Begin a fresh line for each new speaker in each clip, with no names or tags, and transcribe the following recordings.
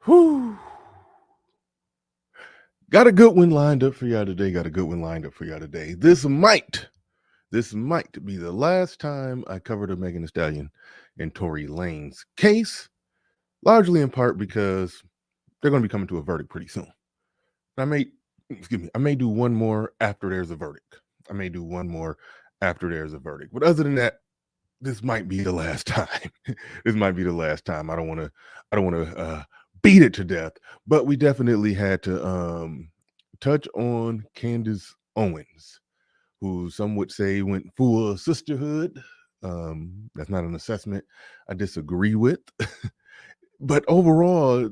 Whew. Got a good one lined up for y'all today. This might be the last time I covered a Megan Thee Stallion and Tory Lanez case, largely in part because they're going to be coming to a verdict pretty soon. I may do one more after there's a verdict. But other than that, this might be the last time. I don't want to beat it to death, but we definitely had to touch on Candace Owens, who some would say went full sisterhood. That's not an assessment I disagree with, but overall,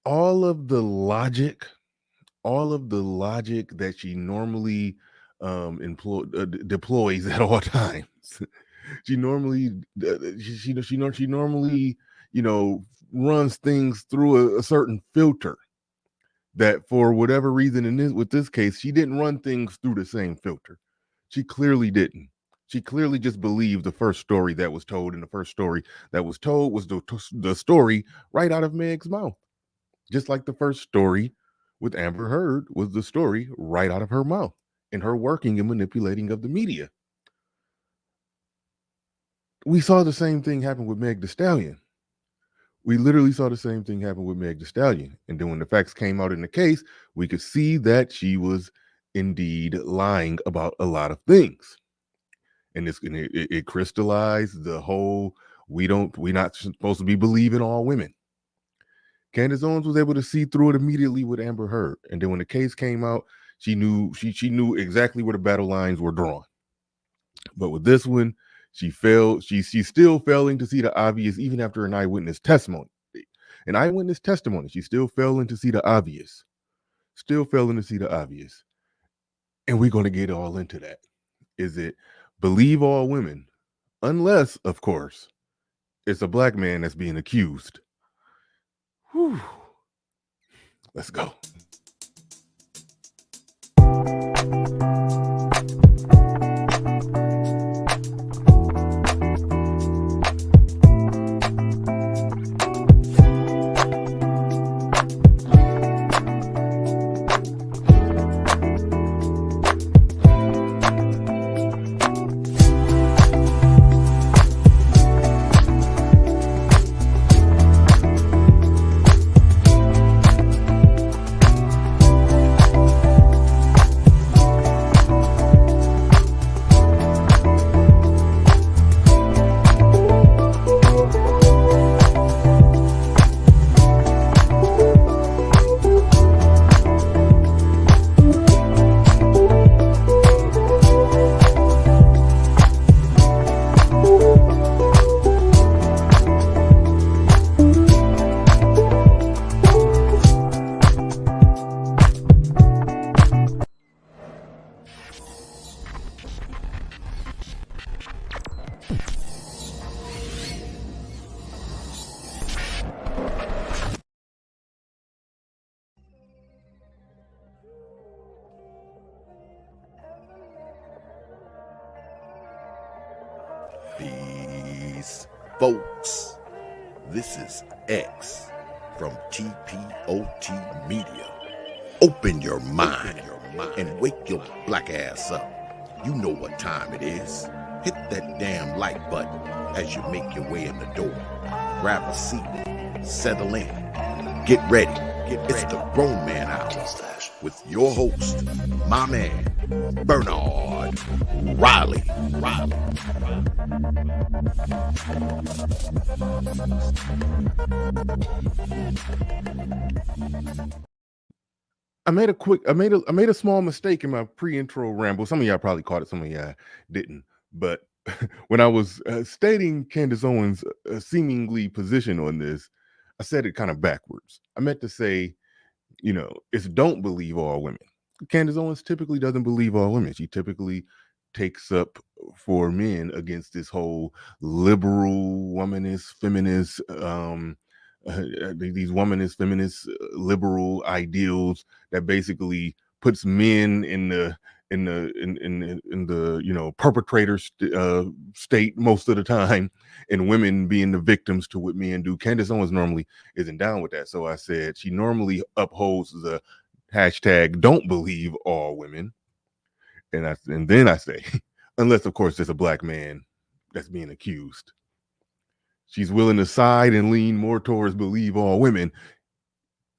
all of the logic that she normally deploys at all times. She normally runs things through a certain filter that, for whatever reason, with this case, she didn't run things through the same filter. She clearly didn't. She clearly just believed the first story that was told, and the first story that was told was the story right out of Meg's mouth. Just like the first story with Amber Heard was the story right out of her mouth, and her working and manipulating of the media. We saw the same thing happen with Meg Thee Stallion. We literally saw the same thing happen with Meg Thee Stallion. And then when the facts came out in the case, we could see that she was indeed lying about a lot of things. And it crystallized the whole, we're not supposed to be believing all women. Candace Owens was able to see through it immediately with Amber Heard. And then when the case came out, she knew exactly where the battle lines were drawn. But with this one, she failed. She's still failing to see the obvious, even after an eyewitness testimony. She's still failing to see the obvious. And we're going to get all into that. Is it believe all women? Unless, of course, it's a black man that's being accused. Whew. Let's go.
Peace, folks. This is X from TPOT Media. Open your mind and wake your black ass up. You know what time it is. Hit that damn like button as you make your way in the door. Grab a seat, settle in, get ready. It's the Grown Man Hour with your host, my man, Bernard Riley.
I made a small mistake in my pre-intro ramble. Some of y'all probably caught it, some of y'all didn't. But when I was stating Candace Owens' seemingly position on this, I said it kind of backwards. I meant to say, it's don't believe all women. Candace Owens typically doesn't believe all women. She typically takes up for men against this whole liberal, womanist, feminist, these womanist, feminist, liberal ideals that basically puts men in the in the perpetrator state most of the time, and women being the victims to what men do. Candace Owens normally isn't down with that, so I said she normally upholds the hashtag don't believe all women, and then I say, unless of course there's a black man that's being accused, she's willing to side and lean more towards believe all women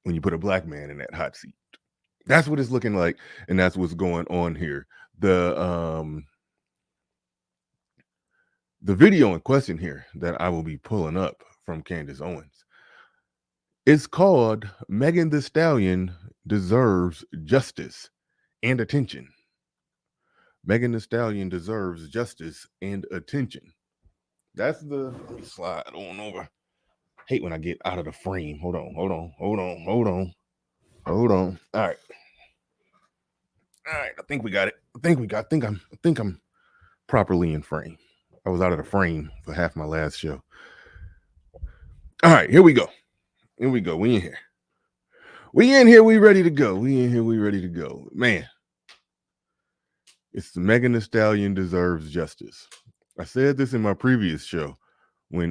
when you put a black man in that hot seat. That's what it's looking like, and that's what's going on here. The video in question here that I will be pulling up from Candace Owens, it's called Megan Thee Stallion Deserves Justice and Attention. Megan Thee Stallion deserves justice and attention. That's the, let me slide on over. Hate when I get out of the frame. Hold on. All right. I think we got it. I think I'm properly in frame. I was out of the frame for half my last show. All right, here we go. We in here. We ready to go. Man, it's Megan Thee Stallion deserves justice. I said this in my previous show when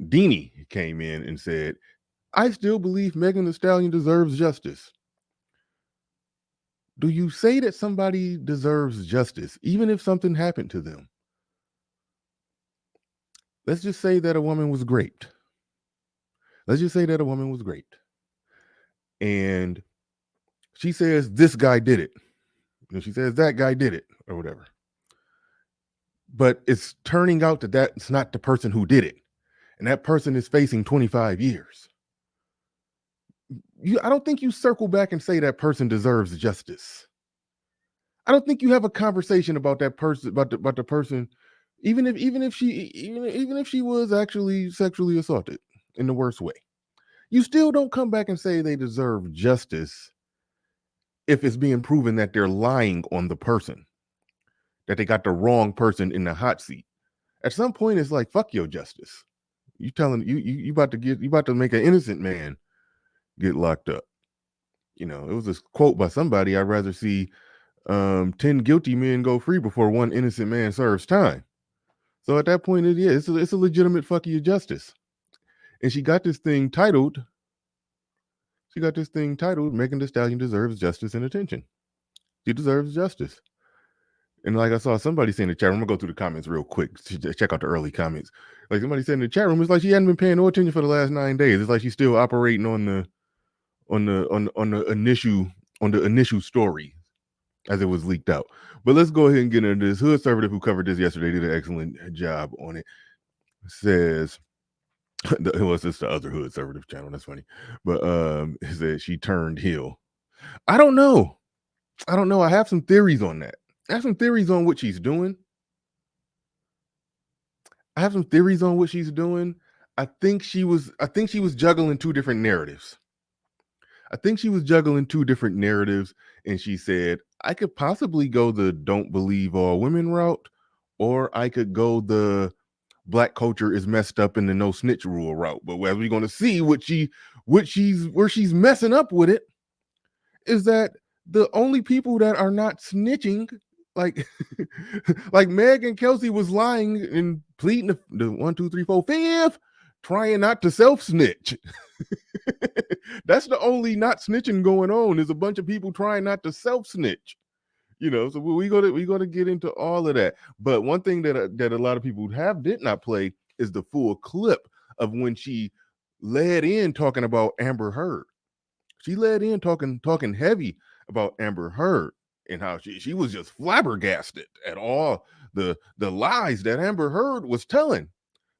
Deanie came in and said, I still believe Megan Thee Stallion deserves justice. Do you say that somebody deserves justice, even if something happened to them? Let's just say that a woman was raped. And she says this guy did it. And she says that guy did it, or whatever. But it's turning out that that's not the person who did it. And that person is facing 25 years. I don't think you circle back and say that person deserves justice. I don't think you have a conversation about that person, about the person, even if she was actually sexually assaulted in the worst way. You still don't come back and say they deserve justice if it's being proven that they're lying on the person, that they got the wrong person in the hot seat. At some point, it's like, fuck your justice. You telling you about to make an innocent man get locked up. It was this quote by somebody, I'd rather see 10 guilty men go free before one innocent man serves time. So at that point, it's a legitimate fuck you justice. And she got this thing titled Megan Thee Stallion deserves justice and attention. She deserves justice. And like I saw somebody saying in the chat room, I'm gonna go through the comments real quick to check out the early comments. Like somebody said in the chat room, it's like she hadn't been paying no attention for the last 9 days. It's like she's still operating on the initial story as it was leaked out. But let's go ahead and get into this. Hood Conservative, who covered this yesterday, did an excellent job on it. Says, well, it's just the other Hood Conservative channel. That's funny. But it says she turned heel. I don't know. I have some theories on that. I have some theories on what she's doing. I think she was juggling two different narratives. And she said, I could possibly go the don't believe all women route, or I could go the black culture is messed up in the no snitch rule route. But as we're going to see where she's messing up with it is that the only people that are not snitching, like like Meg and Kelsey was lying and pleading the 1, 2, 3, 4, 5, trying not to self-snitch. That's the only not snitching going on, is a bunch of people trying not to self-snitch. So we got to get into all of that. But one thing that a lot of people did not play is the full clip of when she led in talking about Amber Heard. She led in talking heavy about Amber Heard and how she was just flabbergasted at all the lies that Amber Heard was telling.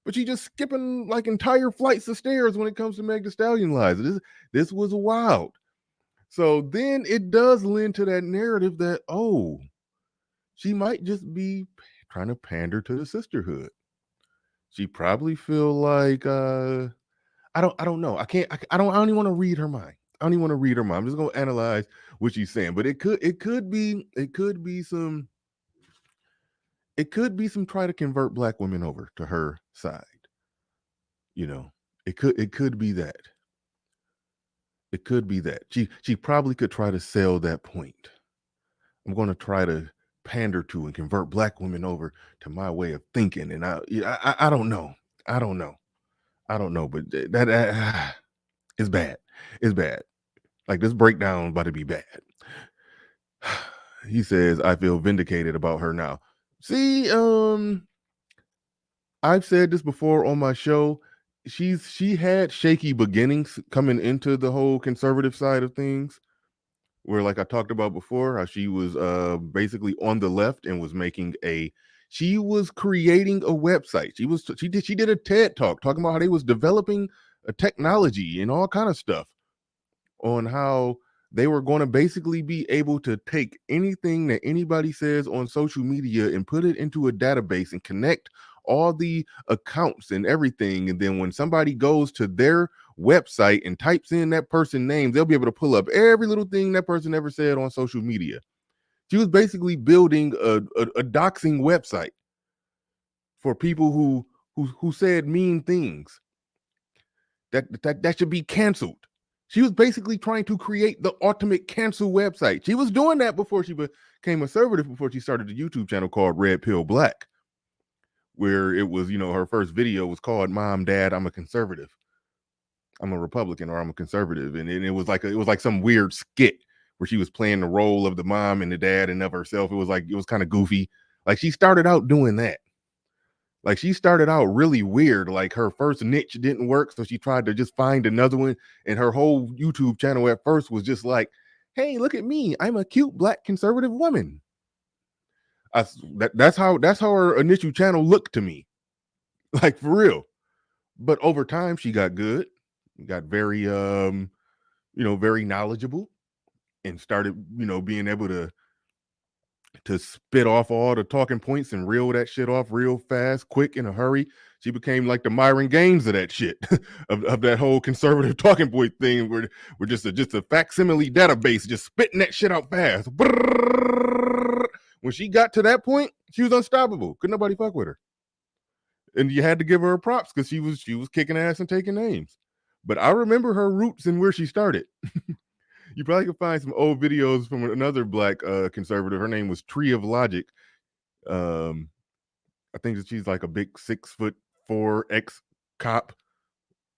But she just skipping like entire flights of stairs when it comes to Meg Thee Stallion lies. This was wild. So then it does lend to that narrative that, oh, she might just be trying to pander to the sisterhood. She probably feel like I don't know. I don't even want to read her mind. I'm just gonna analyze what she's saying. But it could be some try to convert black women over to her side. It could be that. She probably could try to sell that point I'm going to try to pander to and convert black women over to my way of thinking. And I don't know. I don't know. I don't know. But that is bad. It's bad. Like this breakdown about to be bad. He says, I feel vindicated about her now. See, I've said this before on my show. She had shaky beginnings coming into the whole conservative side of things, where like I talked about before, how she was basically on the left and was making she was creating a website. She did a TED talk talking about how they was developing a technology and all kind of stuff on how they were going to basically be able to take anything that anybody says on social media and put it into a database and connect all the accounts and everything. And then when somebody goes to their website and types in that person's name, they'll be able to pull up every little thing that person ever said on social media. She was basically building a doxing website for people who said mean things that should be canceled. She was basically trying to create the ultimate cancel website. She was doing that before she became conservative, before she started the YouTube channel called Red Pill Black, where it was, her first video was called Mom, Dad, I'm a Conservative. I'm a Republican or I'm a conservative. And it was like some weird skit where she was playing the role of the mom and the dad and of herself. It was kind of goofy. Like she started out doing that. Like she started out really weird. Like her first niche didn't work, so she tried to just find another one. And her whole YouTube channel at first was just like, "Hey, look at me! I'm a cute black conservative woman." That's how her initial channel looked to me, like for real. But over time, she got good, got very very knowledgeable, and started being able to spit off all the talking points and reel that shit off real fast, quick, in a hurry. She became like the Myron Gaines of that shit, of that whole conservative talking point thing, where we're just a facsimile database, just spitting that shit out fast. When she got to that point, she was unstoppable. Could nobody fuck with her, and you had to give her props because she was kicking ass and taking names. But I remember her roots and where she started. You probably could find some old videos from another black conservative. Her name was Tree of Logic. I think that she's like a big 6'4" ex cop.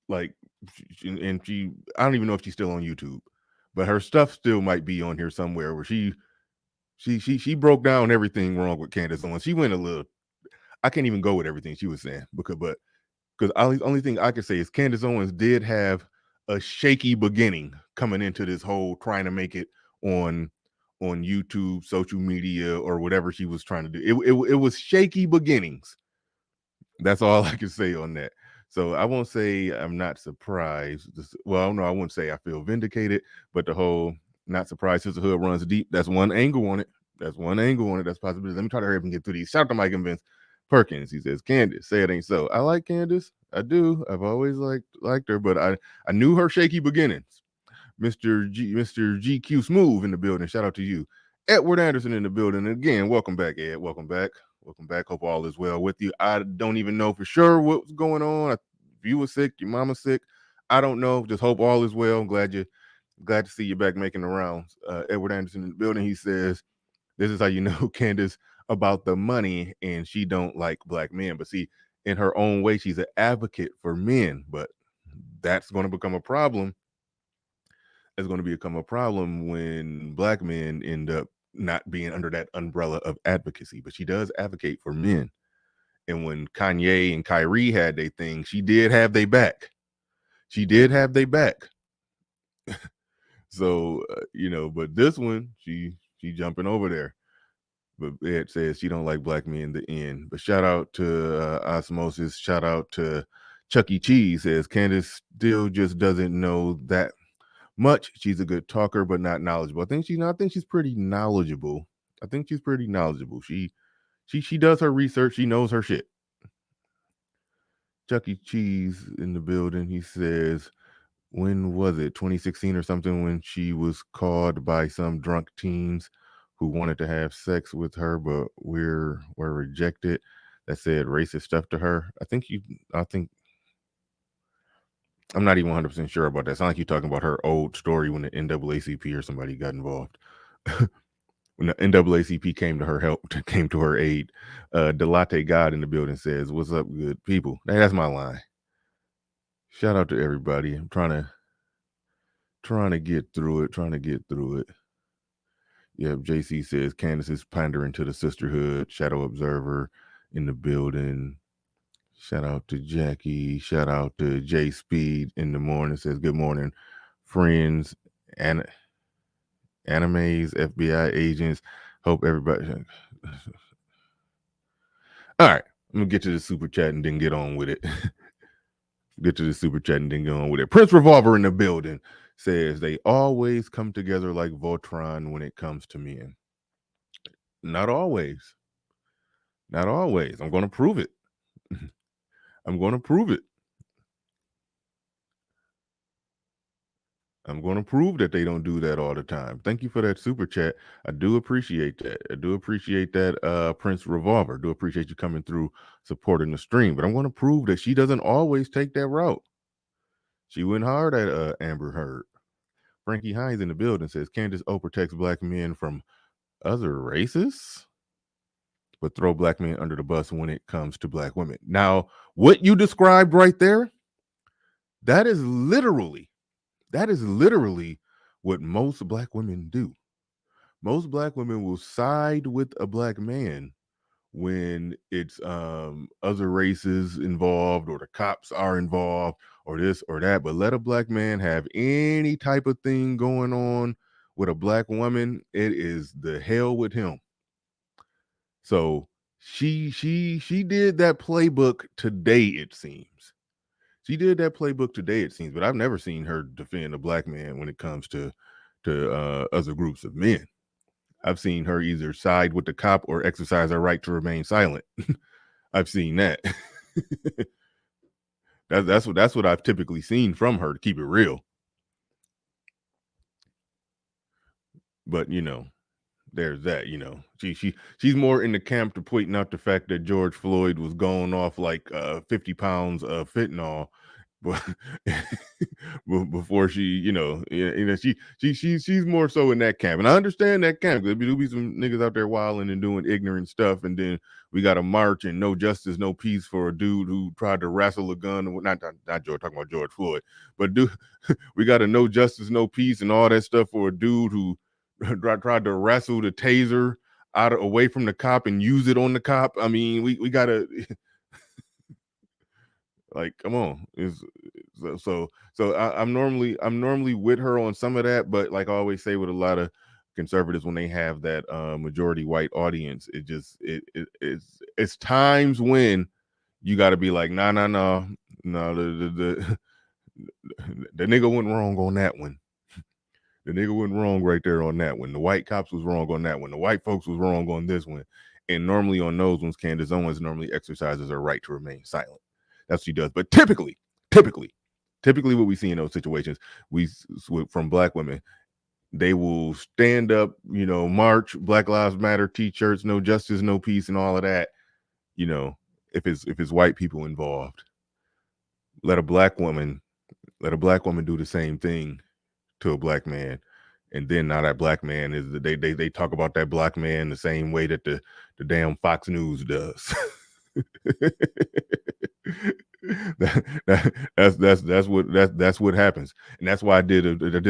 Like, and I don't even know if she's still on YouTube, but her stuff still might be on here somewhere. Where she broke down everything wrong with Candace Owens. She went a little. I can't even go with everything she was saying because only thing I could say is Candace Owens did have a shaky beginning coming into this whole trying to make it on YouTube, social media, or whatever she was trying to do. It was shaky beginnings. That's all I can say on that. So I won't say I'm not surprised. Well, no, I wouldn't say I feel vindicated, but the whole not surprised sisterhood runs deep. That's one angle on it. That's one angle on it. That's possibility. Let me try to hurry up and get through these. Shout out to Mike and Vince Perkins. He says, Candace, say it ain't so. I like Candace. I do. I've always liked her, but I knew her shaky beginnings. Mr. GQ Smooth in the building. Shout out to you. Edward Anderson in the building. And again, welcome back, Ed. Welcome back. Welcome back. Hope all is well with you. I don't even know for sure what's going on. If you were sick, your mama's sick. I don't know. Just hope all is well. I'm glad to see you back making the rounds. Edward Anderson in the building. He says, this is how you know Candace about the money and she don't like black men. But see, in her own way, she's an advocate for men. But that's going to become a problem. It's going to become a problem when black men end up not being under that umbrella of advocacy. But she does advocate for men. And when Kanye and Kyrie had their thing, she did have their back. She did have their back. So, but this one, she jumping over there. But Ed says she don't like black men in the end. But shout out to Osmosis. Shout out to Chuck E. Cheese. Says Candace still just doesn't know that much. She's a good talker, but not knowledgeable. I think she's pretty knowledgeable. She does her research. She knows her shit. Chuck E. Cheese in the building. He says, when was it? 2016 or something, when she was called by some drunk teens who wanted to have sex with her, but were rejected. That said racist stuff to her. I think I'm not even 100% sure about that. It's not like you're talking about her old story when the NAACP or somebody got involved. when the NAACP came to her help, came to her aid. Delate God in the building says, "What's up, good people?" Hey, that's my line. Shout out to everybody. I'm trying to get through it. Trying to get through it. Yep. JC says Candace is pandering to the sisterhood. Shadow Observer in the building. Shout out to Jackie. Shout out to J Speed in the morning. Says good morning, friends and animes, FBI agents. Hope everybody. All right, I'm gonna get to the super chat and then get on with it. Get to the super chat and then get on with it. Prince Revolver in the building says they always come together like Voltron when it comes to men. Not always. Not always. I'm gonna prove it. I'm gonna prove it. I'm going to prove that they don't do that all the time. Thank you for that super chat. I do appreciate that. I do appreciate that, Prince Revolver. Do appreciate you coming through supporting the stream. But I'm going to prove that she doesn't always take that route. She went hard at Amber Heard. Frankie Hines in the building says Candace O protects black men from other races, but throw black men under the bus when it comes to black women. Now, what you described right there, that is literally what most black women do. Most black women will side with a black man when it's other races involved or the cops are involved or this or that, but let a black man have any type of thing going on with a black woman, it is the hell with him. So she did that playbook today, it seems. She did that playbook today, it seems, but I've never seen her defend a black man when it comes to other groups of men. I've seen her either side with the cop or exercise her right to remain silent. I've seen that. That's what I've typically seen from her, to keep it real. But there's that. She's more in the camp to pointing out the fact that George Floyd was going off like 50 pounds of fentanyl, but before she's more so in that camp, and I understand that camp. There do be some niggas out there wilding and doing ignorant stuff, and then we got a march and no justice, no peace for a dude who tried to wrestle a gun. Not George, talking about George Floyd, but we got a no justice, no peace, and all that stuff for a dude who tried to wrestle the taser away from the cop and use it on the cop. I mean, we gotta like, come on. I'm normally with her on some of that, but like I always say with a lot of conservatives, when they have that majority white audience, it's times when you got to be like, no, the nigga went wrong on that one. The nigga went wrong right there on that one. The white cops was wrong on that one. The white folks was wrong on this one. And normally on those ones, Candace Owens normally exercises her right to remain silent. That's what she does. But typically what we see in those situations, from black women, they will stand up, march, Black Lives Matter t-shirts, no justice, no peace, and all of that. If it's white people involved, let a black woman do the same thing to a black man, and then now that black man is they talk about that black man the same way that the damn Fox News does. That's what happens, and that's why I did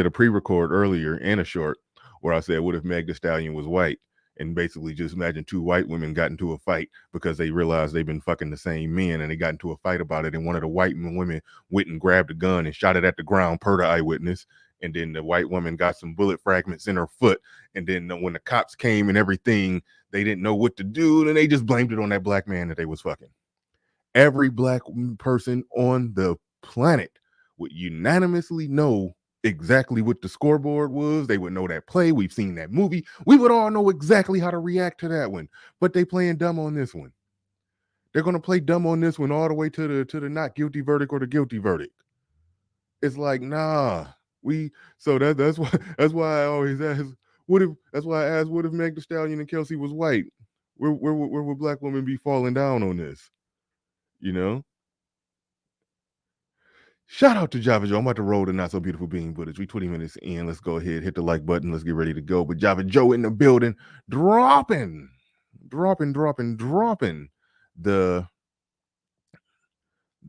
a pre-record earlier and a short where I said, what if Meg Thee Stallion was white? And basically just imagine two white women got into a fight because they realized they've been fucking the same men, and they got into a fight about it, and one of the white women went and grabbed a gun and shot it at the ground per the eyewitness, and then the white woman got some bullet fragments in her foot, and then when the cops came and everything, they didn't know what to do, and they just blamed it on that black man that they was fucking. Every black person on the planet would unanimously know exactly what the scoreboard was. They would know that play. We've seen that movie. We would all know exactly how to react to that one. But they playing dumb on this one. They're gonna play dumb on this one all the way to the not guilty verdict or the guilty verdict. It's like, nah. That's why I always ask, what if Meg Thee Stallion and Kelsey was white? Where would black women be falling down on this? Shout out to Java Joe. I'm about to roll the not so beautiful being footage. We 20 minutes in. Let's go ahead, hit the like button. Let's get ready to go. But Java Joe in the building, dropping the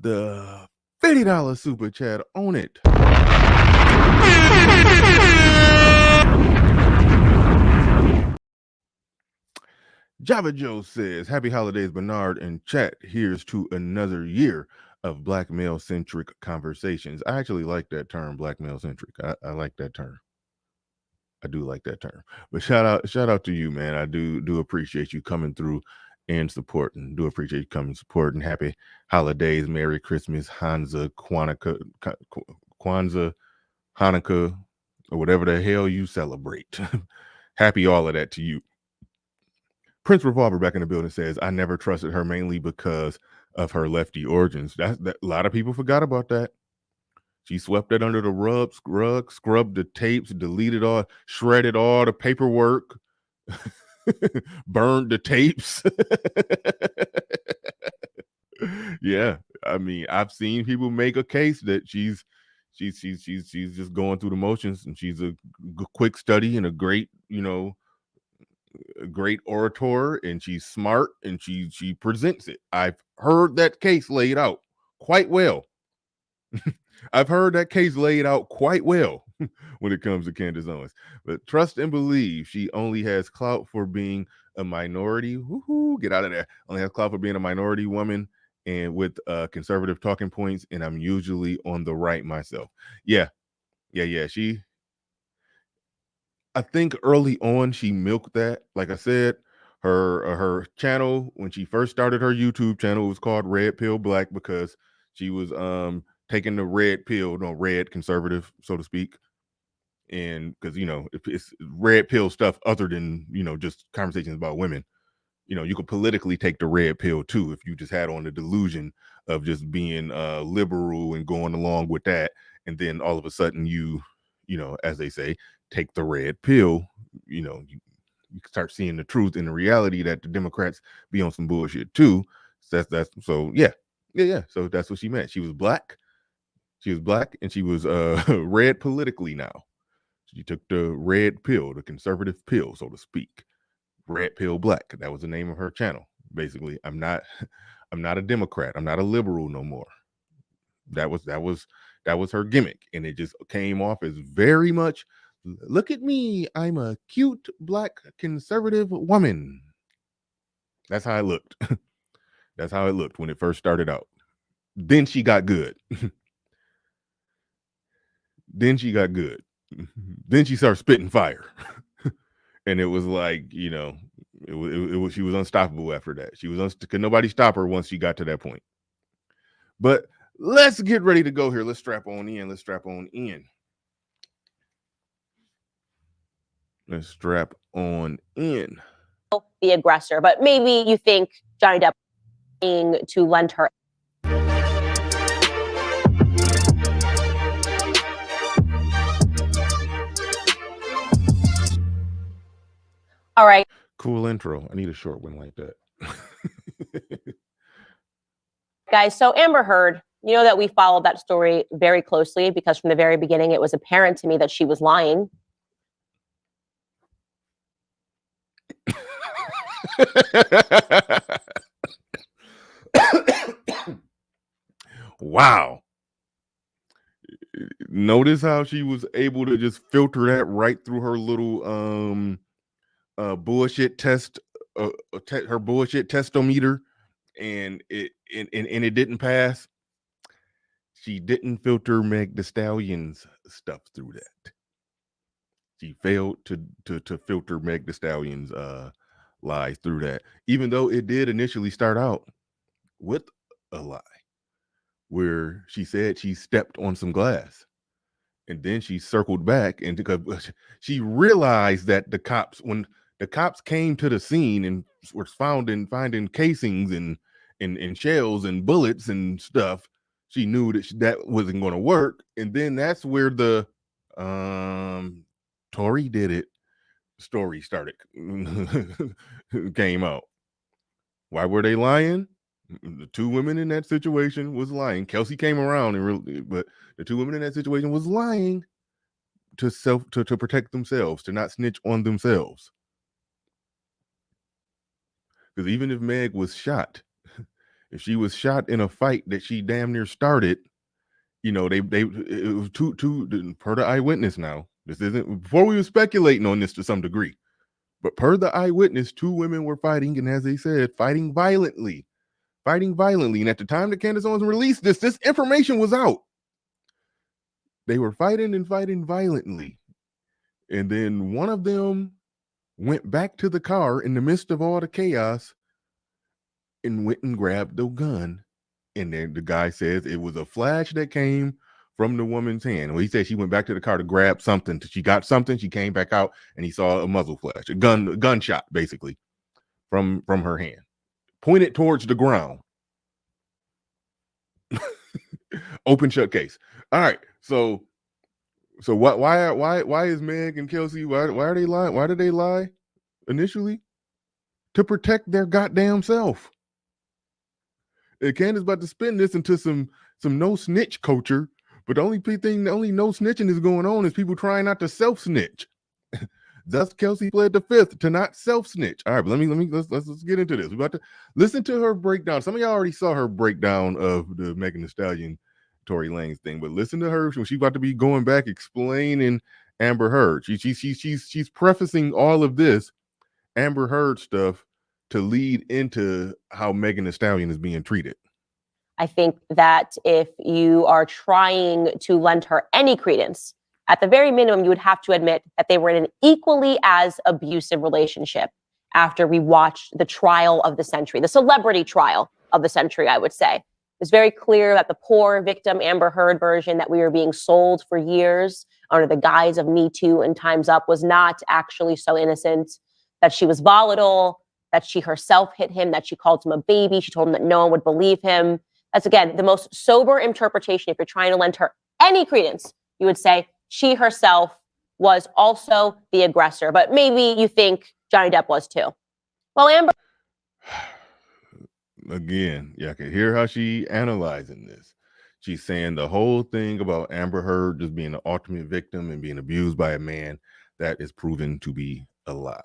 the $50 super chat on it. Java Joe says, Happy holidays, Bernard and chat. Here's to another year of black male centric conversations. I actually like that term, black male centric. I like that term. I do like that term. But shout out to you, man. I do appreciate you coming through and supporting. Do appreciate you coming supporting. Happy holidays, Merry Christmas, Kwanzaa, Hanukkah, or whatever the hell you celebrate. Happy all of that to you. Prince Revolver back in the building says, I never trusted her mainly because of her lefty origins. That a lot of people forgot about that. She swept it under the rug, scrubbed the tapes, deleted all, shredded all the paperwork, burned the tapes. Yeah, I mean, I've seen people make a case that she's just going through the motions, and she's a quick study and a great, a great orator, and she's smart, and she presents it. I've heard that case laid out quite well. I've heard that case laid out quite well when it comes to Candace Owens. But trust and believe she only has clout for being a minority. Woohoo, get out of there. Only has clout for being a minority woman and with conservative talking points. And I'm usually on the right myself. Yeah. I think early on she milked that. Like I said, her channel when she first started her YouTube channel was called Red Pill Black because she was taking the red pill, red conservative, so to speak. And because it's red pill stuff other than just conversations about women. You could politically take the red pill too if you just had on the delusion of just being liberal and going along with that, and then all of a sudden you as they say, take the red pill. You start seeing the truth in the reality that the Democrats be on some bullshit too. That's so yeah. So that's what she meant. She was black. She was black, and she was red politically now. She took the red pill, the conservative pill, so to speak. Red Pill Black. That was the name of her channel. Basically, I'm not a Democrat. I'm not a liberal no more. That was her gimmick, and it just came off as very much, look at me, I'm a cute black conservative woman. That's how it looked. That's how it looked when it first started out. Then she got good. Then she got good. Then she started spitting fire. And it was like, it was she was unstoppable after that. She was could nobody stop her once she got to that point. But let's get ready to go here. Let's strap on in. Let's strap on in. Let's strap on in.
The aggressor, but maybe you think Johnny Depp being to lend her. All right.
Cool intro. I need a short one like that.
Guys, so Amber Heard, you know that we followed that story very closely because from the very beginning, it was apparent to me that she was lying.
Wow. Notice how she was able to just filter that right through her little bullshit test, her bullshit testometer, and it didn't pass. She didn't filter Meg Thee Stallion's stuff through that. She failed to filter Meg Thee Stallion's lies through that, even though it did initially start out with a lie where she said she stepped on some glass, and then she circled back and because she realized that when the cops came to the scene and were finding casings and shells and bullets and stuff, she knew that wasn't going to work. And then that's where the Tory did it story started came out. Why were they lying? The two women in that situation was lying. Kelsey came around but the two women in that situation was lying to protect themselves, to not snitch on themselves. Because even if Meg was shot, if she was shot in a fight that she damn near started, it was two per the eyewitness. Now, this isn't before we were speculating on this to some degree, but per the eyewitness, two women were fighting, and as they said, fighting violently. And at the time that Candace Owens released this information was out. They were fighting violently. And then one of them went back to the car in the midst of all the chaos and went and grabbed the gun. And then the guy says it was a flash that came from the woman's hand. Well, he said she went back to the car to grab something. She got something. She came back out and he saw a muzzle flash, a gunshot, basically, from her hand, pointed towards the ground. Open shut case. All right. So why is Meg and Kelsey, why are they lying? Why did they lie initially? To protect their goddamn self. And Candace about to spin this into some no snitch culture, but the only no snitching is going on is people trying not to self snitch. Thus, Kelsey pled the fifth to not self snitch. All right, but let's get into this. We're about to listen to her breakdown. Some of y'all already saw her breakdown of the Megan Thee Stallion, Tory Lanez thing, but listen to her when she's about to be going back explaining Amber Heard. She's prefacing all of this Amber Heard stuff to lead into how Megan Thee Stallion is being treated.
I think that if you are trying to lend her any credence, at the very minimum, you would have to admit that they were in an equally as abusive relationship after we watched the trial of the century, the celebrity trial of the century, I would say. It's very clear that the poor victim Amber Heard version that we were being sold for years under the guise of Me Too and Time's Up was not actually so innocent, that she was volatile, that she herself hit him, that she called him a baby. She told him that no one would believe him. That's, again, the most sober interpretation. If you're trying to lend her any credence, you would say she herself was also the aggressor. But maybe you think Johnny Depp was too. Well, Amber...
Again, I can hear how she analyzing this. She's saying the whole thing about Amber Heard just being the ultimate victim and being abused by a man that is proven to be a lie.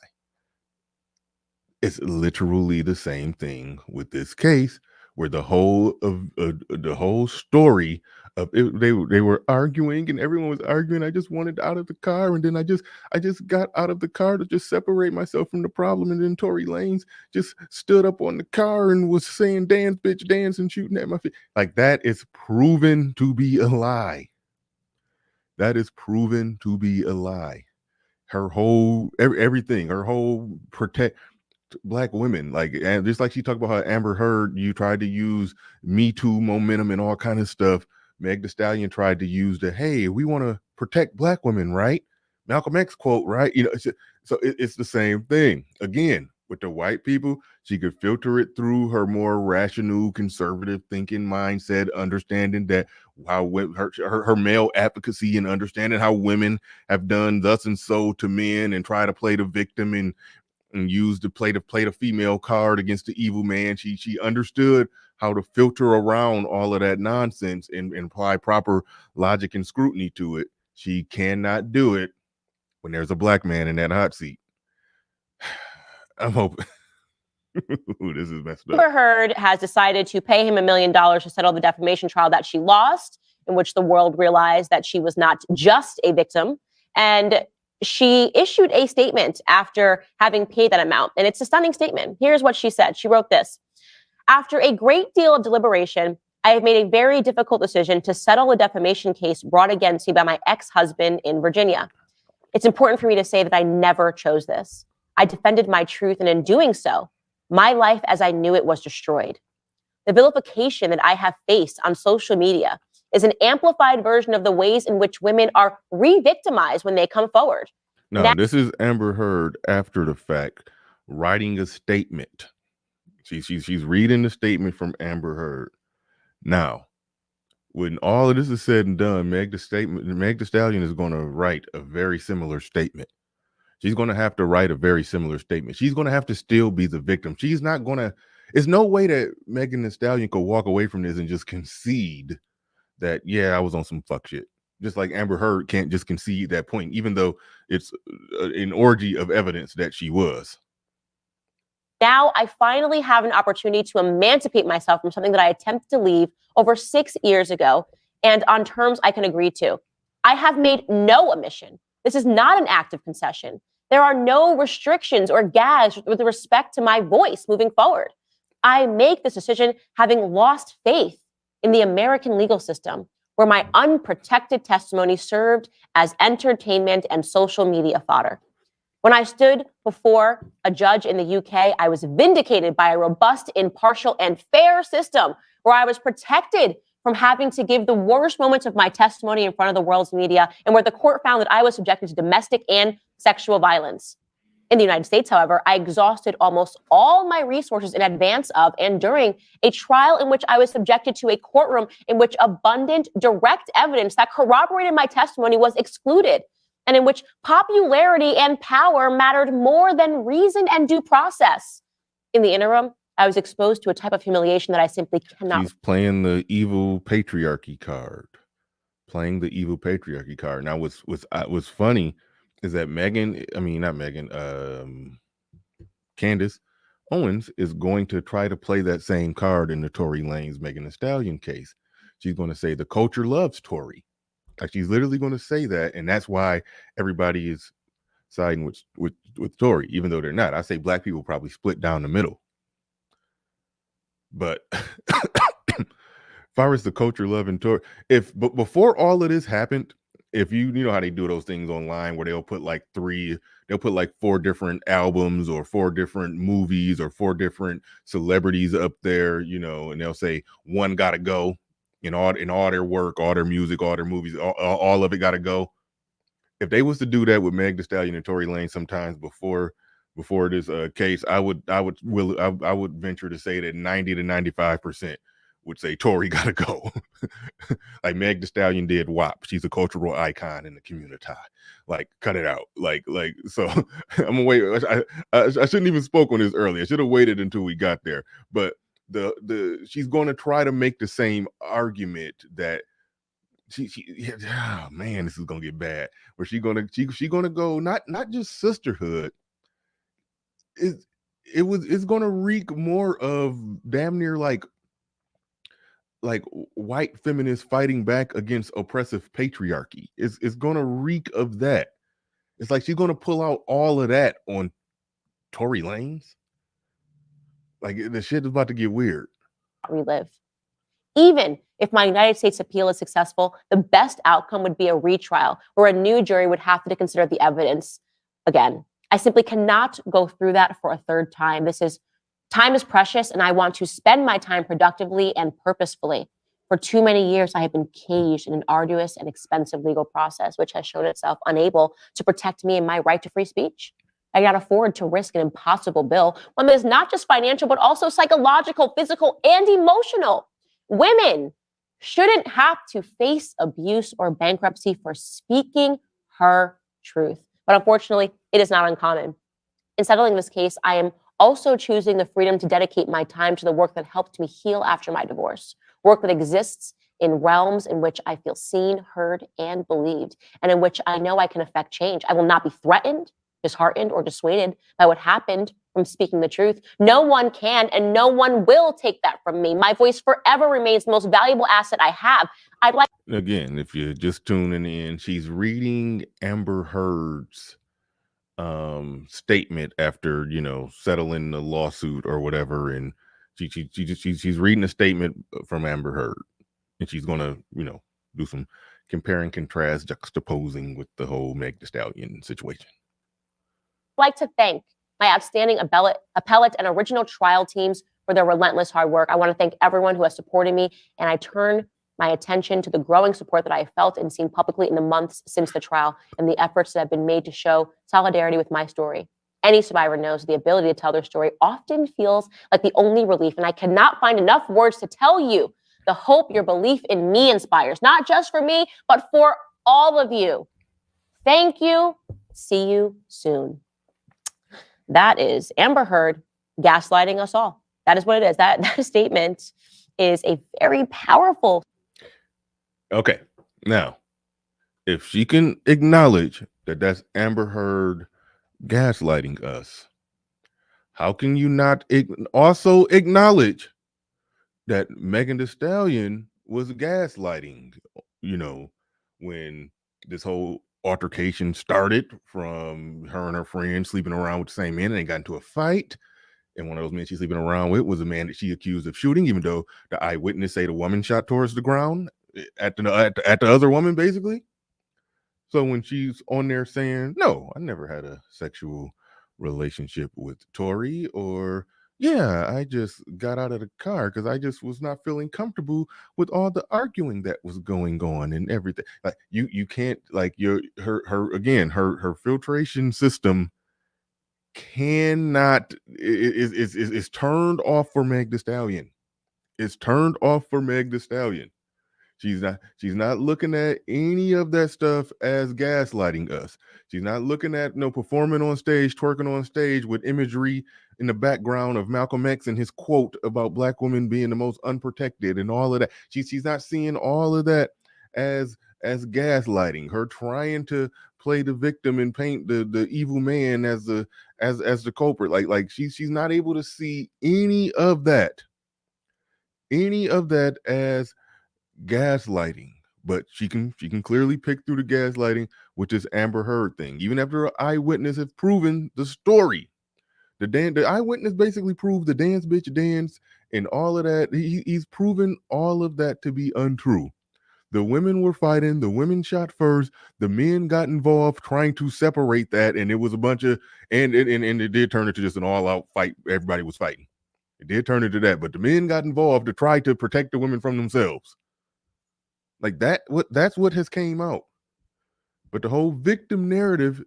It's literally the same thing with this case, where the whole story of it, they were arguing and everyone was arguing. I just wanted out of the car, and then I just got out of the car to just separate myself from the problem, and then Tory Lanez just stood up on the car and was saying "dance, bitch, dance" and shooting at my feet. Like, that is proven to be a lie. That is proven to be a lie. Her whole everything, her whole protect Black women, like, and just like she talked about how Amber Heard, you tried to use Me Too momentum and all kind of stuff. Meg Thee Stallion tried to use the, hey, we want to protect Black women, right? Malcolm X quote, right? So it's the same thing. Again, with the white people, she could filter it through her more rational, conservative thinking mindset, understanding that how her male advocacy and understanding how women have done thus and so to men and try to play the victim and use to play the female card against the evil man. She understood how to filter around all of that nonsense and apply proper logic and scrutiny to it. She cannot do it when there's a Black man in that hot seat. I'm hoping. This is messed up.
Amber Heard has decided to pay him $1 million to settle the defamation trial that she lost, in which the world realized that she was not just a victim. And she issued a statement after having paid that amount. And it's a stunning statement. Here's what she said. She wrote this: "After a great deal of deliberation, I have made a very difficult decision to settle a defamation case brought against me by my ex-husband in Virginia. It's important for me to say that I never chose this. I defended my truth, and in doing so, my life as I knew it was destroyed. The vilification that I have faced on social media is an amplified version of the ways in which women are re-victimized when they come forward."
No, this is Amber Heard after the fact, writing a statement. She's reading the statement from Amber Heard. Now, when all of this is said and done, Meg Thee Stallion is going to write a very similar statement. She's going to have to write a very similar statement. She's going to have to still be the victim. She's not going to, It's no way that Megan Thee Stallion could walk away from this and just concede that, yeah, I was on some fuck shit. Just like Amber Heard can't just concede that point, even though it's an orgy of evidence that she was.
Now I finally have an opportunity to emancipate myself from something that I attempted to leave over 6 years ago, and on terms I can agree to. I have made no omission. This is not an act of concession. There are no restrictions or gags with respect to my voice moving forward. I make this decision having lost faith in the American legal system, where my unprotected testimony served as entertainment and social media fodder. When I stood before a judge in the UK, I was vindicated by a robust, impartial, and fair system where I was protected from having to give the worst moments of my testimony in front of the world's media, and where the court found that I was subjected to domestic and sexual violence. In the United States, however, I exhausted almost all my resources in advance of and during a trial in which I was subjected to a courtroom in which abundant, direct evidence that corroborated my testimony was excluded, and in which popularity and power mattered more than reason and due process. In the interim, I was exposed to a type of humiliation that I simply cannot.
She's playing the evil patriarchy card. Now, what's funny is that Candace Owens is going to try to play that same card in the Tory Lanez Megan Thee Stallion case. She's going to say the culture loves Tory. Like, she's literally going to say that, and that's why everybody is siding with Tory, even though they're not. I say black people probably split down the middle. But as far as the culture loving Tory, but before all of this happened, if you know how they do those things online where they'll put like 4 different albums or 4 different movies or 4 different celebrities up there, and they'll say one gotta go in all their work, all their music, all their movies, all of it gotta go. If they was to do that with Meg Thee Stallion and Tory Lanez sometimes before this case, I would venture to say that 90 to 95% would say Tory gotta go. Like Meg Thee Stallion did WAP. She's a cultural icon in the community. Like, cut it out. So I'm gonna wait. I shouldn't even spoke on this earlier. I should have waited until we got there. But she's going to try to make the same argument that oh man, this is gonna get bad. Where she's gonna go not just sisterhood. It's gonna reek more of damn near like white feminists fighting back against oppressive patriarchy. It's gonna reek of that. It's like she's gonna pull out all of that on Tory Lanez. Like, the shit is about to get weird.
Relive. Even if my United States appeal is successful, the best outcome would be a retrial where a new jury would have to consider the evidence again. I simply cannot go through that for a third time. Time is precious, and I want to spend my time productively and purposefully. For too many years, I have been caged in an arduous and expensive legal process, which has shown itself unable to protect me and my right to free speech. I cannot afford to risk an impossible bill, one that is not just financial, but also psychological, physical, and emotional. Women shouldn't have to face abuse or bankruptcy for speaking her truth. But unfortunately, it is not uncommon. In settling this case, I am also choosing the freedom to dedicate my time to the work that helped me heal after my divorce, work that exists in realms in which I feel seen, heard, and believed, and in which I know I can affect change. I will not be threatened, disheartened, or dissuaded by what happened from speaking the truth. No one can and no one will take that from me. My voice forever remains the most valuable asset I have.
Again, if you're just tuning in, she's reading Amber Heard's statement after settling the lawsuit or whatever, and she's reading a statement from Amber Heard, and she's gonna do some compare and contrast, juxtaposing with the whole Meg Thee Stallion situation.
I'd like to thank my outstanding appellate and original trial teams for their relentless hard work. I want to thank everyone who has supported me, and I turn my attention to the growing support that I have felt and seen publicly in the months since the trial, and the efforts that have been made to show solidarity with my story. Any survivor knows the ability to tell their story often feels like the only relief, and I cannot find enough words to tell you the hope your belief in me inspires, not just for me, but for all of you. Thank you. See you soon. That is Amber Heard gaslighting us all. That is what it is. That statement is a very powerful.
Okay. Now, if she can acknowledge that that's Amber Heard gaslighting us, how can you not also acknowledge that Megan Thee Stallion was gaslighting, when this whole altercation started from her and her friend sleeping around with the same man and they got into a fight. And one of those men she's sleeping around with was a man that she accused of shooting, even though the eyewitness say the woman shot towards the ground at the other woman, basically. So when she's on there saying, no, I never had a sexual relationship with Tory, or yeah, I just got out of the car because I just was not feeling comfortable with all the arguing that was going on and everything. Like you can't, like, her filtration system cannot is turned off for Meg Thee Stallion. It's turned off for Meg Thee Stallion. She's not looking at any of that stuff as gaslighting us. She's not looking at performing on stage, twerking on stage with imagery in the background of Malcolm X and his quote about black women being the most unprotected and all of that. She's not seeing all of that as gaslighting. Her trying to play the victim and paint the evil man as the culprit. Like she's not able to see any of that as gaslighting, but she can clearly pick through the gaslighting with this Amber Heard thing. Even after an eyewitness has proven the story, the eyewitness basically proved the dance bitch dance and all of that. He's proven all of that to be untrue. The women were fighting. The women shot first. The men got involved trying to separate that, and it was a bunch of and it did turn into just an all-out fight. Everybody was fighting. It did turn into that, but the men got involved to try to protect the women from themselves. Like that's what has came out. But the whole victim narrative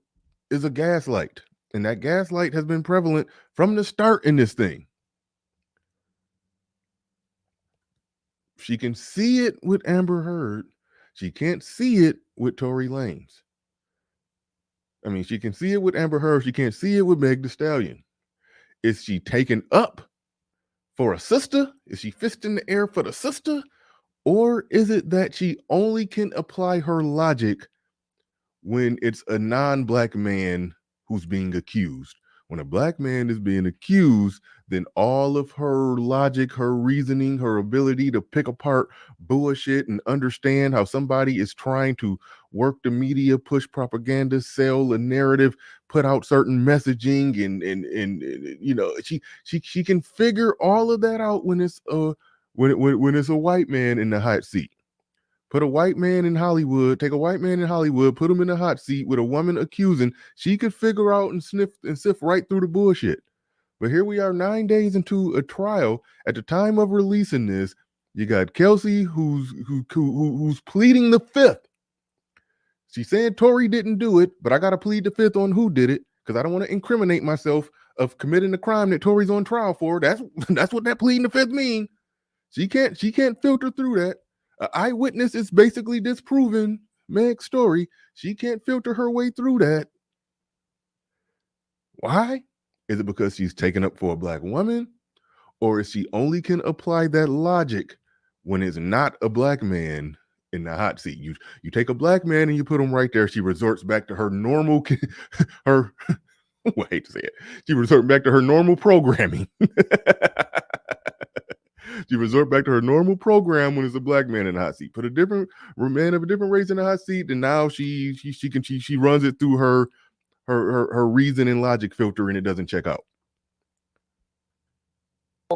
is a gaslight. And that gaslight has been prevalent from the start in this thing. She can see it with Amber Heard. She can't see it with Tory Lanez. I mean, she can see it with Amber Heard. She can't see it with Meg Thee Stallion. Is she taken up for a sister? Is she fist in the air for the sister? Or is it that she only can apply her logic when it's a non-black man who's being accused? When a black man is being accused, then all of her logic, her reasoning, her ability to pick apart bullshit and understand how somebody is trying to work the media, push propaganda, sell a narrative, put out certain messaging, and she can figure all of that out when it's when it's a white man in the hot seat. Put a white man in Hollywood, take a white man in Hollywood, put him in the hot seat with a woman accusing. She could figure out and sift right through the bullshit. But here we are 9 days into a trial. At the time of releasing this, you got Kelsey who's pleading the fifth. She's saying Tory didn't do it, but I got to plead the fifth on who did it because I don't want to incriminate myself of committing the crime that Tory's on trial for. That's what that pleading the fifth means. She can't filter through that. An eyewitness is basically disproving Meg's story. She can't filter her way through that. Why? Is it because she's taken up for a black woman? Or is she only can apply that logic when it's not a black man in the hot seat? You take a black man and you put him right there. She resorts back to her normal, well, I hate to say it. She resorts back to her normal programming. She resort back to her normal program when it's a black man in the hot seat. Put a different man of a different race in the hot seat, and now she runs it through her reason and logic filter, and it doesn't check out.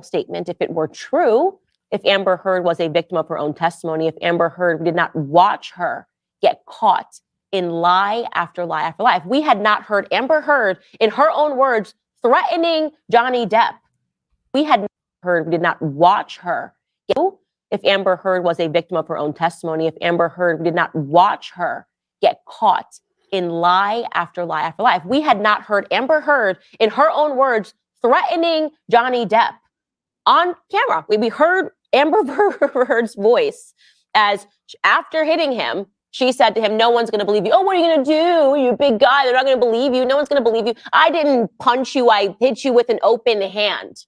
Statement, if it were true, if Amber Heard was a victim of her own testimony, if Amber Heard did not watch her get caught in lie after lie after lie, if we had not heard Amber Heard, in her own words, threatening Johnny Depp, we had not heard, did not watch her. If Amber Heard was a victim of her own testimony, if Amber Heard did not watch her get caught in lie after lie after lie, if we had not heard Amber Heard, in her own words, threatening Johnny Depp on camera, we heard Amber Heard's voice as after hitting him, she said to him, "No one's going to believe you. Oh, what are you going to do? You're a big guy. They're not going to believe you. No one's going to believe you. I didn't punch you. I hit you with an open hand."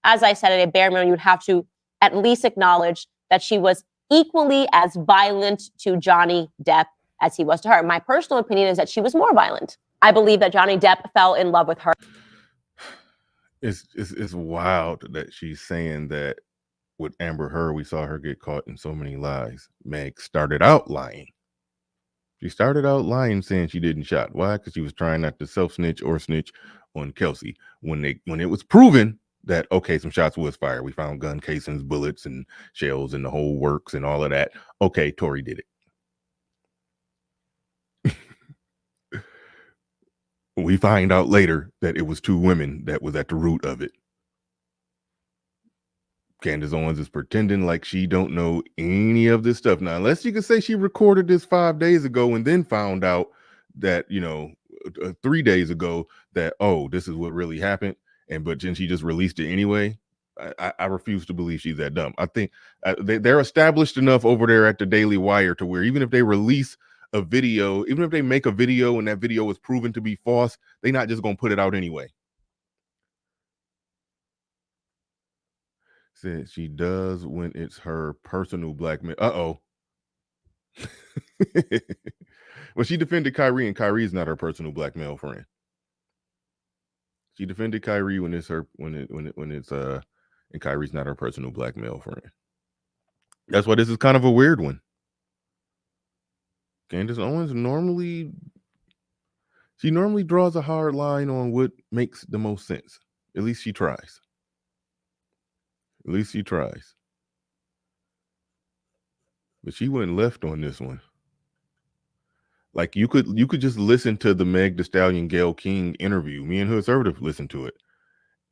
as I said, at a bare minimum, you would have to at least acknowledge that she was equally as violent to Johnny Depp as he was to her. My personal opinion is that she was more violent. I believe that Johnny Depp fell in love with her.
It's wild that she's saying that with Amber Heard, we saw her get caught in so many lies. Meg started out lying. She started out lying, saying she didn't shot. Why? Because she was trying not to self-snitch or snitch on Kelsey. When it was proven that, okay, some shots was fired. We found gun casings, bullets, and shells, and the whole works and all of that. Okay, Tory did it. We find out later that it was two women that was at the root of it. Candace Owens is pretending like she don't know any of this stuff. Now, unless you can say she recorded this 5 days ago and then found out that, 3 days ago that, oh, this is what really happened. But then she just released it anyway. I refuse to believe she's that dumb. I think they're established enough over there at the Daily Wire to where even if they release a video, even if they make a video and that video is proven to be false, they're not just going to put it out anyway. Said she does when it's her personal blackmail. Uh-oh. Well, she defended Kyrie, and Kyrie's not her personal blackmail friend. She defended Kyrie when it's her and Kyrie's not her personal blackmail friend. That's why this is kind of a weird one. Candace Owens normally draws a hard line on what makes the most sense. At least she tries. At least she tries. But she went left on this one. Like you could just listen to the Meg Thee Stallion Gayle King interview. Me and Hood Conservative listened to it.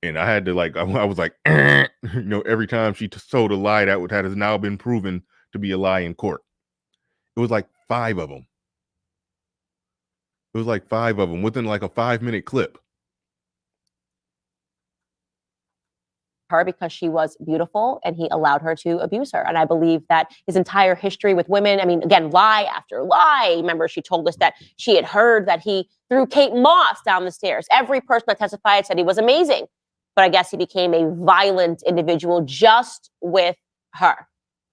And I had to I was like, every time she told a lie that has now been proven to be a lie in court. It was like 5 of them. It was like 5 of them within like a 5-minute clip.
Her because she was beautiful and he allowed her to abuse her. And I believe that his entire history with women, I mean, again, lie after lie. Remember, she told us that she had heard that he threw Kate Moss down the stairs. Every person that testified said he was amazing. But I guess he became a violent individual just with her.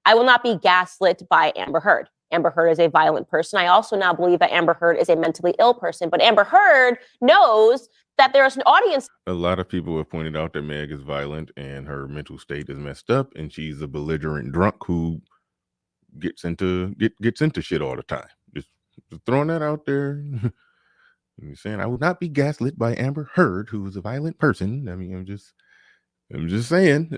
I will not be gaslit by Amber Heard. Amber Heard is a violent person. I also now believe that Amber Heard is a mentally ill person. But Amber Heard knows that there's an audience.
A lot of people have pointed out that Meg is violent and her mental state is messed up, and she's a belligerent drunk who gets into shit all the time. Just throwing that out there. I'm saying I would not be gaslit by Amber Heard, who is a violent person. I mean, I'm just saying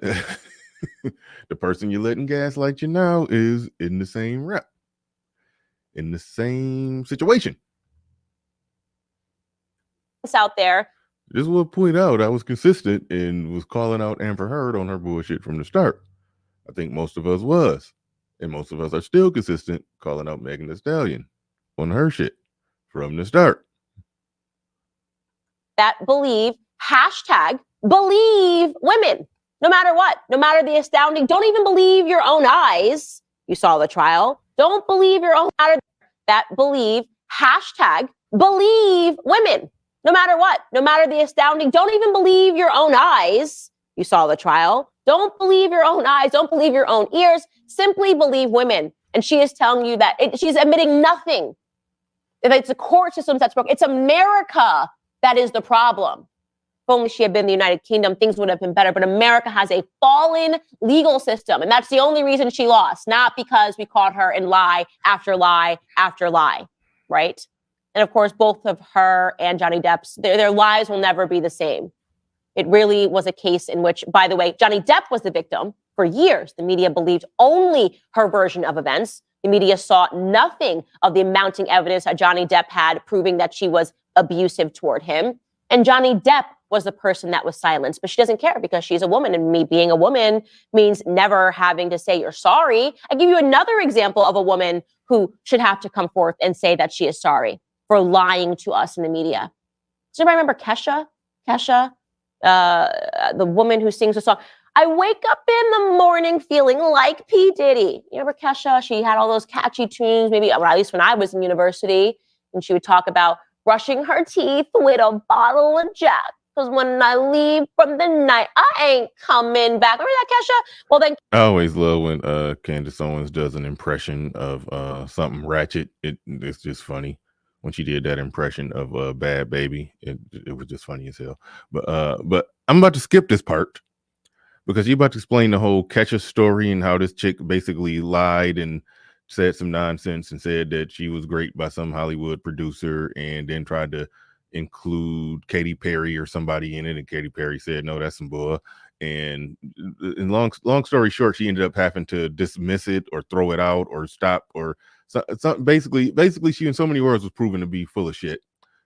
the person you're letting gaslight you now is in the same rep, in the same situation.
Out there.
This will point out I was consistent and was calling out Amber Heard on her bullshit from the start. I think most of us was. And most of us are still consistent calling out Megan Thee Stallion on her shit from the start.
That believe women, no matter what, no matter the astounding, don't even believe your own eyes. You saw the trial. Don't believe your own, that believe women. No matter what, no matter the astounding, don't even believe your own eyes. You saw the trial. Don't believe your own eyes. Don't believe your own ears. Simply believe women. And she is telling you that she's admitting nothing. If it's the court system that's broken, it's America that is the problem. If only she had been in the United Kingdom, things would have been better. But America has a fallen legal system. And that's the only reason she lost, not because we caught her in lie after lie after lie, right? And of course, both of her and Johnny Depp's, their lives will never be the same. It really was a case in which, by the way, Johnny Depp was the victim. For years, the media believed only her version of events. The media saw nothing of the mounting evidence that Johnny Depp had proving that she was abusive toward him. And Johnny Depp was the person that was silenced, but she doesn't care because she's a woman, and me being a woman means never having to say you're sorry. I give you another example of a woman who should have to come forth and say that she is sorry for lying to us in the media. Does anybody remember Kesha? Kesha, the woman who sings the song, I wake up in the morning feeling like P. Diddy. You remember Kesha? She had all those catchy tunes, maybe, or at least when I was in university, and she would talk about brushing her teeth with a bottle of Jack because when I leave from the night, I ain't coming back. Remember that, Kesha? Well, then
I always love when Candace Owens does an impression of something ratchet. It's just funny. When she did that impression of Bad Baby, it was just funny as hell. But I'm about to skip this part because you're about to explain the whole Kesha story and how this chick basically lied and said some nonsense and said that she was great by some Hollywood producer and then tried to include Katy Perry or somebody in it, and Katy Perry said, no, that's some bull. And long story short, she ended up having to dismiss it or throw it out or stop or something. Basically, she in so many words was proven to be full of shit.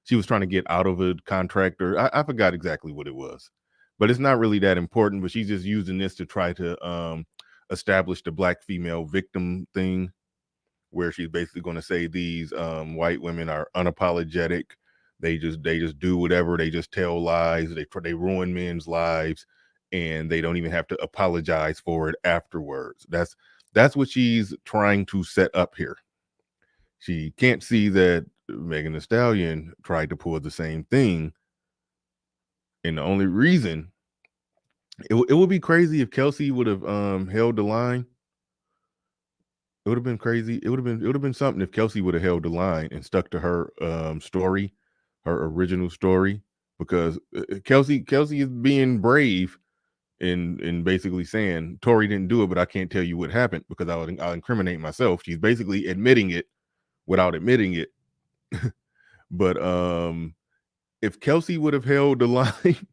She was trying to get out of a contract, or I forgot exactly what it was, but it's not really that important. But she's just using this to try to establish the black female victim thing, where she's basically going to say these white women are unapologetic. They just do whatever. They just tell lies. They ruin men's lives, and they don't even have to apologize for it afterwards. That's what she's trying to set up here. She can't see that Megan Thee Stallion tried to pull the same thing, and the only reason it would be crazy if Kelsey would have held the line. It would have been crazy. It would have been something if Kelsey would have held the line and stuck to her story, her original story, because Kelsey is being brave in basically saying Tory didn't do it, but I can't tell you what happened because I'll incriminate myself. She's basically admitting it without admitting it. But if Kelsey would have held the line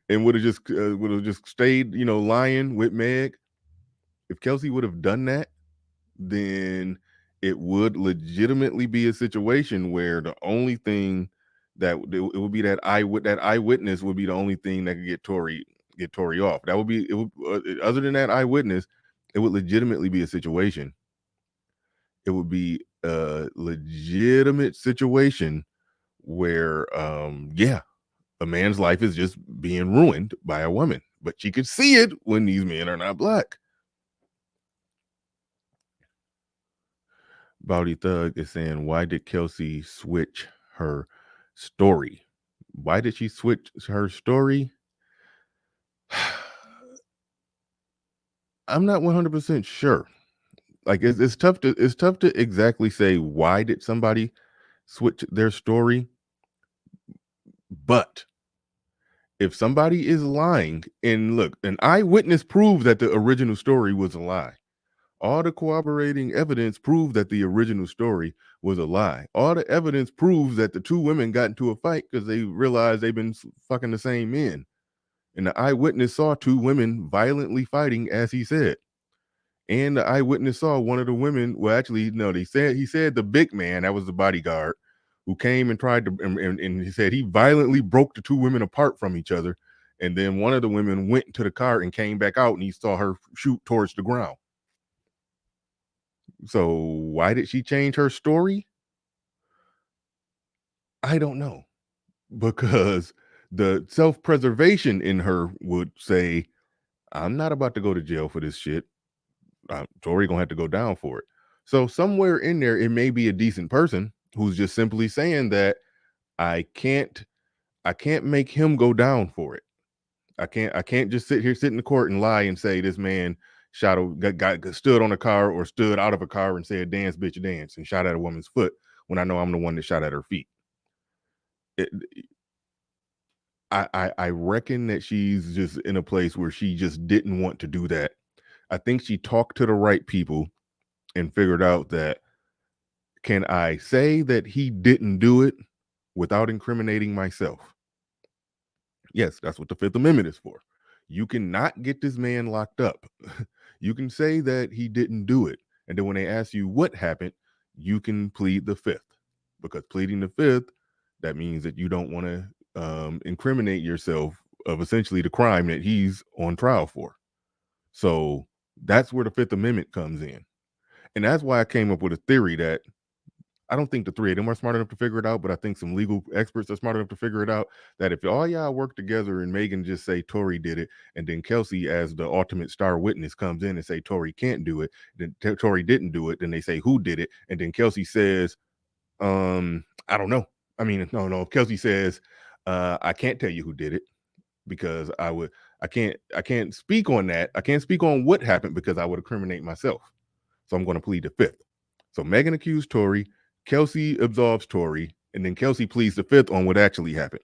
and would have just stayed, lying with Meg, if Kelsey would have done that, then it would legitimately be a situation where the only thing that it would be that eyewitness would be the only thing that could get Tory off. That would be other than that eyewitness, it would legitimately be a situation. It would be a legitimate situation where a man's life is just being ruined by a woman, but she could see it when these men are not black. Bowdy Thug is saying, why did Kelsey switch her story? Why did she switch her story? I'm not 100% sure. Like it's tough to exactly say why did somebody switch their story. But if somebody is lying, and look, an eyewitness proved that the original story was a lie. All the corroborating evidence proved that the original story was a lie. All the evidence proves that the two women got into a fight because they realized they've been fucking the same men. And the eyewitness saw two women violently fighting, as he said. And the eyewitness saw one of the women, well, actually, no, he said the big man, that was the bodyguard, who came and tried to, and he said he violently broke the two women apart from each other. And then one of the women went to the car and came back out, and he saw her shoot towards the ground. So why did she change her story? I don't know, because the self-preservation in her would say, I'm not about to go to jail for this shit. Tory gonna have to go down for it. So somewhere in there, it may be a decent person who's just simply saying that I can't make him go down for it. I can't just sit in the court and lie and say this man stood on a car or stood out of a car and said, dance, bitch, dance, and shot at a woman's foot when I know I'm the one that shot at her feet. I reckon that she's just in a place where she just didn't want to do that. I think she talked to the right people and figured out that, can I say that he didn't do it without incriminating myself? Yes, that's what the Fifth Amendment is for. You cannot get this man locked up. You can say that he didn't do it. And then when they ask you what happened, you can plead the Fifth. Because pleading the Fifth, that means that you don't want to incriminate yourself of essentially the crime that he's on trial for. So that's where the Fifth Amendment comes in. And that's why I came up with a theory that I don't think the three of them are smart enough to figure it out, but I think some legal experts are smart enough to figure it out, that if all y'all work together and Megan just say Tory did it, and then Kelsey as the ultimate star witness comes in and say Tory can't do it, then Tory didn't do it, then they say who did it, and then Kelsey says, I don't know. I mean, no, Kelsey says, I can't tell you who did it because I can't speak on that. I can't speak on what happened because I would incriminate myself. So I'm going to plead the fifth. So Megan accused Tory, Kelsey absolves Tory, and then Kelsey pleads the fifth on what actually happened.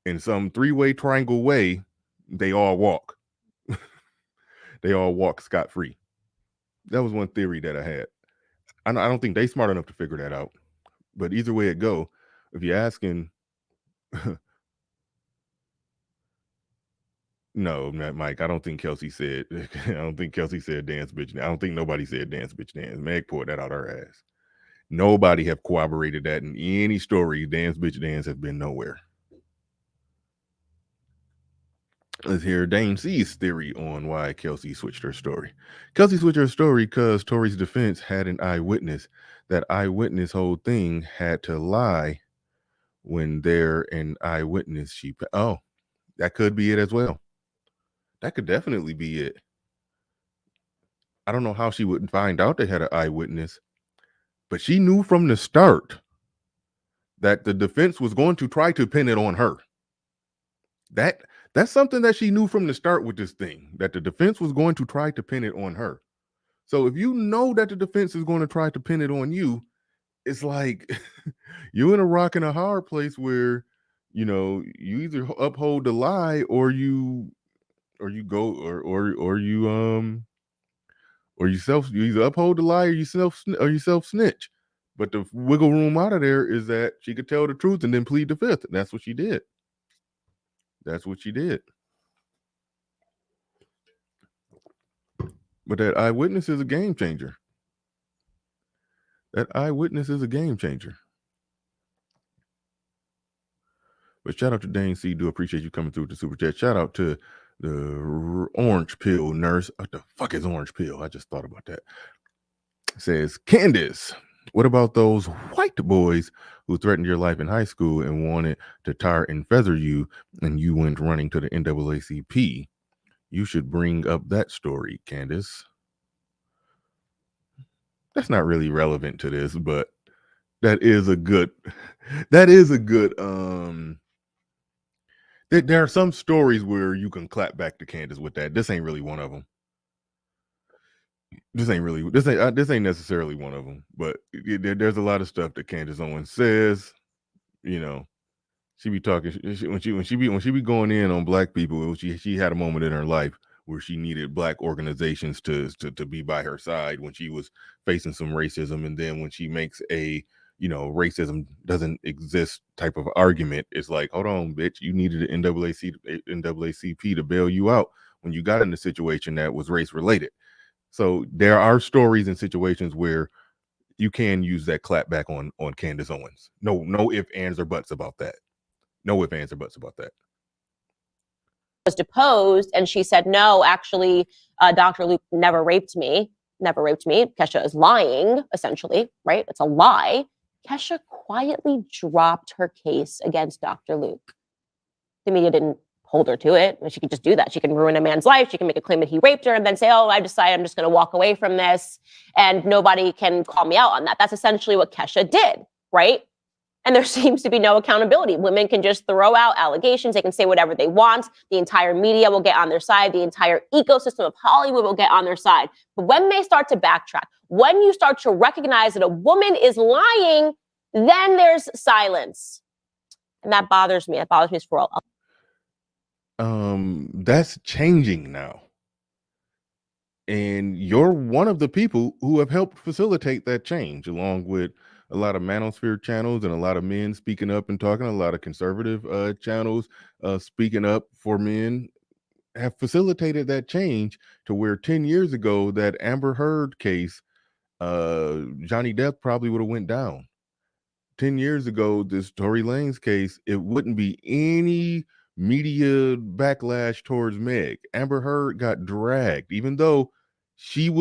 In some three-way triangle way, they all walk. They all walk scot-free. That was one theory that I had. I don't think they smart enough to figure that out. But either way it go, if you're asking, no, Mike, I don't think Kelsey said. I don't think Kelsey said dance bitch. I don't think nobody said dance bitch dance. Meg poured that out her ass. Nobody have corroborated that in any story. Dance bitch dance have been nowhere. Let's hear Dane C's theory on why Kelsey switched her story. Kelsey switched her story because Tory's defense had an eyewitness. That eyewitness whole thing had to lie when they're an eyewitness. That could be it as well. That could definitely be it. I don't know how she wouldn't find out they had an eyewitness, but she knew from the start that the defense was going to try to pin it on her. That's something that she knew from the start with this thing, that the defense was going to try to pin it on her. So if you know that the defense is going to try to pin it on you, it's like you're in a rock and a hard place where, you either uphold the lie or you go or you either uphold the lie or you self snitch. But the wiggle room out of there is that she could tell the truth and then plead the fifth. And that's what she did. But that eyewitness is a game changer. But shout out to Dane C. Do appreciate you coming through with the super chat. Shout out to the orange pill nurse. What the fuck is orange pill? I just thought about that. It says, Candace, what about those white boys who threatened your life in high school and wanted to tar and feather you, and you went running to the NAACP? You should bring up that story, Candace. That's not really relevant to this, but that is a good there are some stories where you can clap back to Candace with that. This ain't really one of them. This ain't necessarily one of them, but there's a lot of stuff that Candace Owens says. She be talking when she be going in on black people. She had a moment in her life where she needed black organizations to be by her side when she was facing some racism, and then when she makes a racism doesn't exist type of argument, it's like, hold on, bitch, you needed the NAACP to bail you out when you got in a situation that was race related. So there are stories and situations where you can use that clap back on Candace Owens. No ifs, ands, or buts about that.
Was deposed, and she said, no, actually, Dr. Luke never raped me. Kesha is lying, essentially, right? It's a lie. Kesha quietly dropped her case against Dr. Luke. The media didn't hold her to it. She could just do that. She can ruin a man's life. She can make a claim that he raped her and then say, oh, I decided I'm just going to walk away from this and nobody can call me out on that. That's essentially what Kesha did, right? And there seems to be no accountability. Women can just throw out allegations. They can say whatever they want. The entire media will get on their side. The entire ecosystem of Hollywood will get on their side. But when they start to backtrack, when you start to recognize that a woman is lying, then there's silence. And that bothers me. It bothers me for all.
That's changing now. And you're one of the people who have helped facilitate that change, along with a lot of manosphere channels and a lot of men speaking up and talking, a lot of conservative channels speaking up for men, have facilitated that change to where 10 years ago, that Amber Heard case, Johnny Depp probably would have went down. 10 years ago, this Tory Lanez case, it wouldn't be any media backlash towards Meg. Amber Heard got dragged, even though Johnny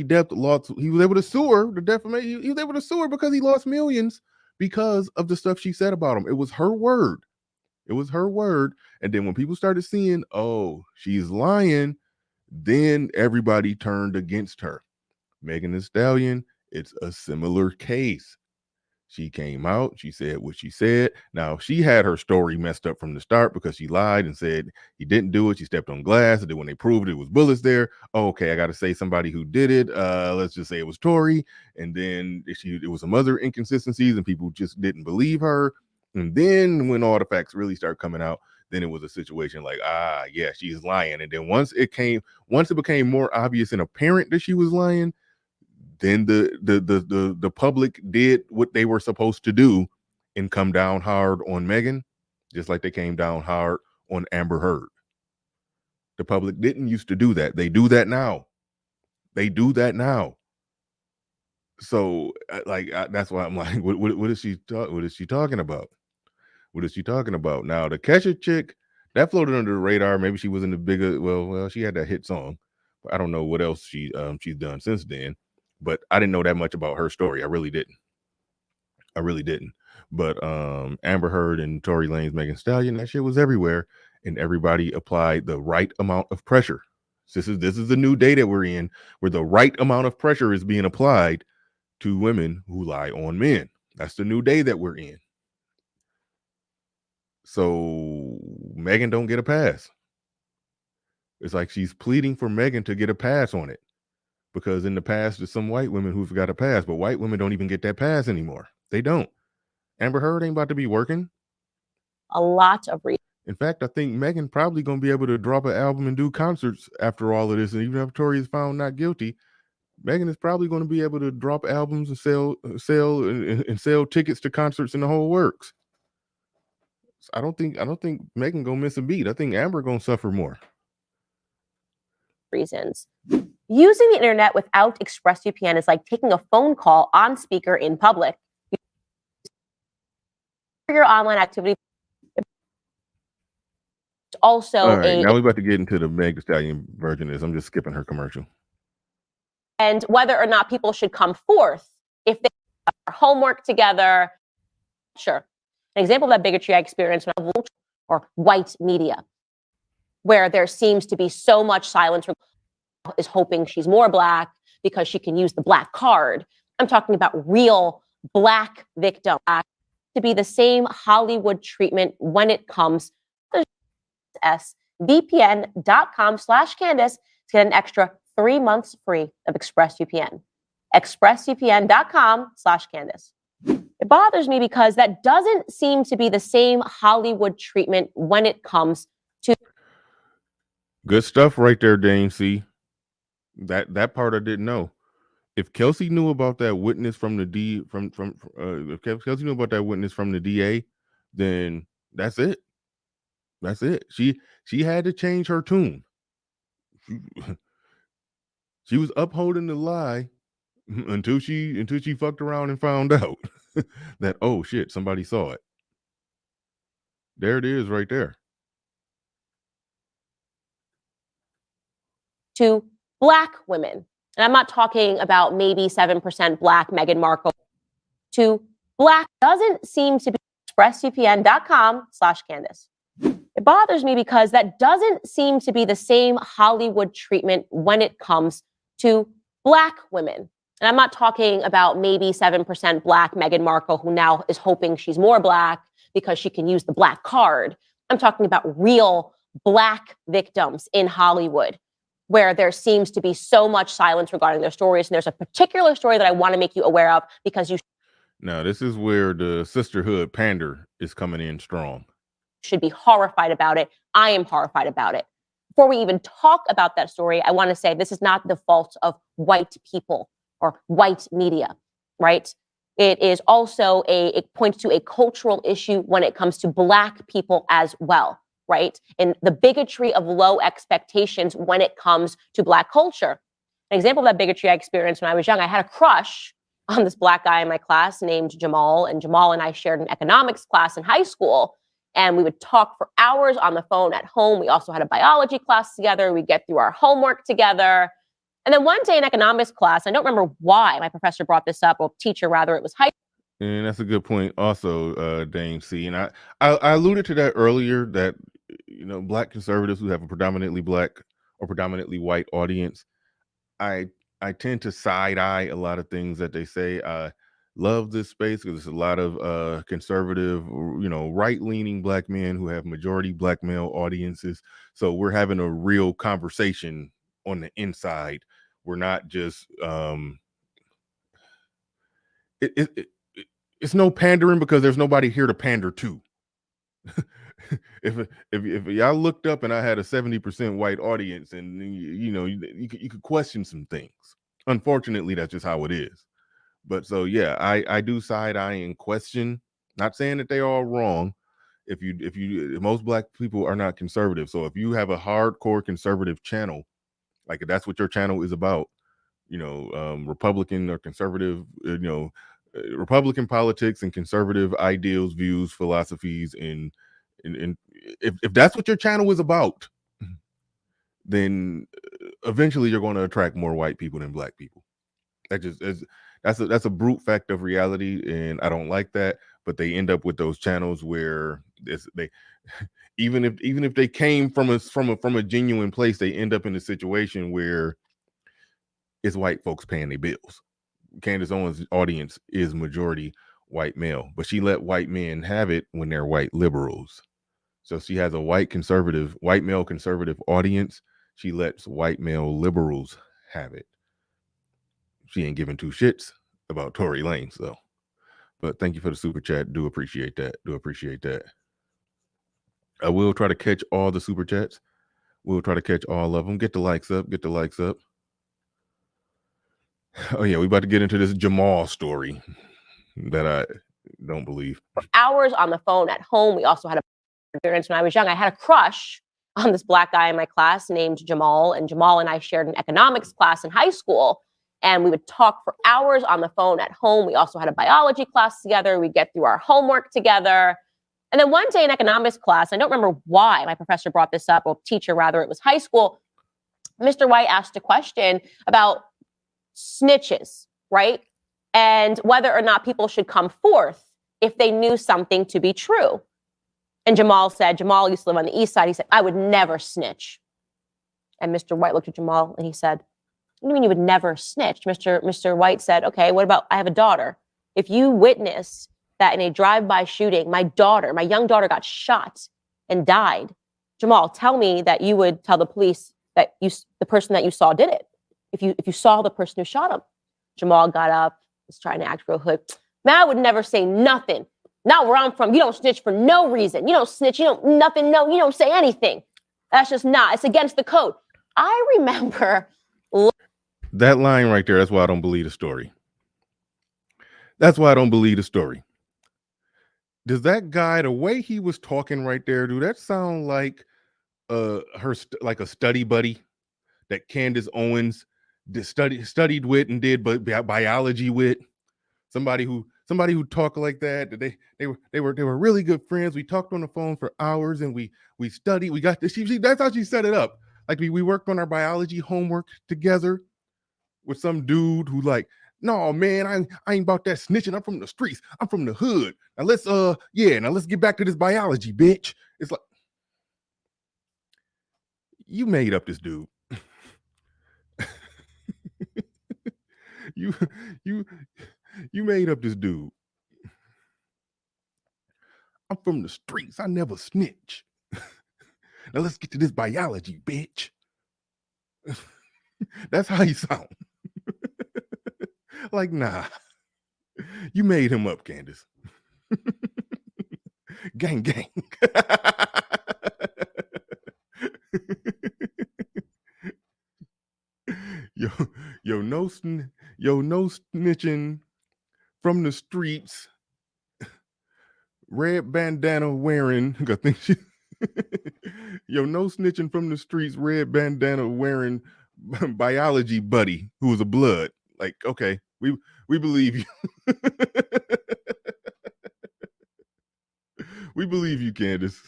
Depp lost. He was able to sue her. The defamation. He was able to sue her because he lost millions because of the stuff she said about him. It was her word. And then when people started seeing, oh, she's lying, then everybody turned against her. Megan Thee Stallion, it's a similar case. She came out, she said what she said. Now, she had her story messed up from the start because she lied and said he didn't do it. She stepped on glass, and then when they proved it was bullets there, okay, I got to say somebody who did it. Let's just say it was Tory. And then it was some other inconsistencies, and people just didn't believe her. And then when all the facts really start coming out, then it was a situation like, yeah, she's lying. And then once it became more obvious and apparent that she was lying, then the public did what they were supposed to do and come down hard on Megan, just like they came down hard on Amber Heard. The public didn't used to do that. They do that now. So that's why I'm like, what is she talking about? What is she talking about? Now, the Kesha chick, that floated under the radar. Maybe she was in the bigger, well, she had that hit song. But I don't know what else she's done since then. But I didn't know that much about her story. I really didn't. But Amber Heard and Tory Lanez, Megan Thee Stallion, that shit was everywhere, and everybody applied the right amount of pressure. This is the new day that we're in, where the right amount of pressure is being applied to women who lie on men. That's the new day that we're in. So Megan don't get a pass. It's like she's pleading for Megan to get a pass on it, because in the past there's some white women who've got a pass, but white women don't even get that pass anymore. They don't. Amber Heard ain't about to be working.
A lot of reasons.
In fact, I think Megan probably gonna be able to drop an album and do concerts after all of this. And even if Tory is found not guilty, Megan is probably going to be able to drop albums and sell tickets to concerts and the whole works. I don't think Megan gonna miss a beat. I think Amber gonna suffer more.
Reasons. Using the internet without ExpressVPN is like taking a phone call on speaker in public. Your online activity. Also,
all right, now we're about to get into the Meg Thee Stallion version of this. I'm just skipping her commercial.
And whether or not people should come forth if they have their homework together. Sure. An example of that bigotry I experienced when I was or white media, where there seems to be so much silence, is hoping she's more black because she can use the black card. I'm talking about real black victims. To be the same Hollywood treatment when it comes to svpn.com/Candace to get an extra 3 months free of ExpressVPN. ExpressVPN.com/Candace. It bothers me because that doesn't seem to be the same Hollywood treatment when it comes to.
Good stuff right there, Dame C. That part I didn't know. If Kelsey knew about that witness from the if Kelsey knew about that witness from the DA, then that's it. That's it. She had to change her tune. She was upholding the lie until she fucked around and found out that, oh shit, somebody saw it. There it is right there.
To black women. And I'm not talking about maybe 7% black Meghan Markle. To black doesn't seem to be expressvpn.com/Candace. It bothers me because that doesn't seem to be the same Hollywood treatment when it comes to black women. And I'm not talking about maybe 7% black Meghan Markle, who now is hoping she's more black because she can use the black card. I'm talking about real black victims in Hollywood, where there seems to be so much silence regarding their stories. And there's a particular story that I want to make you aware of because you.
Now, this is where the sisterhood pander is coming in strong.
Should be horrified about it. I am horrified about it. Before we even talk about that story, I want to say this is not the fault of white people or white media, right? It is also it points to a cultural issue when it comes to black people as well, right? And the bigotry of low expectations when it comes to black culture. An example of that bigotry I experienced when I was young, I had a crush on this black guy in my class named Jamal, and Jamal and I shared an economics class in high school. And we would talk for hours on the phone at home. We also had a biology class together. We'd get through our homework together. And then one day in economics class, I don't remember why my professor brought this up, or teacher rather, it was high.
And that's a good point also, Dame C. And I alluded to that earlier, that, black conservatives who have a predominantly black or predominantly white audience, I tend to side eye a lot of things that they say. love this space because there's a lot of conservative, right-leaning black men who have majority black male audiences. So we're having a real conversation on the inside. We're not just it's no pandering because there's nobody here to pander to. if y'all looked up and I had a 70% white audience, and you could question some things. Unfortunately, that's just how it is. But so yeah, I do side eye and question. Not saying that they're all wrong. If most black people are not conservative. So if you have a hardcore conservative channel, like if that's what your channel is about, Republican or conservative, Republican politics and conservative ideals, views, philosophies, and if that's what your channel is about, then eventually you're going to attract more white people than black people. That's a brute fact of reality, and I don't like that. But they end up with those channels where they even if they came from a genuine place, they end up in a situation where it's white folks paying their bills. Candace Owens' audience is majority white male, but she let white men have it when they're white liberals. So she has a white male conservative audience. She lets white male liberals have it. She ain't giving two shits about Tory Lanez though. But thank you for the super chat. Do appreciate that. I will try to catch all the super chats. We'll try to catch all of them. Get the likes up. Oh yeah, we about to get into this Jamal story that I don't believe.
For hours on the phone at home. We also had a experience when I was young. I had a crush on this black guy in my class named Jamal, and Jamal and I shared an economics class in high school, and we would talk for hours on the phone at home. We also had a biology class together. We'd get through our homework together. And then one day in economics class, I don't remember why my professor brought this up, or teacher rather, it was high school, Mr. White asked a question about snitches, right? And whether or not people should come forth if they knew something to be true. And Jamal used to live on the east side. He said, I would never snitch. And Mr. White looked at Jamal and he said, what do you mean you would never snitch? Mr. White said, okay, what about, I have a daughter. If you witness that in a drive-by shooting, my young daughter got shot and died, Jamal, tell me that you would tell the police that the person that you saw did it. If you saw the person who shot him. Jamal got up, was trying to act real hood. Man, I would never say nothing. Not where I'm from. You don't snitch for no reason. You don't snitch. You don't nothing. No, you don't say anything. That's just not. It's against the code. I remember
that line right there. That's why I don't believe the story. Does that guy, the way he was talking right there, do that sound like like a study buddy that Candace Owens studied with and did biology with? Somebody who talked like that. They were really good friends. We talked on the phone for hours and we studied. We got this. That's how she set it up. Like we worked on our biology homework together with some dude who like, no man, I ain't about that snitching. I'm from the streets. I'm from the hood. Now let's get back to this biology, bitch. It's like you made up this dude. You made up this dude. I'm from the streets. I never snitch. Now let's get to this biology, bitch. That's how he sound. Like, nah. You made him up, Candace. Gang, gang. Yo, no snitching from the streets. Red bandana wearing. I think yo, no snitching from the streets. Red bandana wearing biology buddy who was a blood. Like, okay, we believe you. We believe you, Candace.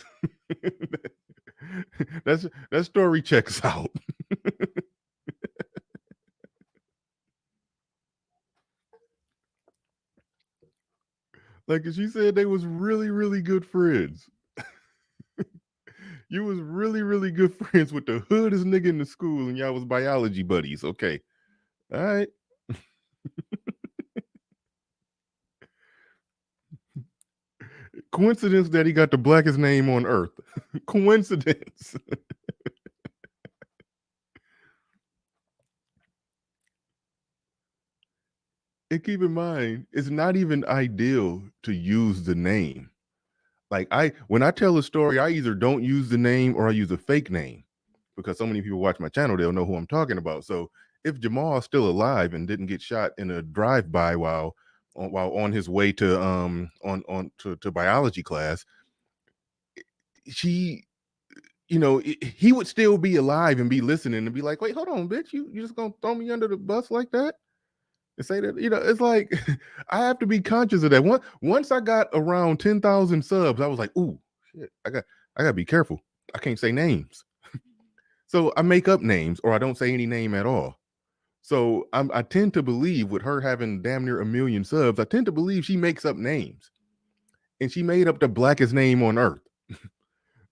That story checks out. Like she said, they was really, really good friends. You was really, really good friends with the hoodest nigga in the school, and y'all was biology buddies. Okay, all right. Coincidence that he got the blackest name on earth. Coincidence. And keep in mind, it's not even ideal to use the name. Like when I tell a story, I either don't use the name or I use a fake name, because so many people watch my channel, they'll know who I'm talking about. So if Jamal's still alive and didn't get shot in a drive-by while on his way to to biology class, he would still be alive and be listening and be like, wait, hold on, bitch, you just gonna throw me under the bus like that? And say that, it's like I have to be conscious of that. Once I got around 10,000 subs, I was like, ooh, shit, I gotta be careful. I can't say names. So I make up names, or I don't say any name at all. So I tend to believe, with her having damn near 1 million subs, I tend to believe she makes up names, and she made up the blackest name on earth,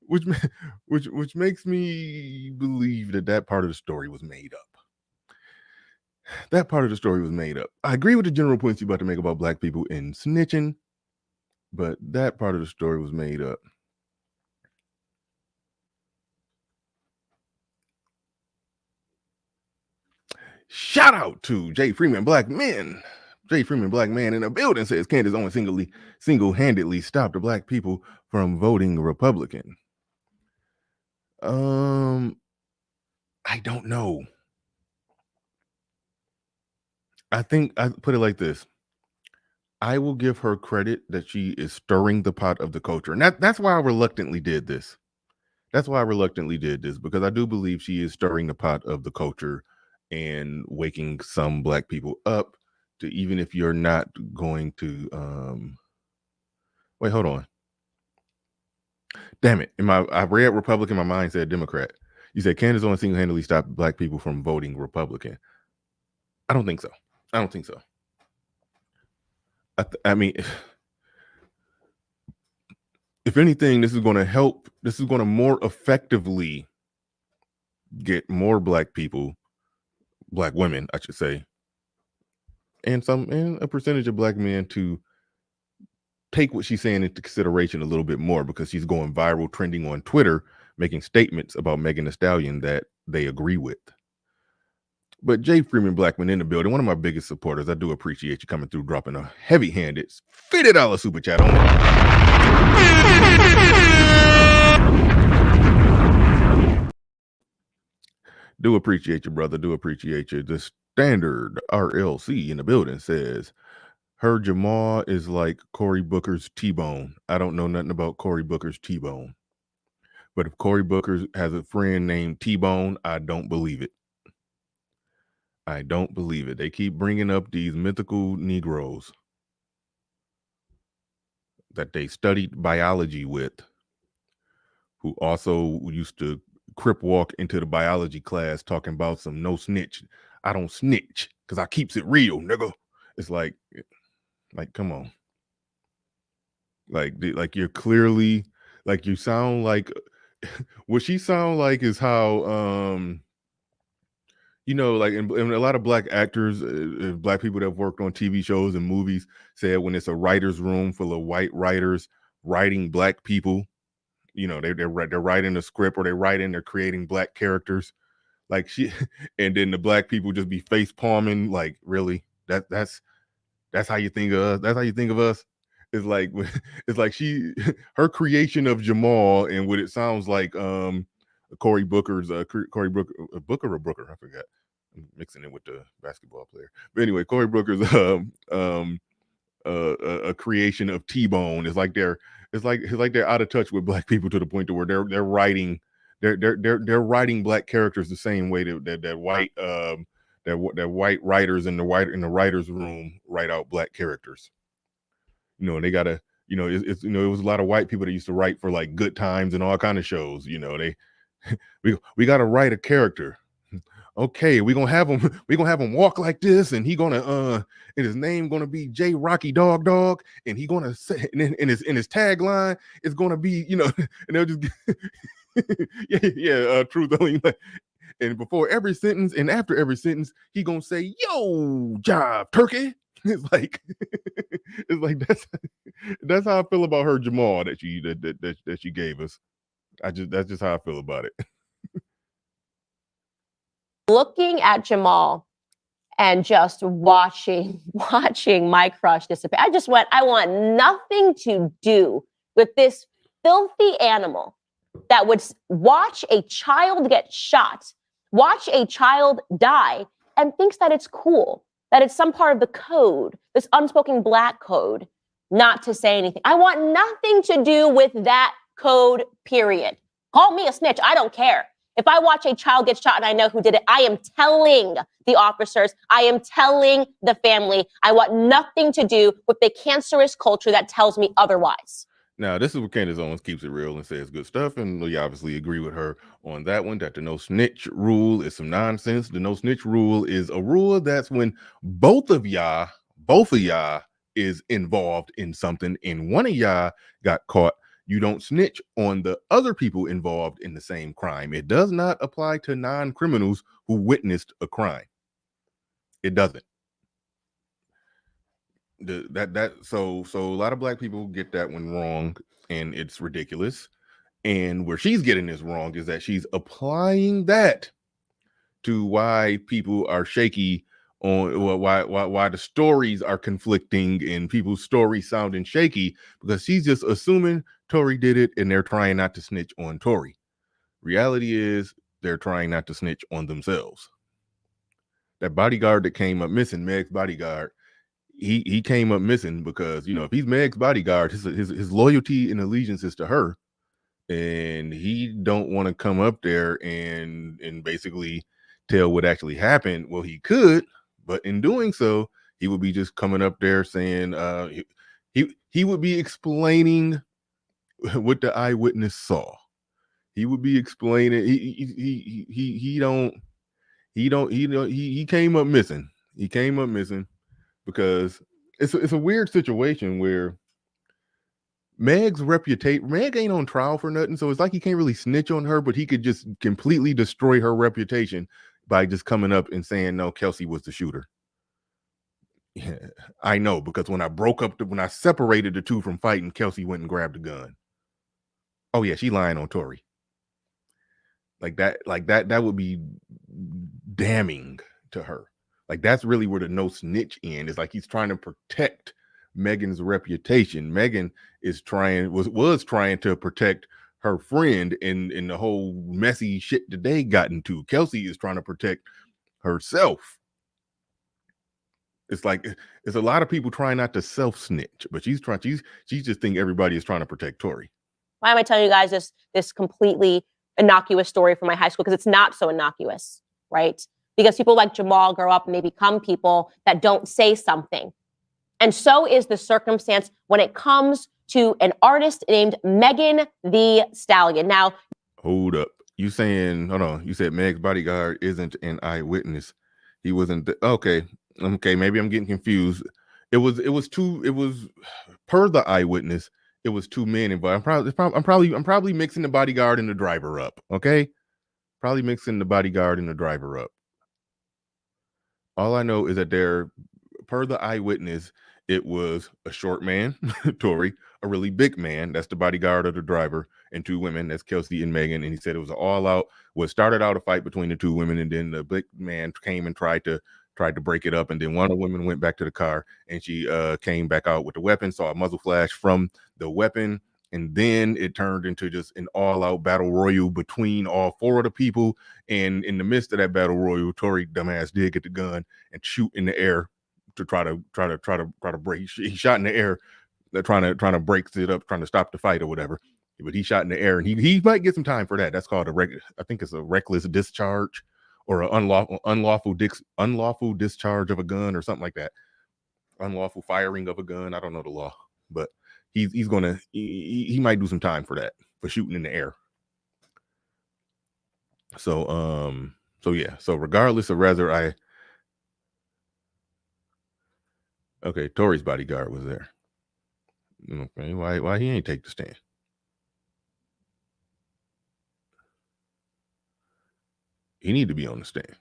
which makes me believe that part of the story was made up. That part of the story was made up. I agree with the general points you're about to make about black people and snitching, but that part of the story was made up. Shout out to Jay Freeman, Black Men. Jay Freeman, Black Man in the building, says Candace Owens single-handedly stopped the black people from voting Republican. I don't know. I think I put it like this. I will give her credit that she is stirring the pot of the culture. And that's why I reluctantly did this. That's why I reluctantly did this, because I do believe she is stirring the pot of the culture and waking some black people up to, even if you're not going to wait, hold on. Damn it. I read Republican, my mind said Democrat. You said Candace Owens single-handedly stopped black people from voting Republican. I don't think so. I don't think so. I mean, if anything, this is going to help. This is going to more effectively get more black people, black women, I should say, and a percentage of black men to take what she's saying into consideration a little bit more, because she's going viral, trending on Twitter, making statements about Megan Thee Stallion that they agree with. But Jay Freeman, Blackman in the building, one of my biggest supporters. I do appreciate you coming through, dropping a heavy-handed $50 super chat on it. Do appreciate you, brother. Do appreciate you. The Standard RLC in the building says, her Jamal is like Cory Booker's T-Bone. I don't know nothing about Cory Booker's T-Bone. But if Cory Booker has a friend named T-Bone, I don't believe it. I don't believe it. They keep bringing up these mythical Negroes that they studied biology with, who also used to crip walk into the biology class talking about some no snitch. I don't snitch because I keeps it real, nigga. It's like, come on. Like you're clearly, like, you sound like, what she sound like is how, like in a lot of black actors, black people that have worked on TV shows and movies said, when it's a writer's room full of white writers writing black people, they're writing a script, or they're creating black characters, like she, and then the black people just be face palming, like, really, that's how you think of us? That's how you think of us? It's like her creation of Jamal, and what it sounds like, Cory Booker's Booker, I forgot. I'm mixing it with the basketball player. But anyway, Cory Booker's a creation of T-Bone. It's like they're out of touch with black people, to the point to where they're writing writing black characters the same way that white writers in the writers' room write out black characters. They gotta, it was a lot of white people that used to write for like Good Times and all kind of shows. We gotta write a character. Okay, we're gonna have him walk like this, and and his name gonna be J Rocky Dog, and he gonna say, and in his tagline is gonna be, and they'll just truth only. And before every sentence and after every sentence, he gonna say, "Yo, job turkey." It's like That's how I feel about her Jamal that she gave us. That's just how I feel about it.
Looking at Jamal and just watching my crush disappear. I want nothing to do with this filthy animal that would watch a child get shot, watch a child die, and thinks that it's cool, that it's some part of the code, this unspoken black code, not to say anything. I want nothing to do with that code, period. Call me a snitch. I don't care. If I watch a child get shot and I know who did it, I am telling the officers, I am telling the family. I want nothing to do with the cancerous culture that tells me otherwise.
Now, this is where Candace Owens keeps it real and says good stuff, and we obviously agree with her on that one, that the no snitch rule is some nonsense. The no snitch rule is a rule that's when both of y'all is involved in something and one of y'all got caught. You don't snitch on the other people involved in the same crime. It does not apply to non-criminals who witnessed a crime. It doesn't. So a lot of black people get that one wrong, and it's ridiculous. And where she's getting this wrong is that she's applying that to why people are shaky on why the stories are conflicting and people's stories sounding shaky, because she's just assuming Tory did it and they're trying not to snitch on Tory. Reality is they're trying not to snitch on themselves. That bodyguard that came up missing, Meg's bodyguard, he came up missing because, if he's Meg's bodyguard, his loyalty and allegiance is to her, and he don't want to come up there and basically tell what actually happened. Well, he could, but in doing so, he would be just coming up there saying he would be explaining what the eyewitness saw. He would be explaining he came up missing. He came up missing because it's a weird situation where Meg's reputation, Meg ain't on trial for nothing, so it's like he can't really snitch on her, but he could just completely destroy her reputation by just coming up and saying, no, Kelsey was the shooter. Yeah, I know, because when I separated the two from fighting, Kelsey went and grabbed a gun. Oh yeah, she lying on Tory. Like that would be damning to her. Like that's really where the no snitch end is. Like he's trying to protect Megan's reputation. Megan was trying to protect her friend in the whole messy shit that they got into. Kelsey is trying to protect herself. It's like it's a lot of people trying not to self snitch, but she's just think everybody is trying to protect Tory.
Why am I telling you guys this completely innocuous story from my high school? Because it's not so innocuous, right? Because people like Jamal grow up and they become people that don't say something. And so is the circumstance when it comes to an artist named Megan Thee Stallion. Now,
hold up. You saying, hold on, you said Meg's bodyguard isn't an eyewitness. He wasn't. Okay, maybe I'm getting confused. It was per the eyewitness, it was two men involved. I'm probably mixing the bodyguard and the driver up. Okay, probably mixing the bodyguard and the driver up. All I know is that per the eyewitness, it was a short man, Tory, a really big man, that's the bodyguard of the driver, and two women, that's Kelsey and Megan. And he said it was started out a fight between the two women, and then the big man came and tried to break it up, and then one of the women went back to the car, and she came back out with the weapon, saw a muzzle flash from the weapon, and then it turned into just an all-out battle royal between all four of the people. And in the midst of that battle royal, Tory dumbass did get the gun and shoot in the air to try to break. He shot in the air, trying to break it up, trying to stop the fight or whatever. But he shot in the air, and he might get some time for that. That's called I think it's a reckless discharge, or an unlawful discharge of a gun, or something like that. Unlawful firing of a gun. I don't know the law, but he might do some time for that, for shooting in the air. So yeah. So regardless of whether okay, Tory's bodyguard was there. Okay, why he ain't take the stand? He need to be on the stand.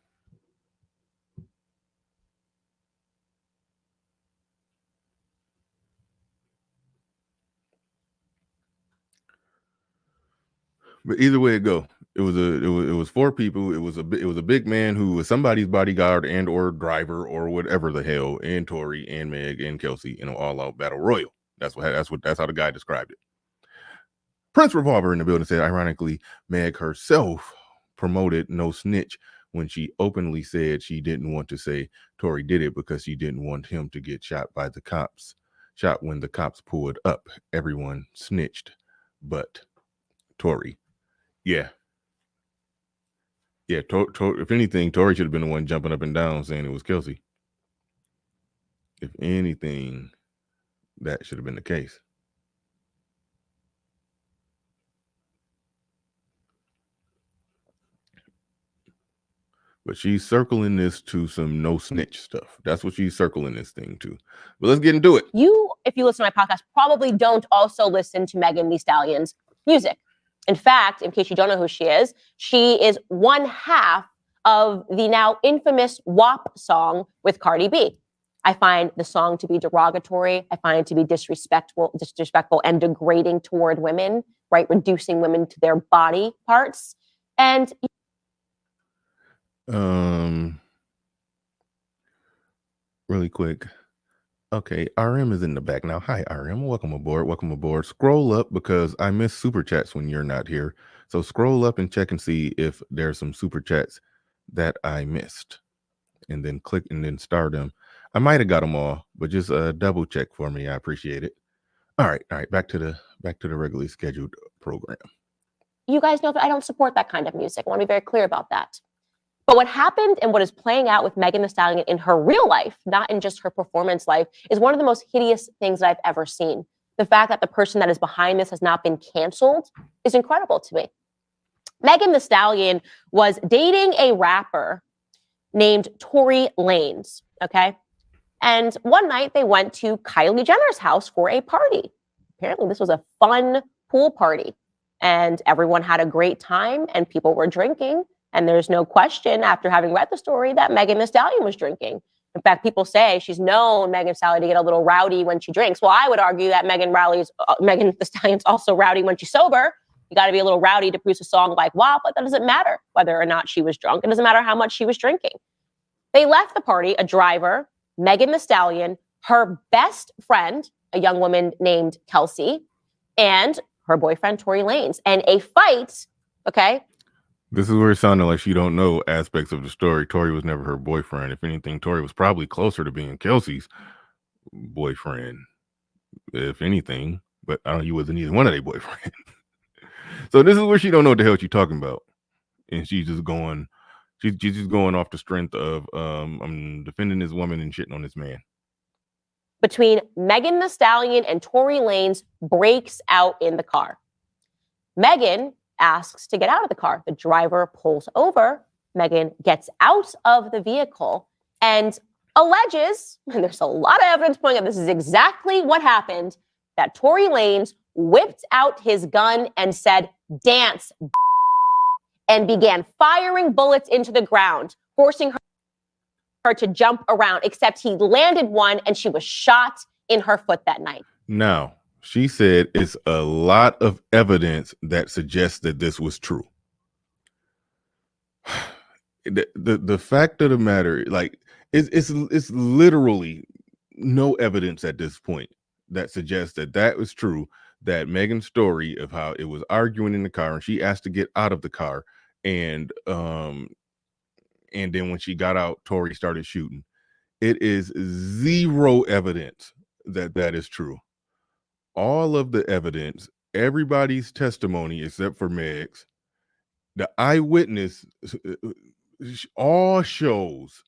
But either way it go, it was 4 people. It was a big man who was somebody's bodyguard and or driver or whatever the hell, and Tory and Meg and Kelsey in an all-out battle royal. That's how the guy described it. Prince Revolver in the building said, ironically, Meg herself promoted no snitch when she openly said she didn't want to say Tory did it because she didn't want him to get shot by the cops. Shot when the cops pulled up. Everyone snitched, but Tory. Yeah. Yeah, if anything, Tory should have been the one jumping up and down saying it was Kelsey. If anything, that should have been the case. But she's circling this to some no snitch stuff. That's what she's circling this thing to. But let's get into it.
You, if you listen to my podcast, probably don't also listen to Megan Thee Stallion's music. In fact, in case you don't know who she is one half of the now infamous WAP song with Cardi B. I find the song to be derogatory. I find it to be disrespectful and degrading toward women, right? Reducing women to their body parts. And
really quick. Okay, RM is in the back now. Hi, RM. Welcome aboard. Scroll up because I miss super chats when you're not here. So scroll up and check and see if there's some super chats that I missed. And then click and then start them. I might have got them all, but just double check for me. I appreciate it. All right. Back to the regularly scheduled program.
You guys know that I don't support that kind of music. I want to be very clear about that. But what happened and what is playing out with Megan Thee Stallion in her real life, not in just her performance life, is one of the most hideous things that I've ever seen. The fact that the person that is behind this has not been canceled is incredible to me. Megan Thee Stallion was dating a rapper named Tory Lanez, okay? And one night they went to Kylie Jenner's house for a party. Apparently this was a fun pool party and everyone had a great time and people were drinking. And there's no question after having read the story that Megan Thee Stallion was drinking. In fact, people say she's known, Megan Thee Stallion, to get a little rowdy when she drinks. Well, I would argue that Megan Thee Stallion's also rowdy when she's sober. You got to be a little rowdy to produce a song like WAP, but that doesn't matter whether or not she was drunk. It doesn't matter how much she was drinking. They left the party, a driver, Megan Thee Stallion, her best friend, a young woman named Kelsey, and her boyfriend, Tory Lanez. And a fight, okay?
This is where it sounded like she don't know aspects of the story. Tory was never her boyfriend. If anything, Tory was probably closer to being Kelsey's boyfriend, if anything. But I don't know, he wasn't either one of their boyfriends. So this is where she don't know what the hell she's talking about. And she's just going off the strength of I'm defending this woman and shitting on this man.
Between Megan Thee Stallion and Tory Lanez breaks out in the car. Megan asks to get out of the car. The driver pulls over. Megan gets out of the vehicle and alleges, and there's a lot of evidence pointing out this is exactly what happened, that Tory Lanez whipped out his gun and said, "Dance," and began firing bullets into the ground, forcing her to jump around, except he landed one and she was shot in her foot that night.
Now, she said it's a lot of evidence that suggests that this was true. The fact of the matter, like, it's literally no evidence at this point that suggests that was true. That Megan's story of how it was arguing in the car and she asked to get out of the car, and then when she got out, Tory started shooting. It is zero evidence that is true. All of the evidence, everybody's testimony except for Meg's, the eyewitness, all shows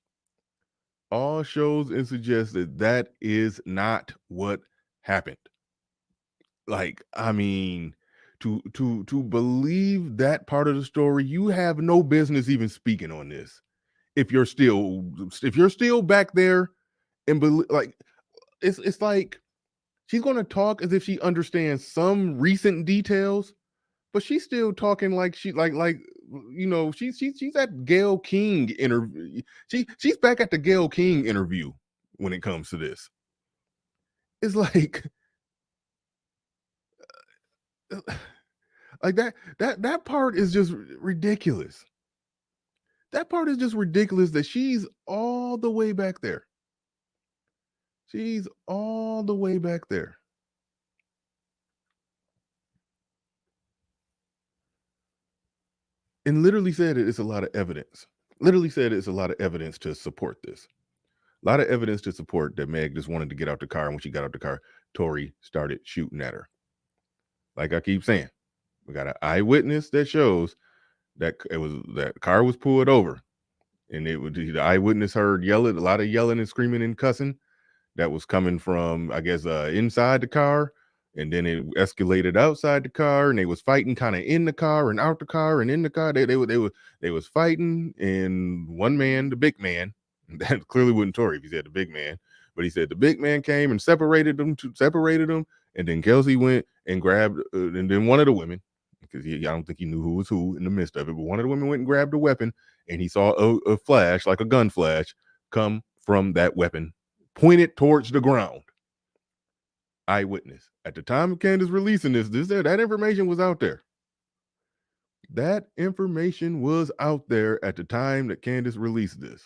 and suggests that is not what happened. Like, I mean, to believe that part of the story, you have no business even speaking on this. If you're still back there and like, it's like she's going to talk as if she understands some recent details, but she's still talking like she like you know, she's at Gayle King interview. She's back at the Gayle King interview when it comes to this. It's like Like that part is just ridiculous. That part is just ridiculous that she's all the way back there. She's all the way back there. And literally said it's a lot of evidence. Literally said it's a lot of evidence to support this. A lot of evidence to support that Meg just wanted to get out the car. And when she got out the car, Tory started shooting at her. Like I keep saying, we got an eyewitness that shows that that car was pulled over. And the eyewitness heard a lot of yelling and screaming and cussing that was coming from, I guess, inside the car. And then it escalated outside the car, and they was fighting kind of in the car and out the car and in the car. They was fighting, and one man, the big man, that clearly wasn't Tory if he said the big man, but he said the big man came and separated them, and then Kelsey went and grabbed, and then one of the women, because I don't think he knew who was who in the midst of it, but one of the women went and grabbed a weapon, and he saw a flash, like a gun flash, come from that weapon, pointed towards the ground. Eyewitness. At the time of Candace releasing that information was out there. That information was out there at the time that Candace released this.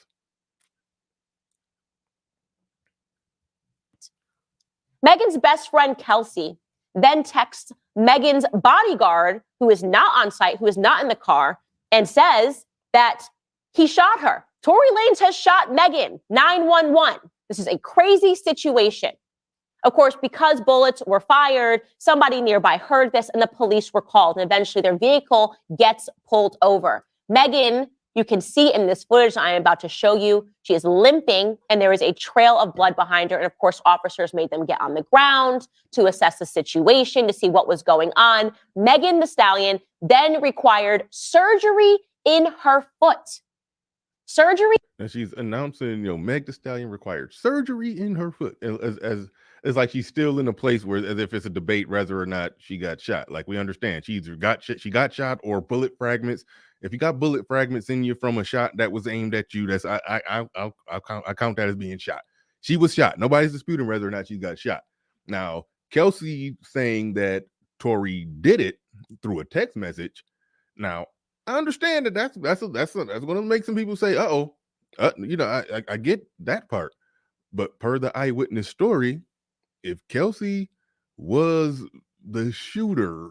Megan's best friend, Kelsey, then texts Megan's bodyguard, who is not on site, who is not in the car, and says that he shot her. Tory Lanez has shot Megan, 911. This is a crazy situation. Of course, because bullets were fired, somebody nearby heard this and the police were called. And eventually their vehicle gets pulled over. Megan, you can see in this footage I am about to show you, she is limping and there is a trail of blood behind her. And of course, officers made them get on the ground to assess the situation, to see what was going on. Megan Thee Stallion then required surgery in her foot. Surgery?
And she's announcing, Meg Thee Stallion required surgery in her foot. As it's like she's still in a place where, as if it's a debate whether or not she got shot. Like, we understand she either got shot or bullet fragments. If you got bullet fragments in you from a shot that was aimed at you, that's I count that as being shot. She was shot. Nobody's disputing whether or not she got shot. Now, Kelsey saying that Tory did it through a text message. Now, I understand that that's going to make some people say, I get that part. But per the eyewitness story, if Kelsey was the shooter,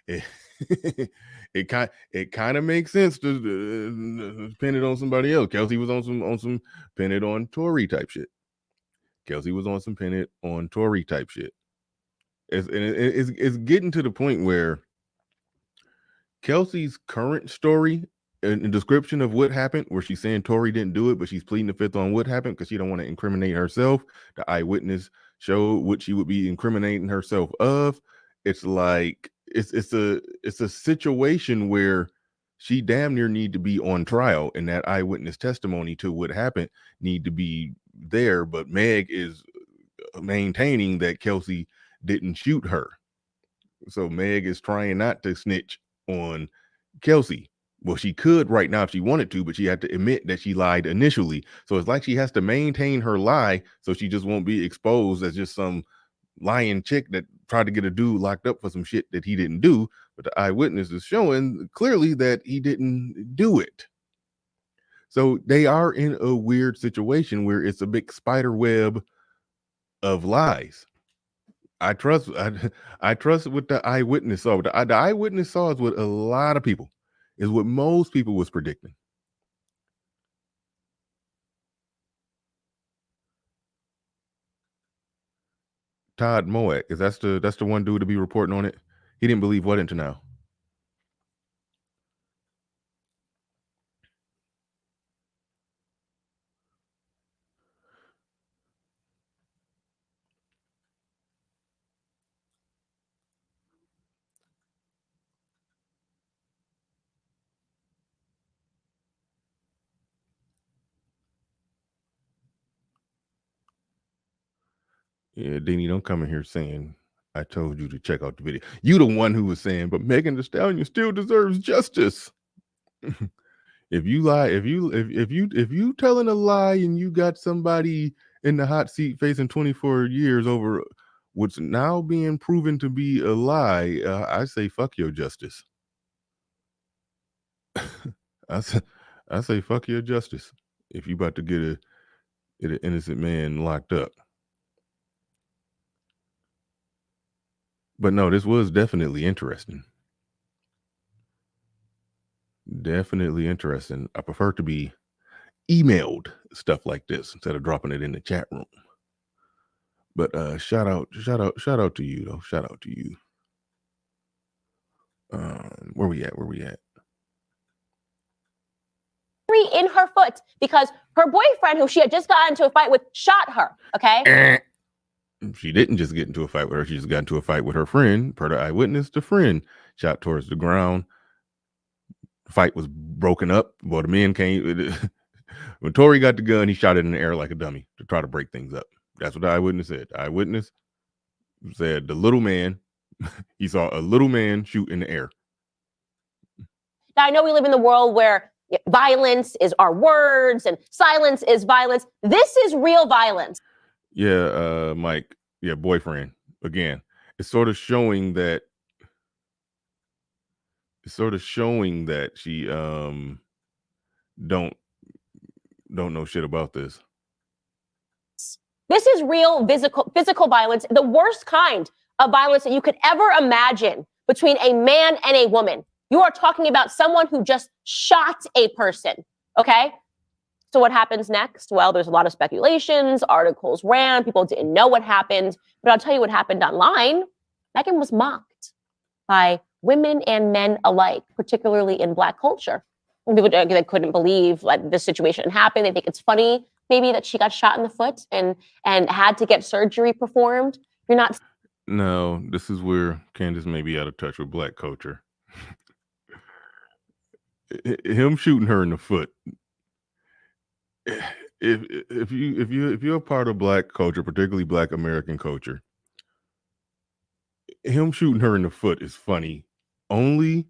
it kind of makes sense to pin it on somebody else. Kelsey was on some pin it on Tory type shit. Kelsey was on some pin it on Tory type shit. It's getting to the point where Kelsey's current story and description of what happened, where she's saying Tory didn't do it, but she's pleading the fifth on what happened because she don't want to incriminate herself. The eyewitness showed what she would be incriminating herself of. It's like it's a situation where she damn near need to be on trial, and that eyewitness testimony to what happened need to be there. But Meg is maintaining that Kelsey didn't shoot her, so Meg is trying not to snitch on Kelsey. Well, she could right now if she wanted to, but she had to admit that she lied initially. So it's like she has to maintain her lie so she just won't be exposed as just some lying chick that tried to get a dude locked up for some shit that he didn't do. But the eyewitness is showing clearly that he didn't do it. So they are in a weird situation where it's a big spider web of lies. I trust what the eyewitness saw. The eyewitness saw is what a lot of people, is what most people was predicting. Todd Moak, is that's the one dude to be reporting on it? He didn't believe what until now? Yeah, Deanie, don't come in here saying I told you to check out the video. You the one who was saying, but Megan Thee Stallion still deserves justice. If you lie, if you telling a lie and you got somebody in the hot seat facing 24 years over what's now being proven to be a lie, I say fuck your justice. I say fuck your justice if you about to get an innocent man locked up. But no, this was definitely interesting. Definitely interesting. I prefer to be emailed stuff like this instead of dropping it in the chat room. But shout out to you though. Shout out to you. Where we at?
In her foot because her boyfriend, who she had just gotten into a fight with, shot her. Okay.
She didn't just get into a fight with her. She just got into a fight with her friend. Per the eyewitness, the friend shot towards the ground. Fight was broken up. Well, the men came. When Tory got the gun, he shot it in the air like a dummy to try to break things up. That's what the eyewitness said. The eyewitness said the little man, he saw a little man shoot in the air.
Now, I know we live in the world where violence is our words and silence is violence. This is real violence.
Yeah, Mike. Yeah, boyfriend. Again, it's sort of showing that she don't know shit about this.
This is real physical violence, the worst kind of violence that you could ever imagine between a man and a woman. You are talking about someone who just shot a person, okay? So what happens next? Well, there's a lot of speculations, articles ran, people didn't know what happened, but I'll tell you what happened online. Megan was mocked by women and men alike, particularly in Black culture. And people they couldn't believe like this situation happened. They think it's funny, maybe, that she got shot in the foot and had to get surgery performed. You're not.
No, this is where Candace may be out of touch with Black culture. Him shooting her in the foot. If you're a part of Black culture, particularly Black American culture, him shooting her in the foot is funny only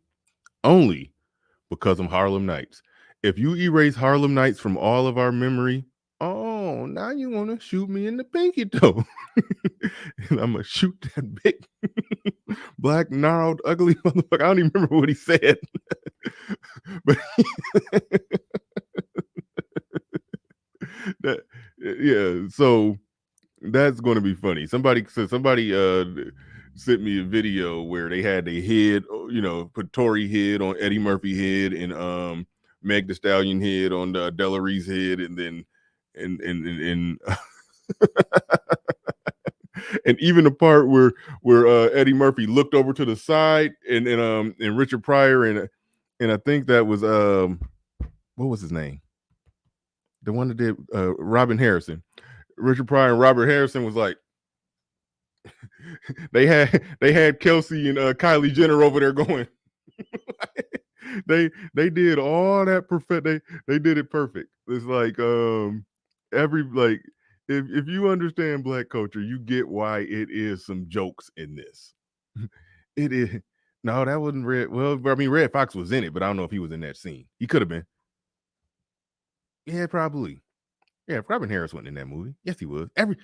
because of Harlem Nights. If you erase Harlem Nights from all of our memory, oh, now you want to shoot me in the pinky toe. And I'm gonna shoot that big black gnarled ugly motherfucker. I don't even remember what he said. But yeah, so that's going to be funny. Somebody sent me a video where they had their head, put Tory head on Eddie Murphy head and Meg Thee Stallion head on Della Ree's head, and then and and even the part where Eddie Murphy looked over to the side and Richard Pryor and I think that was what was his name? The one that did Robin Harrison. Richard Pryor and Robert Harrison was like, they had Kelsey and Kylie Jenner over there going. they did all that perfect. They did it perfect. It's like if you understand Black culture, you get why it is some jokes in this. It is. No, that wasn't Red. Well, I mean, Red Fox was in it, but I don't know if he was in that scene. He could have been. Yeah, probably. Yeah, Robin Harris wasn't in that movie. Yes, he was. Every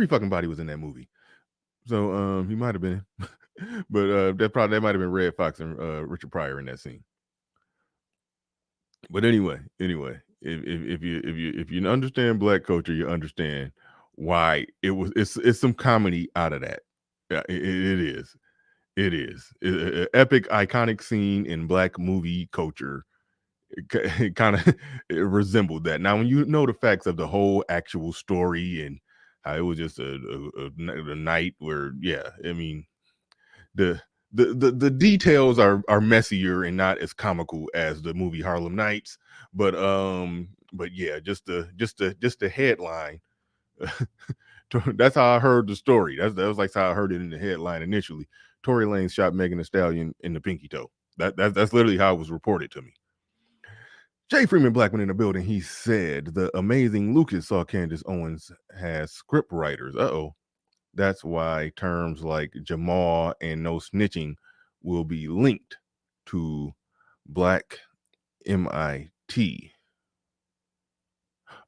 fucking body was in that movie. So he might have been, but that might have been Red Fox and Richard Pryor in that scene. But anyway, if you understand Black culture, you understand why it's some comedy out of that. It is. It's an epic, iconic scene in Black movie culture. It kind of resembled that. Now, when you know the facts of the whole actual story and how it was just a night where, yeah, I mean, the details are messier and not as comical as the movie Harlem Nights, but yeah, just the headline. That's how I heard the story. That was like how I heard it in the headline initially. Tory Lanez shot Megan Thee Stallion in the pinky toe. That's literally how it was reported to me. Jay Freeman Blackman in the building. He said the amazing Lucas saw Candace Owens has script writers. That's why terms like Jamal and no snitching will be linked to Black MIT.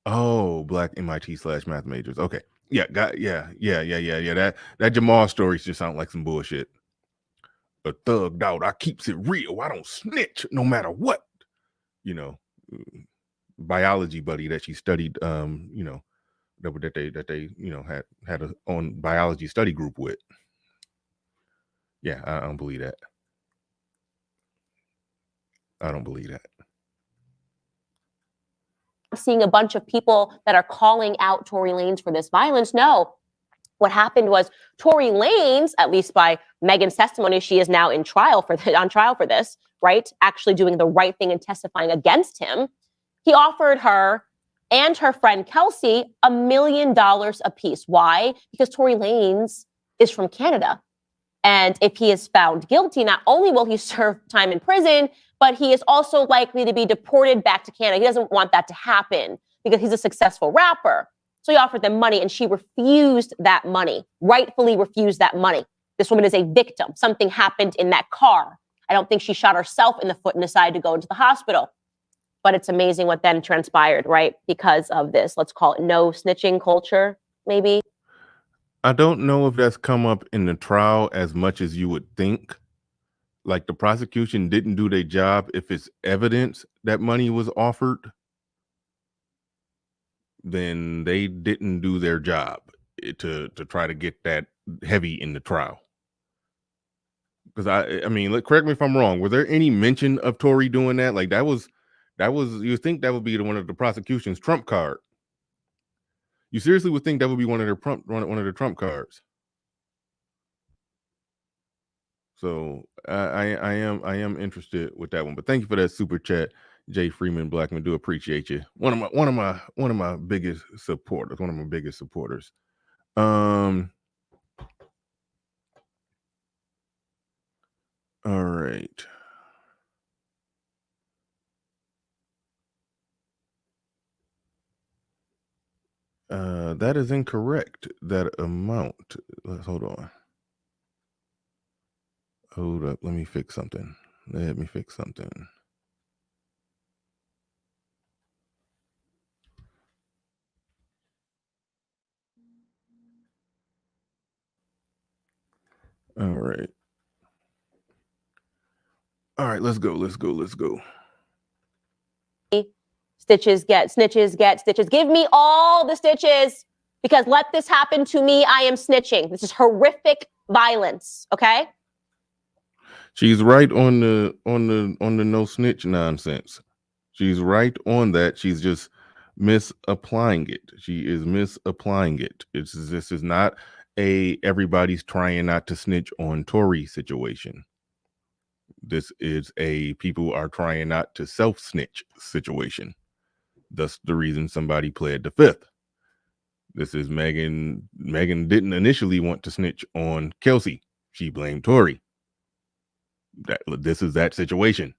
Oh, Black MIT /math majors. Okay. Yeah, That Jamal stories just sound like some bullshit. A thugged out. I keeps it real. I don't snitch no matter what. You know, biology buddy that she studied. You know, that they you know had a own biology study group with. Yeah, I don't believe that. I don't believe that.
Seeing a bunch of people that are calling out Tory Lanez for this violence. No. What happened was Tory Lanez, at least by Megan's testimony, she is now on trial for this, right? Actually doing the right thing and testifying against him. He offered her and her friend Kelsey $1 million apiece. Why? Because Tory Lanez is from Canada. And if he is found guilty, not only will he serve time in prison, but he is also likely to be deported back to Canada. He doesn't want that to happen because he's a successful rapper. So he offered them money and she refused that money, rightfully refused that money. This woman is a victim. Something happened in that car. I don't think she shot herself in the foot and decided to go into the hospital. But it's amazing what then transpired, right? Because of this, let's call it no snitching culture, maybe.
I don't know if that's come up in the trial as much as you would think. Like the prosecution didn't do their job. If it's evidence that money was offered, then they didn't do their job to try to get that heavy in the trial. Because I mean, correct me if I'm wrong. Was there any mention of Tory doing that? Like that was you think that would be one of the prosecution's trump card? You seriously would think that would be one of their trump cards? So I am interested with that one. But thank you for that super chat, Jay Freeman Blackman. Do appreciate you. One of my biggest supporters. One of my biggest supporters. All right. That is incorrect. That amount. Let's hold on. Hold up. Let me fix something. All right. All right, let's go.
Stitches get snitches get stitches. Give me all the stitches because let this happen to me. I am snitching. This is horrific violence. Okay.
She's right on the no snitch nonsense. She's right on that. She's just misapplying it. She is misapplying it. This is not a everybody's trying not to snitch on Tory situation. This is a people are trying not to self-snitch situation. That's the reason somebody pled the fifth. This is Megan. Megan didn't initially want to snitch on Kelsey. She blamed Tory. This is that situation.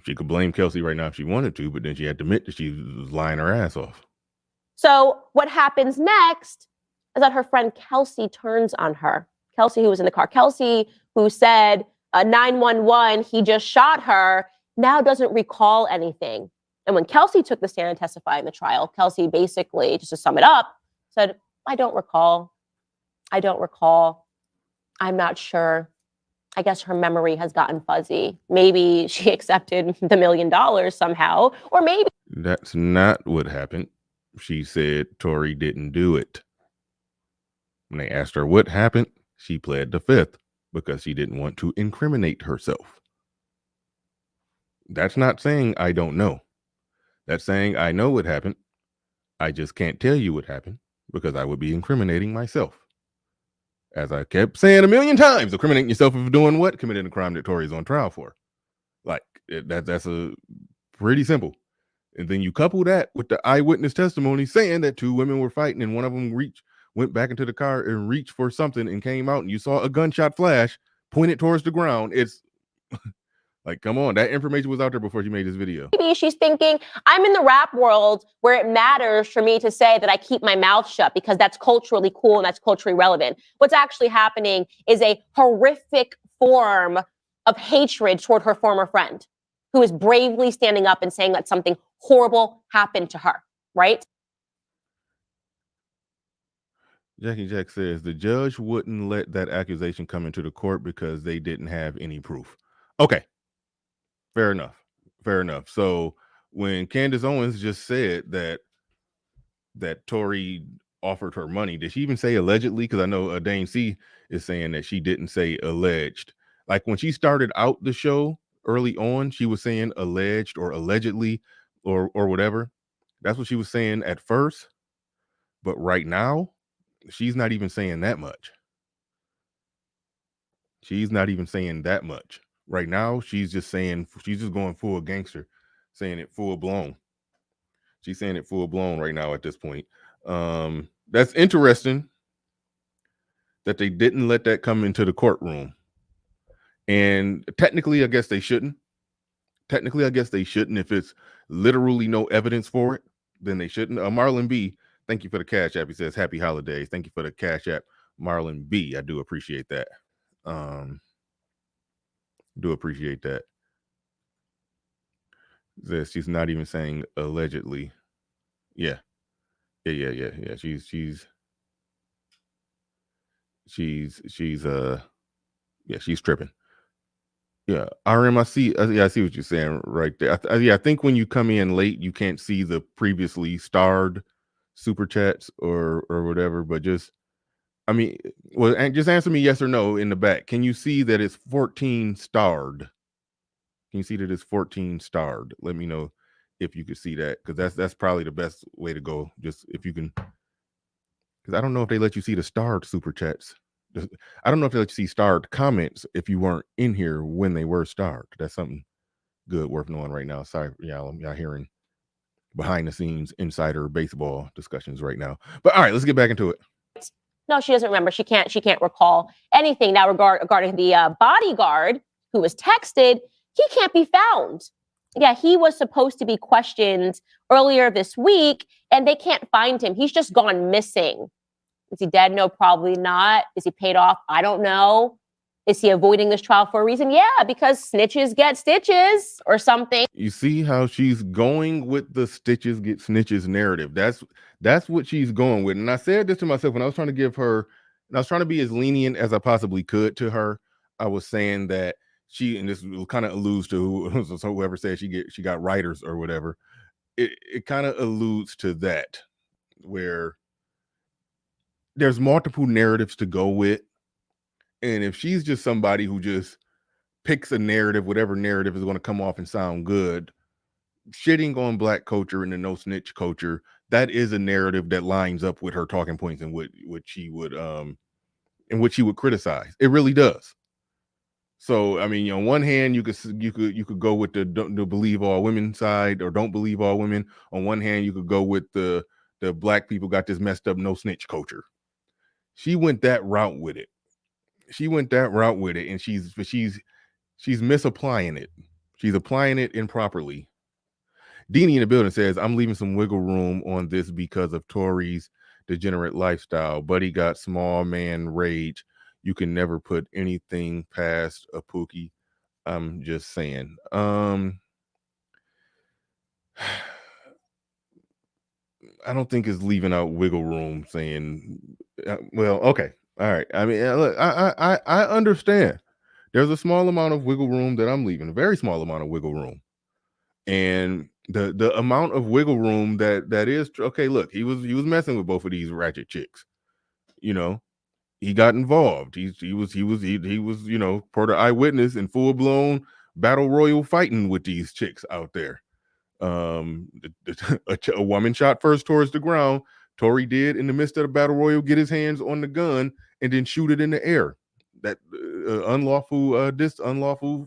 She could blame Kelsey right now if she wanted to, but then she had to admit that she was lying her ass off.
So what happens next is that her friend Kelsey turns on her. Kelsey, who was in the car. Kelsey, who said 911, he just shot her, now doesn't recall anything. And when Kelsey took the stand and testified in the trial, Kelsey basically, just to sum it up, said, I don't recall. I'm not sure. I guess her memory has gotten fuzzy. Maybe she accepted the $1 million somehow, or maybe.
That's not what happened. She said Tory didn't do it. When they asked her what happened, she pled the fifth because she didn't want to incriminate herself. That's not saying I don't know. That's saying I know what happened. I just can't tell you what happened because I would be incriminating myself. As I kept saying 1,000,000 times, incriminating yourself for doing what? Committing a crime that Tory's on trial for. Like, that's a pretty simple. And then you couple that with the eyewitness testimony saying that two women were fighting and one of them went back into the car and reached for something and came out and you saw a gunshot flash pointed towards the ground. It's like, come on, that information was out there before she made this video.
Maybe she's thinking, I'm in the rap world where it matters for me to say that I keep my mouth shut because that's culturally cool and that's culturally relevant. What's actually happening is a horrific form of hatred toward her former friend who is bravely standing up and saying that something horrible happened to her, right?
Jackie Jack says the judge wouldn't let that accusation come into the court because they didn't have any proof. Okay. Fair enough. Fair enough. So when Candace Owens just said that Tory offered her money, did she even say allegedly? Because I know Dane C is saying that she didn't say alleged. Like when she started out the show early on, she was saying alleged or allegedly or whatever. That's what she was saying at first. But right now, she's not even saying that much. She's not even saying that much. Right now, she's just going full gangster, saying it full blown. She's saying it full blown right now at this point. That's interesting that they didn't let that come into the courtroom. And technically, I guess they shouldn't. If it's literally no evidence for it, then they shouldn't. Marlon B, thank you for the Cash App. He says, happy holidays. Thank you for the Cash App, Marlon B. I do appreciate that. She's not even saying allegedly. Yeah. She's tripping. Yeah, RM, I see what you're saying right there. I think when you come in late, you can't see the previously starred super chats or whatever. But just answer me yes or no in the back. Can you see that it's 14 starred? Can you see that it's 14 starred? Let me know if you could see that, because that's probably the best way to go. Just if you can, because I don't know if they let you see the starred super chats. I don't know if they let you see starred comments if you weren't in here when they were starred. That's something good worth knowing right now. Sorry, y'all hearing behind the scenes insider baseball discussions right now. But all right, let's get back into it.
No, she doesn't remember. She can't recall anything. Now, regarding the bodyguard who was texted, he can't be found. Yeah, he was supposed to be questioned earlier this week, and they can't find him. He's just gone missing. Is he dead? No, probably not. Is he paid off? I don't know. Is he avoiding this trial for a reason? Yeah, because snitches get stitches or something.
You see how she's going with the stitches get snitches narrative. That's what she's going with. And I said this to myself when I was trying to give her, and I was trying to be as lenient as I possibly could to her. I was saying that and this kind of alludes to whoever said she got writers or whatever. It kind of alludes to that, where there's multiple narratives to go with. And if she's just somebody who just picks a narrative, whatever narrative is going to come off and sound good, shitting on Black culture and the no snitch culture, that is a narrative that lines up with her talking points and what she would criticize. It really does. So, I mean, on one hand, you could go with the believe all women side or don't believe all women. On one hand, you could go with the Black people got this messed up no snitch culture. She went that route with it. And she's misapplying it. She's applying it improperly. Deanie in the building says, I'm leaving some wiggle room on this because of Tory's degenerate lifestyle. Buddy got small man rage. You can never put anything past a Pookie. I'm just saying. I don't think it's leaving out wiggle room saying, well, okay. All right. I mean, look, I understand. There's a small amount of wiggle room that I'm leaving, a very small amount of wiggle room. And the amount of wiggle room that is, okay, look, he was messing with both of these ratchet chicks. You know, he got involved. He was, per the eyewitness, in full blown battle royal fighting with these chicks out there. A woman shot first towards the ground. Tory did, in the midst of the battle royal, get his hands on the gun and then shoot it in the air. That unlawful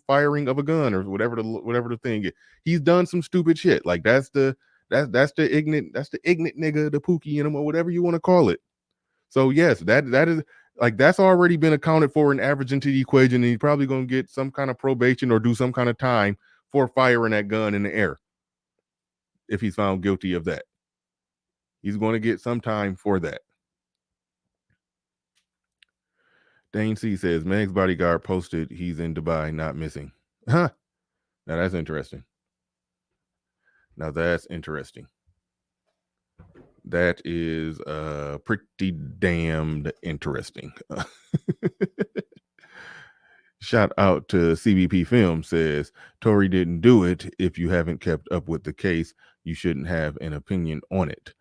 firing of a gun or whatever the thing is. He's done some stupid shit. Like that's the ignorant nigga, the Pookie in him, or whatever you want to call it. So yes, that is like, that's already been accounted for and averaged into the equation, and he's probably gonna get some kind of probation or do some kind of time for firing that gun in the air. If he's found guilty of that, he's going to get some time for that. Dane C says, Meg's bodyguard posted he's in Dubai, not missing. Huh. Now that's interesting. That is pretty damned interesting. Shout out to CBP Film says, Tory didn't do it. If you haven't kept up with the case, you shouldn't have an opinion on it.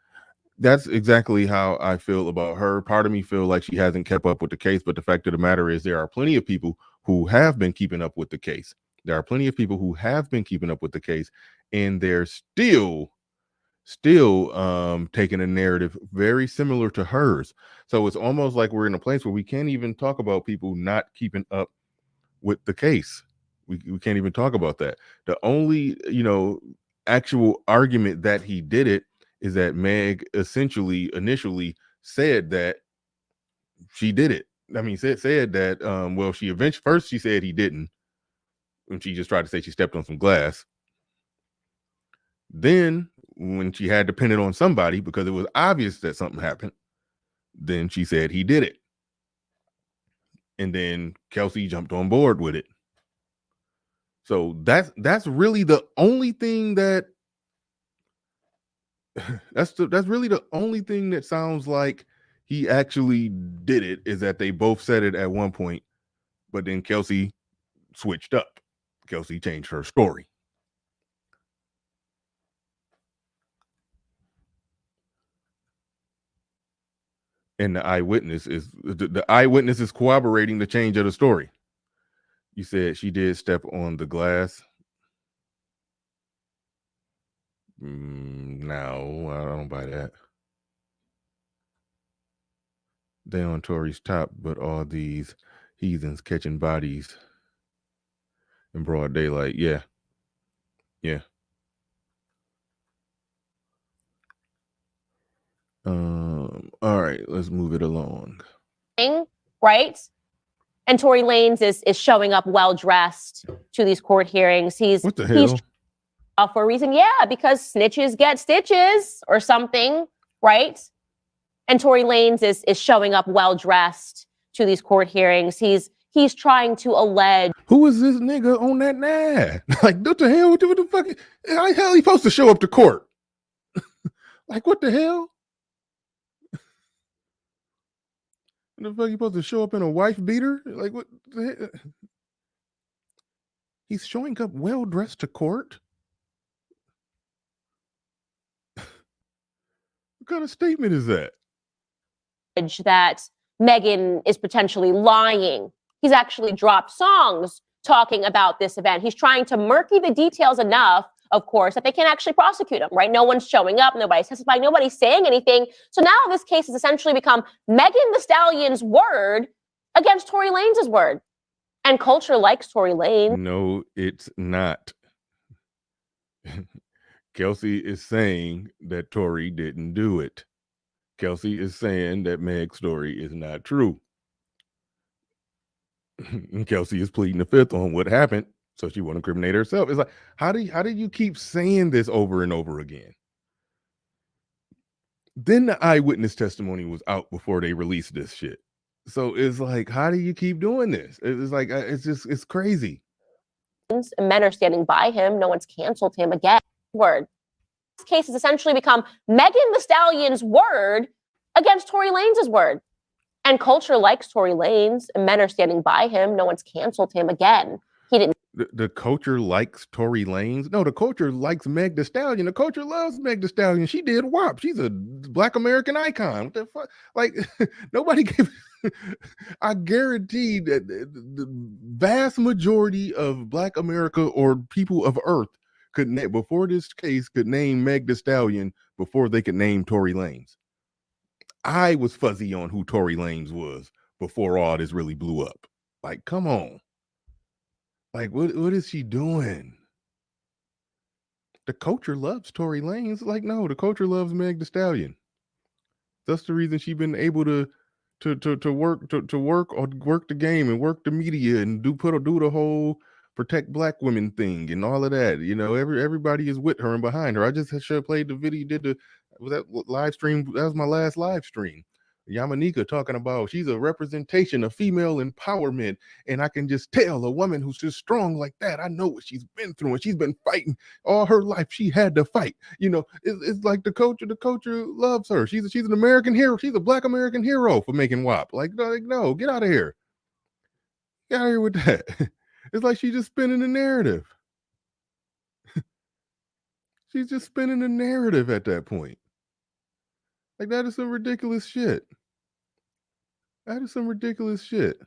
That's exactly how I feel about her. Part of me feel like she hasn't kept up with the case, but the fact of the matter is there are plenty of people who have been keeping up with the case. There are plenty of people who have been keeping up with the case, and they're still taking a narrative very similar to hers. So it's almost like we're in a place where we can't even talk about people not keeping up with the case. We can't even talk about that. The only, actual argument that he did it is that Meg essentially initially said that she did it. I mean, said that, well, she eventually, first she said he didn't, when she just tried to say she stepped on some glass. Then when she had to pin it on somebody because it was obvious that something happened, then she said he did it. And then Kelsey jumped on board with it. So that's really the only thing that that's really the only thing that sounds like he actually did it, is that they both said it at one point, but then Kelsey switched up. Kelsey changed her story. And the eyewitness is corroborating the change of the story. You said she did step on the glass. No, I don't buy that. They on Tory's top, but all these heathens catching bodies in broad daylight. Yeah. All right, let's move it along.
Right? And Tory Lanez is showing up well dressed to these court hearings.
What the hell?
He's for a reason, yeah, because snitches get stitches or something, right? And Tory Lanez is showing up well dressed to these court hearings. He's trying to allege.
Who is this nigga on that Like, what the hell? What the fuck? How the hell he supposed to show up to court? Like, what the hell? What the fuck, you supposed to show up in a wife beater? Like, what the hell? He's showing up well dressed to court? What kind of statement is that?
That Megan is potentially lying. He's actually dropped songs talking about this event. He's trying to murky the details enough, of course, that they can't actually prosecute him, right? No one's showing up, nobody's testifying, nobody's saying anything. So now this case has essentially become Megan Thee Stallion's word against Tory Lanez's word. And culture likes Tory Lanez.
No, it's not. Kelsey is saying that Tory didn't do it. Kelsey is saying that Meg's story is not true. And Kelsey is pleading the fifth on what happened, so she won't incriminate herself. It's like, how do you keep saying this over and over again? Then the eyewitness testimony was out before they released this shit. So it's like, how do you keep doing this? It's like, it's crazy.
Men are standing by him. No one's canceled him again. Word. This case has essentially become Megan Thee Stallion's word against Tory Lanez's word. And culture likes Tory Lanez. Men are standing by him. No one's canceled him again. He didn't.
The culture likes Tory Lanez. No, the culture likes Meg Thee Stallion. The culture loves Meg Thee Stallion. She did WAP. She's a Black American icon. What the fuck? Like, nobody gave. I guarantee that the vast majority of Black America or people of Earth could before this case could name Meg Thee Stallion before they could name Tory Lanez. I was fuzzy on who Tory Lanez was before all this really blew up. Like, come on. Like, what is she doing? The culture loves Tory Lanez. Like, no, the culture loves Meg Thee Stallion. That's the reason she's been able to work the game and work the media and do the whole protect Black women thing and all of that. You know, everybody is with her and behind her. I just should have played the video. Was that live stream? That was my last live stream Yamanika talking about she's a representation of female empowerment, and I can just tell a woman who's just strong like that. I know what she's been through, and she's been fighting all her life. She had to fight. It's like the culture. The culture loves her. She's an American hero. She's a Black American hero for making WAP. Like no, get out of here. Get out of here with that. It's like she's just spinning the narrative. She's just spinning the narrative at that point. Like, that is some ridiculous shit. That is some ridiculous shit.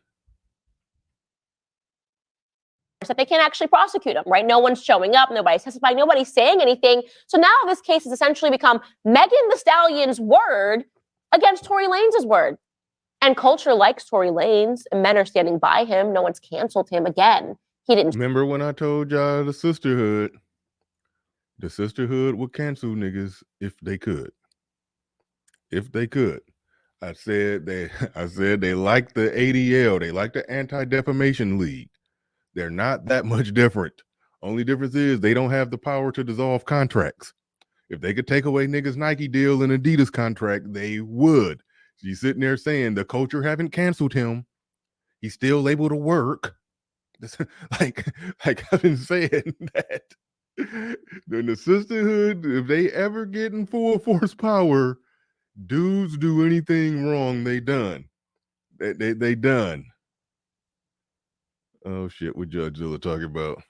That they can't actually prosecute him, right? No one's showing up, nobody's testifying, nobody's saying anything. So now this case has essentially become Megan Thee Stallion's word against Tory Lanez's word. And culture likes Tory Lanez, and men are standing by him. No one's canceled him again. He didn't.
Remember when I told y'all the sisterhood would cancel niggas if they could. If they could. I said they like the ADL, they like the Anti-Defamation League. They're not that much different. Only difference is they don't have the power to dissolve contracts. If they could take away niggas' Nike deal and Adidas contract, they would. She's sitting there saying the culture haven't canceled him. He's still able to work. like I've been saying that. In the sisterhood, if they ever get in full force power, dudes do anything wrong, they done. They done. Oh shit, what Judge Zilla talking about?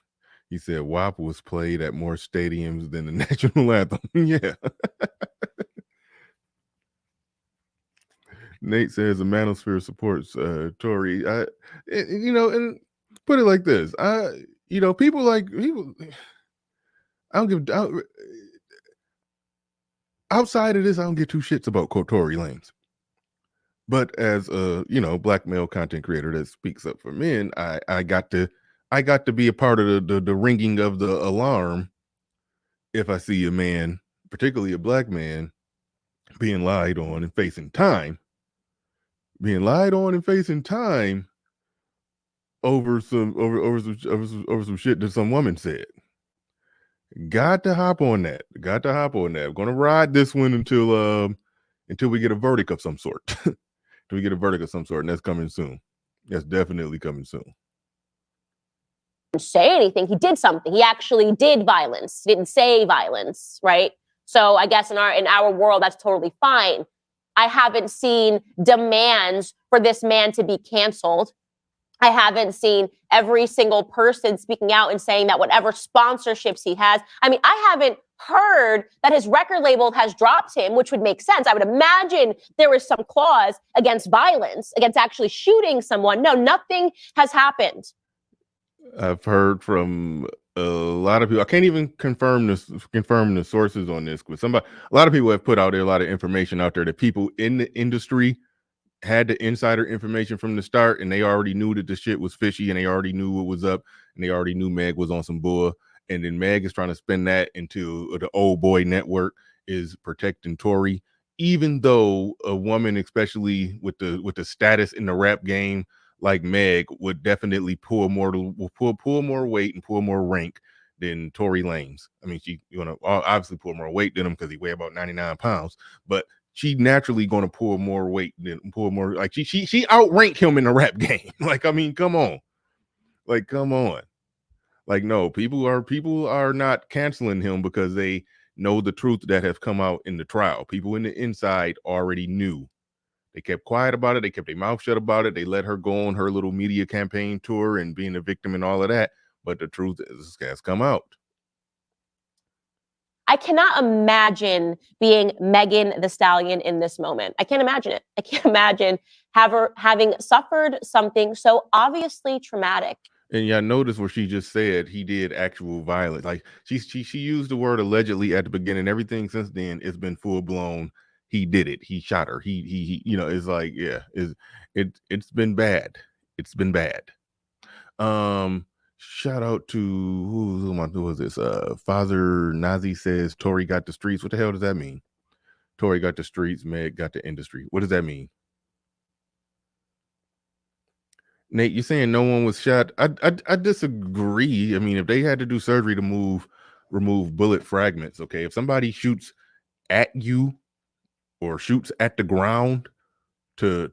He said WAP was played at more stadiums than the national anthem. Yeah. Nate says the manosphere supports Tory. And put it like this. People I don't give outside of this, I don't give two shits about Tory Lanez. But as a Black male content creator that speaks up for men, I got to be a part of the ringing of the alarm if I see a man, particularly a Black man, being lied on and facing time. Over some shit that some woman said. Got to hop on that. I'm gonna ride this one until we get a verdict of some sort. And that's coming soon. That's definitely coming soon.
Say anything. He did something. He actually did violence. He didn't say violence, right? So I guess in our world, that's totally fine. I haven't seen demands for this man to be canceled. I haven't seen every single person speaking out and saying that whatever sponsorships he has. I mean, I haven't heard that his record label has dropped him, which would make sense. I would imagine there is some clause against violence, against actually shooting someone. No, nothing has happened.
I've heard from a lot of people. I can't even confirm the sources on this, but a lot of people have put out there a lot of information out there that people in the industry had the insider information from the start, and they already knew that the shit was fishy, and they already knew what was up, and they already knew Meg was on some bull. And then Meg is trying to spin that into the old boy network is protecting Tory, even though a woman, especially with the status in the rap game like Meg, would definitely pull more weight and pull more rank than Tory Lanez. I mean, she obviously pull more weight than him because he weigh about 99 pounds, but she naturally going to pull more weight than like she outranked him in the rap game. Like, I mean, come on. Like, no, people are not canceling him because they know the truth that has come out in the trial. People in the inside already knew. They kept quiet about it. They kept their mouth shut about it. They let her go on her little media campaign tour and being a victim and all of that. But the truth has come out.
I cannot imagine being Megan Thee Stallion in this moment. I can't imagine it. I can't imagine having suffered something so obviously traumatic.
And yeah, notice where she just said he did actual violence. Like she used the word allegedly at the beginning. Everything since then, it's been full blown. He did it. He shot her. He it's like, yeah, it's been bad. It's been bad. Shout out to who was this? Father Nazi says Tory got the streets. What the hell does that mean? Tory got the streets, Meg got the industry. What does that mean? Nate, you're saying no one was shot. I disagree. I mean, if they had to do surgery to remove bullet fragments, okay. If somebody shoots at you or shoots at the ground, per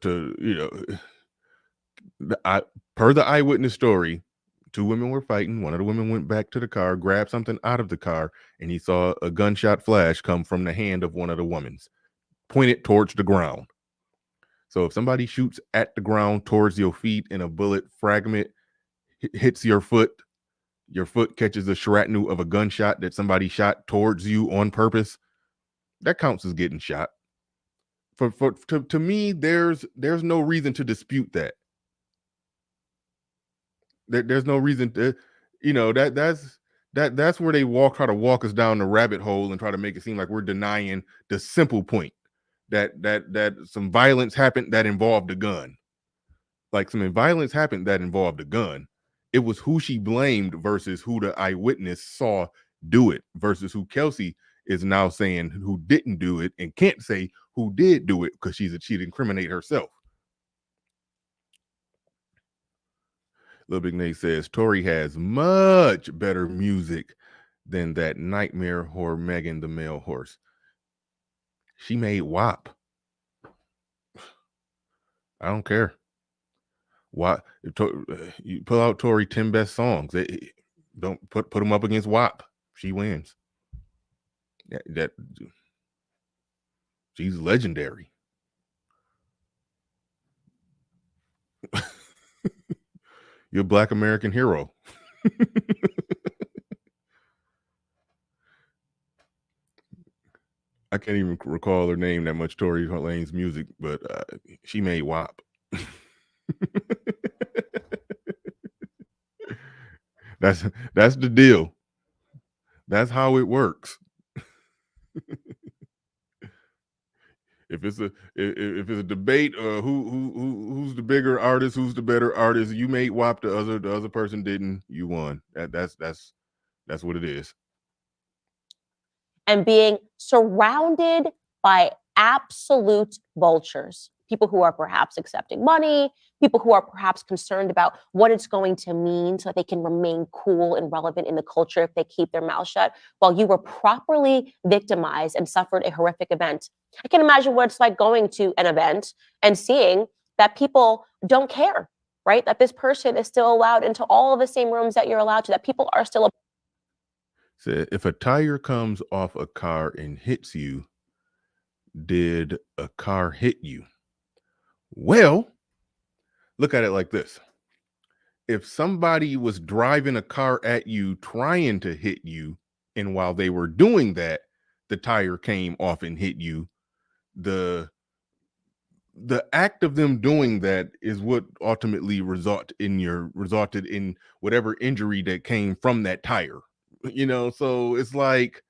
the eyewitness story, 2 women were fighting. One of the women went back to the car, grabbed something out of the car, and he saw a gunshot flash come from the hand of one of the women's, pointed towards the ground. So if somebody shoots at the ground towards your feet and a bullet fragment hits your foot catches the shrapnel of a gunshot that somebody shot towards you on purpose, that counts as getting shot. To me, there's no reason to dispute that. There's no reason to, that's where they try to walk us down the rabbit hole and try to make it seem like we're denying the simple point that some violence happened that involved a gun. Like some violence happened that involved a gun. It was who she blamed versus who the eyewitness saw do it versus who Kelsey is now saying who didn't do it and can't say who did do it because she'd incriminate herself. Lil Big Nate says Tory has much better music than that nightmare whore Megan the Male Horse. She made WAP. I don't care. Why you pull out Tory 10 best songs? Don't put them up against WAP. She wins. That she's legendary. You're a Black American hero. I can't even recall her name that much. Tory Lanez music, but she made WAP. That's the deal. That's how it works. If it's a debate, who's the bigger artist, who's the better artist, you made WAP, the other person didn't, you won. That's what it is.
And being surrounded by absolute vultures, people who are perhaps accepting money, people who are perhaps concerned about what it's going to mean so that they can remain cool and relevant in the culture if they keep their mouth shut, while you were properly victimized and suffered a horrific event. I can imagine what it's like going to an event and seeing that people don't care, right? That this person is still allowed into all of the same rooms that you're allowed to, that people are still.
So if a tire comes off a car and hits you, did a car hit you? Well, look at it like this. If somebody was driving a car at you trying to hit you, and while they were doing that, the tire came off and hit you, the act of them doing that is what ultimately resulted in whatever injury that came from that tire. So it's like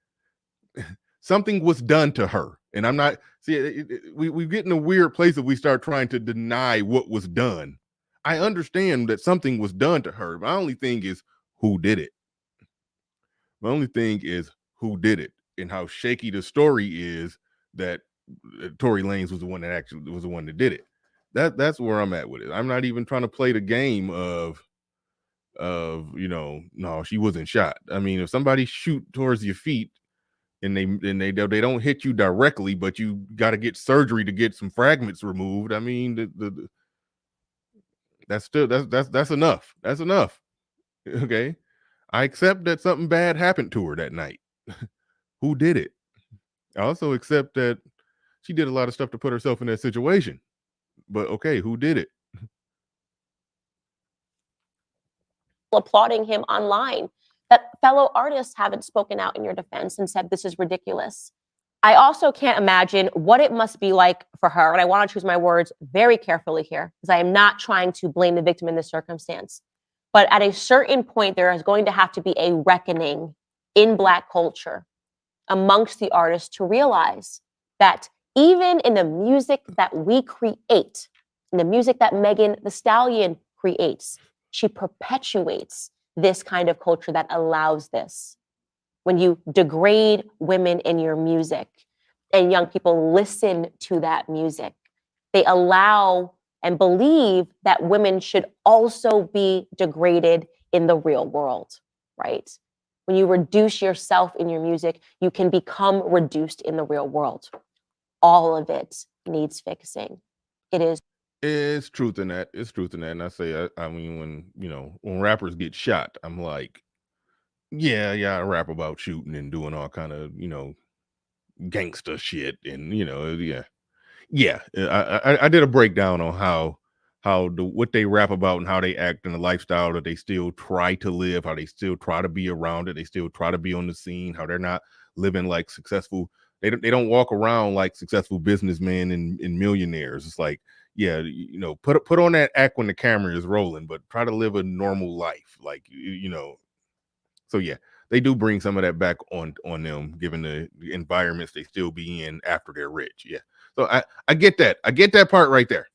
something was done to her. And I'm not, we get in a weird place if we start trying to deny what was done. I understand that something was done to her. My only thing is who did it. And how shaky the story is that Tory Lanez was the one that did it. That's where I'm at with it. I'm not even trying to play the game of no, she wasn't shot. I mean, if somebody shoot towards your feet and they don't hit you directly, but you got to get surgery to get some fragments removed, I mean, that's enough. That's enough. Okay, I accept that something bad happened to her that night. Who did it? I also accept that she did a lot of stuff to put herself in that situation. But okay, who did it?
Applauding him online, that fellow artists haven't spoken out in your defense and said this is ridiculous. I also can't imagine what it must be like for her, and I want to choose my words very carefully here because I am not trying to blame the victim in this circumstance. But at a certain point, there is going to have to be a reckoning in Black culture amongst the artists to realize that even in the music that we create, in the music that Megan Thee Stallion creates, she perpetuates this kind of culture that allows this. When you degrade women in your music and young people listen to that music, they allow and believe that women should also be degraded in the real world, right? When you reduce yourself in your music, you can become reduced in the real world. All of it needs fixing. It is.
It's truth in that. It's truth in that. And I say, I mean, when rappers get shot, I'm like, yeah, I rap about shooting and doing all kind of, gangster shit, and yeah. I did a breakdown on how what they rap about and how they act and the lifestyle that they still try to live, how they still try to be around it, they still try to be on the scene, how they're not living like successful. They don't walk around like successful businessmen and millionaires. It's like, yeah, put on that act when the camera is rolling, but try to live a normal life, like So yeah, they do bring some of that back on them, given the environments they still be in after they're rich. Yeah, so I get that. I get that part right there.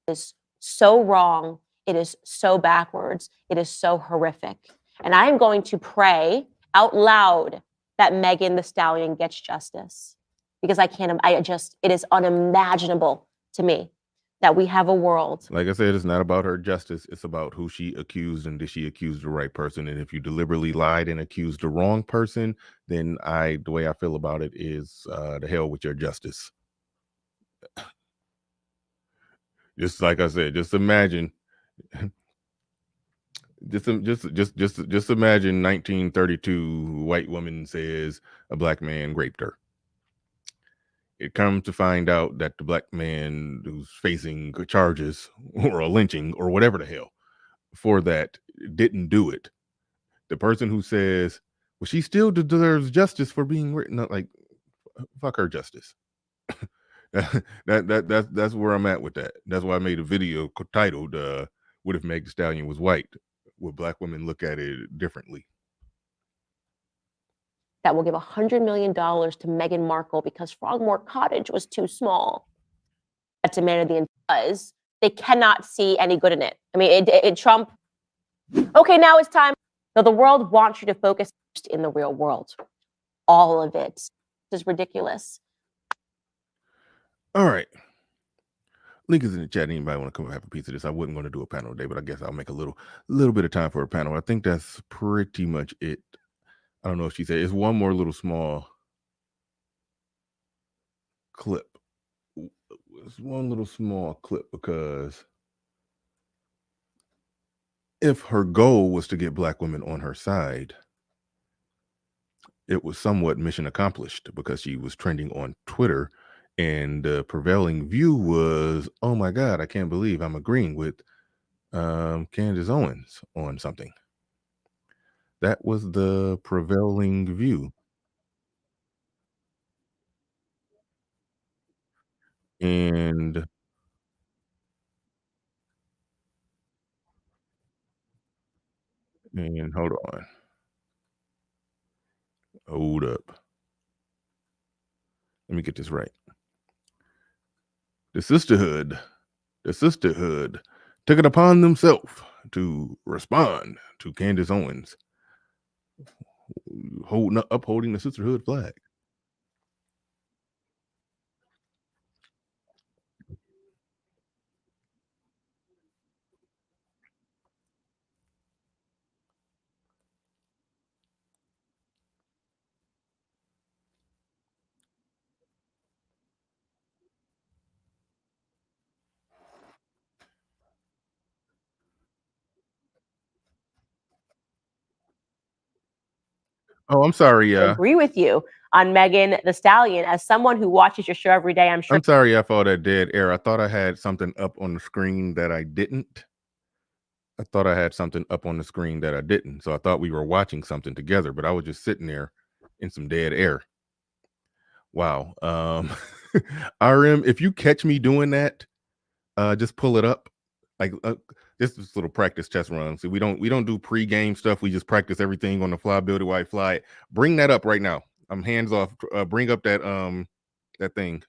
Is so wrong. It is so backwards. It is so horrific. And I am going to pray out loud that Megan Thee Stallion gets justice, because it is unimaginable to me that we have a world.
Like I said, it's not about her justice. It's about who she accused and did she accuse the right person. And if you deliberately lied and accused the wrong person, then the way I feel about it is the hell with your justice. Just like I said, just imagine. Just imagine 1932 white woman says a black man raped her. It comes to find out that the black man who's facing charges or a lynching or whatever the hell for that didn't do it. The person who says, well, she still deserves justice for being written, like, fuck her justice. That's where I'm at with that. That's why I made a video titled "What If Meg Thee Stallion Was White? Would black women look at it differently?"
That will give $100 million to Meghan Markle because Frogmore Cottage was too small. That demanded the because they cannot see any good in it. I mean, Trump. Okay, now it's time. So the world wants you to focus in the real world. All of it. This is ridiculous.
All right. Link is in the chat. Anybody want to come and have a piece of this? I wasn't going to do a panel today, but I guess I'll make a little bit of time for a panel. I think that's pretty much it. I don't know if she said it's one more little small clip. It's one little small clip because if her goal was to get black women on her side, it was somewhat mission accomplished because she was trending on Twitter and the prevailing view was, oh my God, I can't believe I'm agreeing with Candace Owens on something. That was the prevailing view. And hold on. Hold up. Let me get this right. The sisterhood took it upon themselves to respond to Candace Owens upholding the sisterhood flag. Oh, I'm sorry.
I agree with you on Megan Thee Stallion. As someone who watches your show every day, I'm sure.
I'm sorry I saw that dead air. I thought I had something up on the screen that I didn't. I thought I had something up on the screen that I didn't. So I thought we were watching something together, but I was just sitting there in some dead air. Wow. RM, if you catch me doing that, just pull it up. Like this is a little practice test run. So we don't do pre-game stuff. We just practice everything on the fly, build it while I fly it. Bring that up right now. I'm hands off. Bring up that that thing.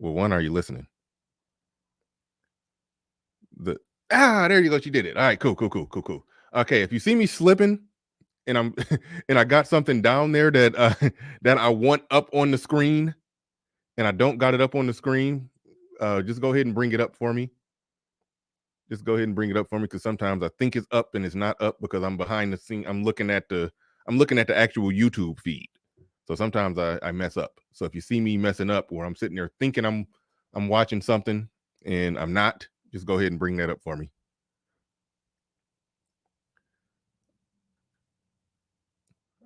Well, one, are you listening? There you go. She did it. All right, cool. Okay, if you see me slipping and I'm and I got something down there that that I want up on the screen and I don't got it up on the screen, just go ahead and bring it up for me. Just go ahead and bring it up for me because sometimes I think it's up and it's not up because I'm behind the scene. I'm looking at the actual YouTube feed. So sometimes I mess up. So if you see me messing up where I'm sitting there thinking I'm I'm watching something and I'm not, just go ahead and bring that up for me.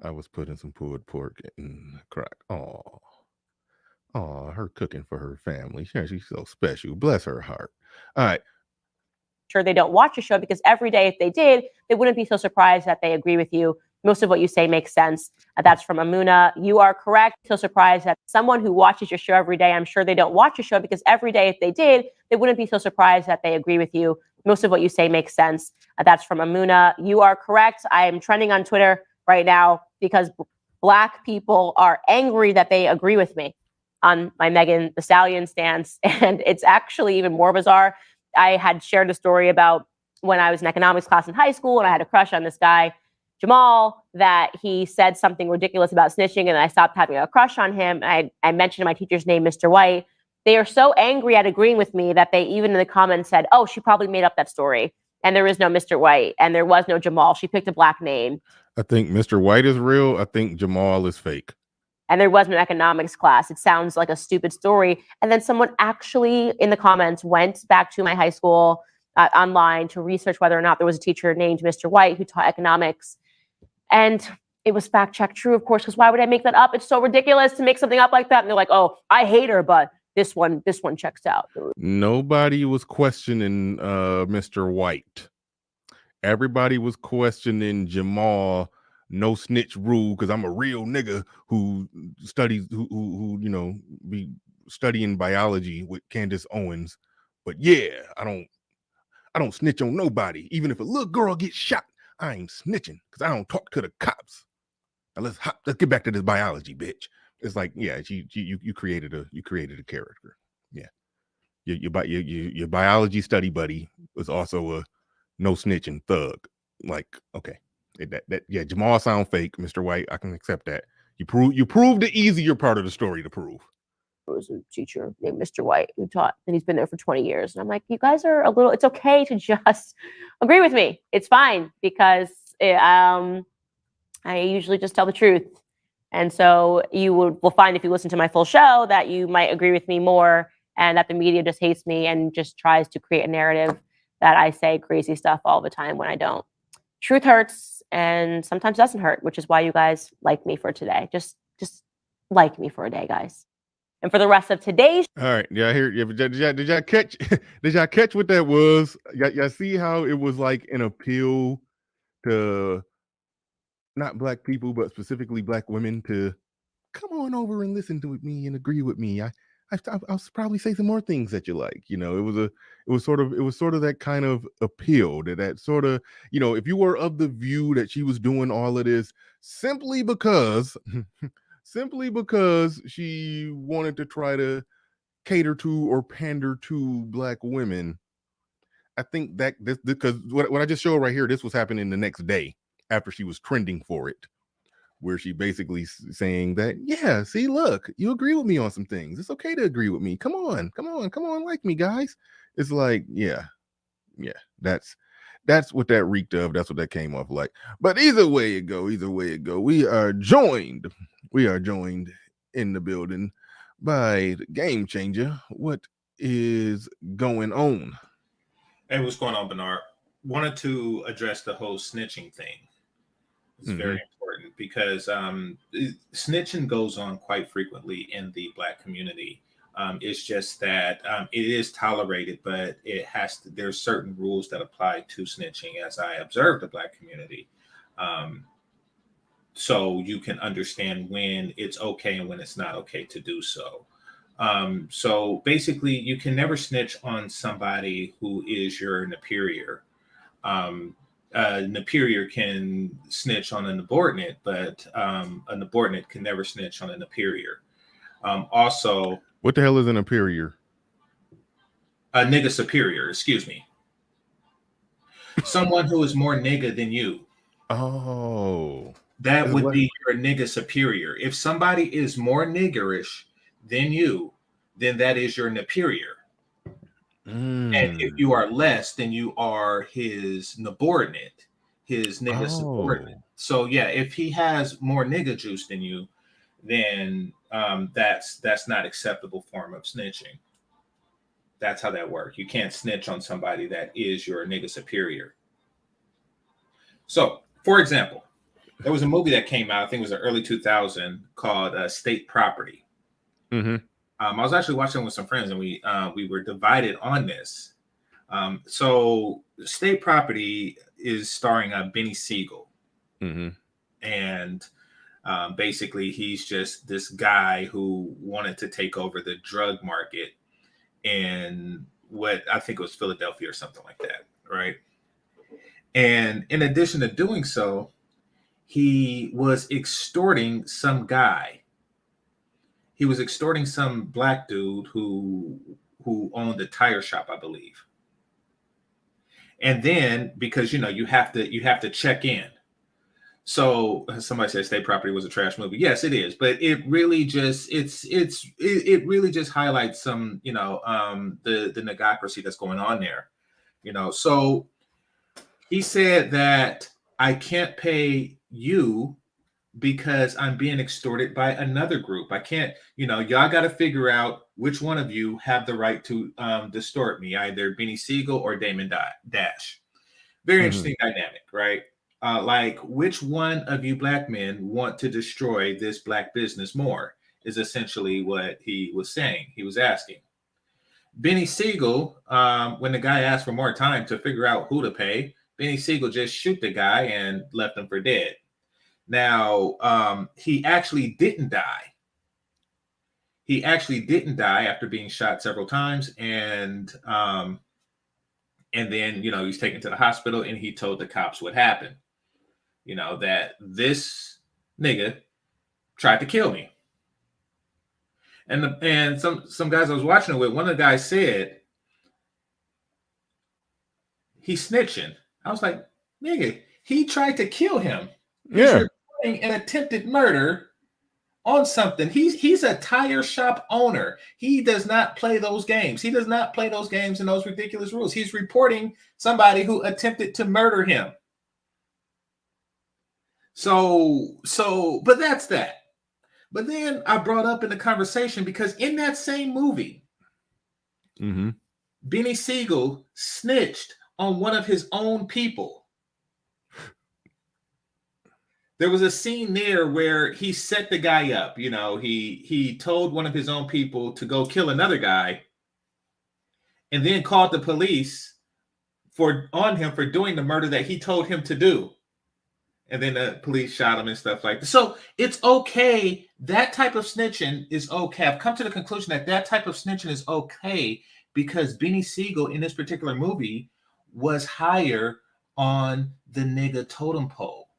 I was putting some pulled pork in the crack. Oh, her cooking for her family. She's so special. Bless her heart. All right.
Sure, they don't watch the show because every day, if they did, they wouldn't be so surprised that they agree with you. Most of what you say makes sense. That's from Amuna. You are correct. So surprised that someone who watches your show every day, I'm sure they don't watch your show because every day, if they did, they wouldn't be so surprised that they agree with you. Most of what you say makes sense. That's from Amuna. You are correct. I am trending on Twitter right now because Black people are angry that they agree with me on my Megan Thee Stallion stance. And it's actually even more bizarre. I had shared a story about when I was in economics class in high school and I had a crush on this guy, Jamal, that he said something ridiculous about snitching and I stopped having a crush on him. I mentioned my teacher's name, Mr. White. They are so angry at agreeing with me that they even in the comments said, oh, she probably made up that story. And there is no Mr. White and there was no Jamal. She picked a Black name.
I think Mr. White is real. I think Jamal is fake.
And there wasn't an economics class. It sounds like a stupid story. And then someone actually in the comments went back to my high school online to research whether or not there was a teacher named Mr. White who taught economics. And it was fact checked true, of course, because why would I make that up? It's so ridiculous to make something up like that. And they're like, oh, I hate her, but this one checks out.
Nobody was questioning Mr. White. Everybody was questioning Jamal no snitch rule because I'm a real nigga who studies who be studying biology with Candace Owens. But yeah, I don't snitch on nobody. Even if a little girl gets shot, I ain't snitching because I don't talk to the cops. Now let's get back to this biology, bitch. It's like, yeah, you created a character. Yeah. Your biology study buddy was also a no snitching thug. Like, okay. Yeah, Jamal sound fake, Mr. White. I can accept that. You proved the easier part of the story to prove.
There was a teacher named Mr. White who taught, and he's been there for 20 years. And I'm like, you guys are it's okay to just agree with me. It's fine because I usually just tell the truth. And so you will find if you listen to my full show that you might agree with me more and that the media just hates me and just tries to create a narrative that I say crazy stuff all the time when I don't. Truth hurts and sometimes doesn't hurt, which is why you guys like me for today. Just like me for a day, guys. And for the rest of today's
all right, yeah, here, yeah, did y'all catch did y'all catch what that was? Y'all see how it was like an appeal to not Black people, but specifically Black women to come on over and listen to me and agree with me. I'll probably say some more things that you like. It was sort of that kind of appeal that sort of, if you were of the view that she was doing all of this simply because she wanted to try to cater to or pander to Black women. I think that this, because what I just showed right here, this was happening the next day after she was trending for it, where she basically saying that, yeah, see, look, you agree with me on some things. It's okay to agree with me. Come on, like me, guys. It's like, yeah, that's what that reeked of. That's what that came off like. But either way it go, we are joined in the building by the game changer. What is going on?
Hey, what's going on, Bernard? Wanted to address the whole snitching thing. It's very important because snitching goes on quite frequently in the Black community. It's just that it is tolerated, but there's certain rules that apply to snitching, as I observed the Black community. So you can understand when it's okay and when it's not okay to do so. So basically, you can never snitch on somebody who is your superior. An superior can snitch on an subordinate, but an subordinate can never snitch on an superior. Also,
what the hell is an superior?
A nigga superior, excuse me. Someone who is more nigga than you.
Oh.
That would be your nigga superior. If somebody is more niggerish than you, then that is your superior. And if you are less, then you are his subordinate, his nigga subordinate. So yeah, if he has more nigga juice than you, then that's not acceptable form of snitching. That's how that works. You can't snitch on somebody that is your nigga superior. So, for example, there was a movie that came out, I think it was the early 2000s, called State Property.
Mm-hmm.
I was actually watching with some friends, and we were divided on this. So, State Property is starring Benny Siegel.
Mm-hmm.
And basically, he's just this guy who wanted to take over the drug market in what I think was Philadelphia or something like that, right? And in addition to doing so, he was extorting some guy. He was extorting some black dude who owned a tire shop, I believe. And then because you have to check in. So somebody said State Property was a trash movie. Yes, it is, but it really just it really just highlights some the negocracy that's going on there. So he said that I can't pay you because I'm being extorted by another group. I can't, y'all got to figure out which one of you have the right to distort me, either Benny Siegel or Damon Dash. Very interesting dynamic, right? Like, which one of you black men want to destroy this black business more is essentially what he was saying. He was asking. Benny Siegel, when the guy asked for more time to figure out who to pay, Benny Siegel just shoot the guy and left him for dead. Now, he actually didn't die. He actually didn't die after being shot several times. And then, he's taken to the hospital, and he told the cops what happened. That this nigga tried to kill me. And some guys I was watching it with, one of the guys said, he's snitching. I was like, nigga, he tried to kill him. He's reporting an attempted murder on something. He's a tire shop owner. He does not play those games. He does not play those games and those ridiculous rules. He's reporting somebody who attempted to murder him. So, but that's that. But then I brought up in the conversation because in that same movie, Benny Siegel snitched on one of his own people. There was a scene there where he set the guy up. He told one of his own people to go kill another guy, and then called the police on him for doing the murder that he told him to do. And then the police shot him and stuff like that. So it's okay. That type of snitching is okay. I've come to the conclusion that type of snitching is okay because Benny Siegel in this particular movie was higher on the nigga totem pole.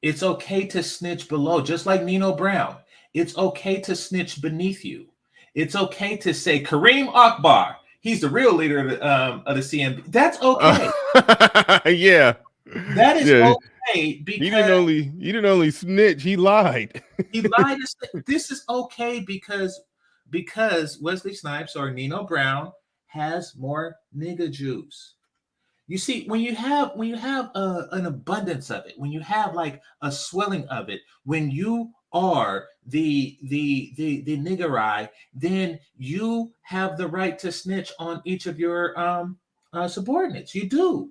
It's okay to snitch below, just like Nino Brown. It's okay to snitch beneath you. It's okay to say Kareem Akbar, he's the real leader of the CMB. That's okay.
Yeah.
That is okay because
he didn't only snitch, he lied.
He lied. This is okay because Wesley Snipes or Nino Brown has more nigga juice. You see, when you have an abundance of it, when you have like a swelling of it, when you are the niggerai, then you have the right to snitch on each of your subordinates. You do.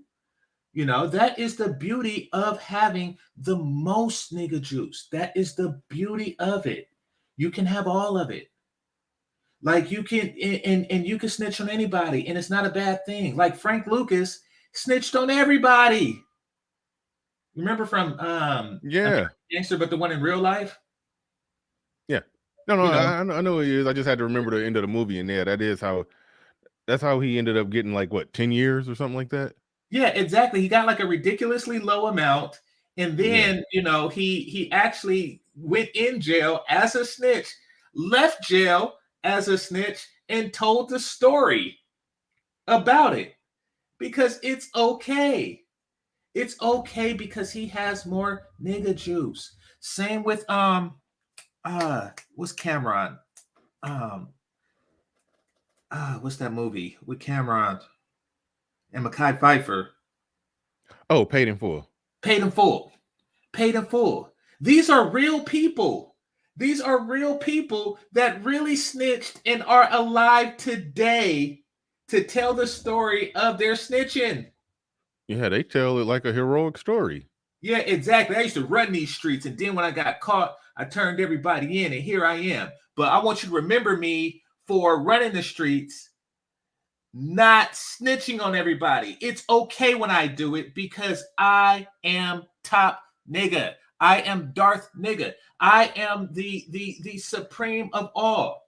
That is the beauty of having the most nigga juice. That is the beauty of it. You can have all of it. Like you can, and you can snitch on anybody, and it's not a bad thing. Like Frank Lucas snitched on everybody. Remember from Gangster, but the one in real life?
Yeah. No, I know he is. I just had to remember the end of the movie, and that's how he ended up getting like what, 10 years or something like that.
Yeah, exactly. He got like a ridiculously low amount. And then, he actually went in jail as a snitch, left jail as a snitch, and told the story about it because it's okay. It's okay because he has more nigga juice. Same with, what's Cameron? What's that movie with Cameron and Mekhi Phifer?
Oh, Paid in Full.
Paid in Full. Paid in Full. These are real people. These are real people that really snitched and are alive today to tell the story of their snitching.
Yeah, they tell it like a heroic story.
Yeah, exactly. I used to run these streets, and then when I got caught, I turned everybody in, and here I am. But I want you to remember me for running the streets, not snitching on everybody. It's okay when I do it because I am top nigga. I am Darth nigga. I am the supreme of all.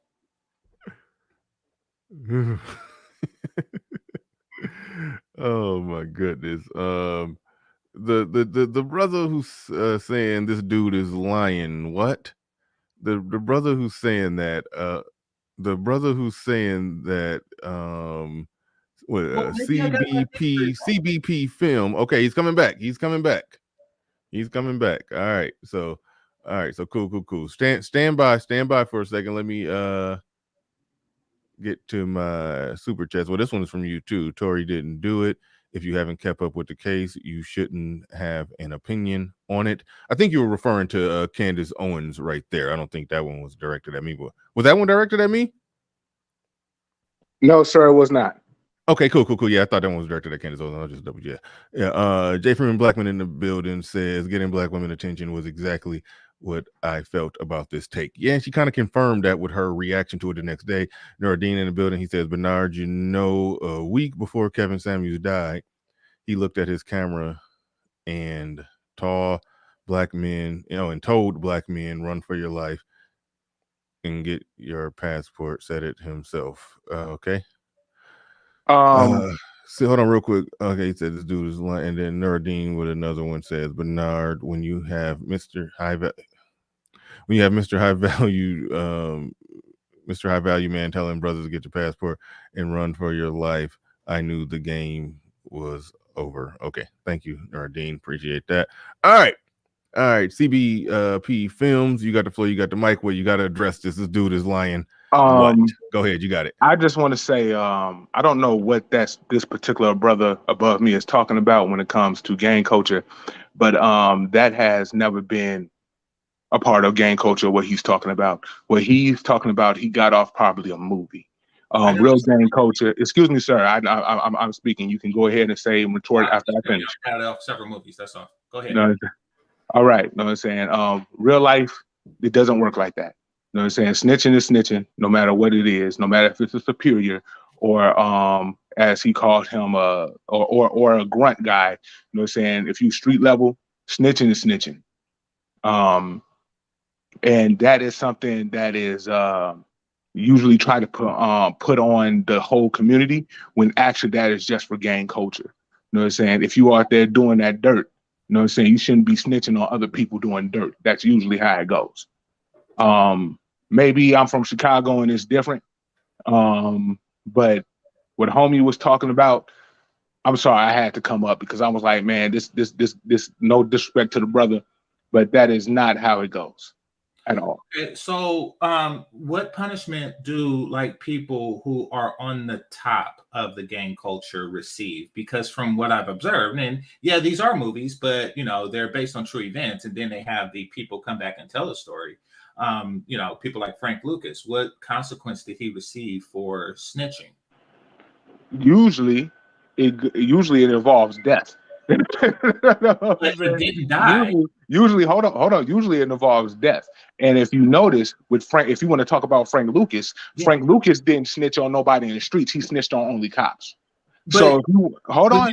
Oh my goodness. The brother who's saying this dude is lying. What? The brother who's saying that what
Well, maybe I got my
CBP film. Okay, he's coming back. He's coming back. All right. So cool. Stand by for a second. Let me get to my super chats. Well, this one is from you too. Tory didn't do it. If you haven't kept up with the case, you shouldn't have an opinion on it. I think you were referring to Candace Owens right there. I don't think that one was directed at me. But was that one directed at me?
No, sir, it was not.
Okay, cool. Yeah, I thought that one was directed at Candace Owens. I'll just double check. Yeah. J. Freeman Blackman in the building says getting black women attention was exactly what I felt about this take. Yeah, and she kind of confirmed that with her reaction to it the next day. Nardine in the building, he says, Bernard, a week before Kevin Samuels died, he looked at his camera and told black men, run for your life and get your passport, said it himself. Okay. So hold on real quick. Okay, he said this dude is lying, and then Nardine with another one says, Bernard, when you have Mr. High Value man telling brothers to get your passport and run for your life, I knew the game was over. Okay, thank you, Nardine. Appreciate that. All right. CBP Films, you got the floor, you got the mic. Well, you got to address this. This dude is lying. What? Go ahead, you got it.
I just want to say, I don't know what this particular brother above me is talking about when it comes to gang culture, but that has never been a part of gang culture. What he's talking about, he got off probably a movie. Real gang culture. Excuse me, sir. I'm speaking. You can go ahead and say retort after I finish.
I got it off several movies. That's all. Go ahead.
No, all right. Know what I'm saying? Real life, it doesn't work like that. You know what I'm saying? Snitching is snitching, no matter what it is, no matter if it's a superior or as he called him, or a grunt guy. You know what I'm saying? If you street level, snitching is snitching. And that is something that is usually try to put on the whole community when actually that is just for gang culture. You know what I'm saying? If you are out there doing that dirt, you know what I'm saying? You shouldn't be snitching on other people doing dirt. That's usually how it goes. Maybe I'm from Chicago and it's different. But what homie was talking about, I'm sorry, I had to come up because I was like, man, this no disrespect to the brother, but that is not how it goes at all.
Okay, so what punishment do like people who are on the top of the gang culture receive? Because from what I've observed, and yeah, these are movies, but they're based on true events, and then they have the people come back and tell the story. People like Frank Lucas, what consequence did he receive for snitching?
Usually it involves death.
But he didn't die.
Usually, hold on. Usually it involves death. And if you notice with Frank, if you want to talk about Frank Lucas, yeah. Frank Lucas didn't snitch on nobody in the streets. He snitched on only cops. But, so if you, hold on.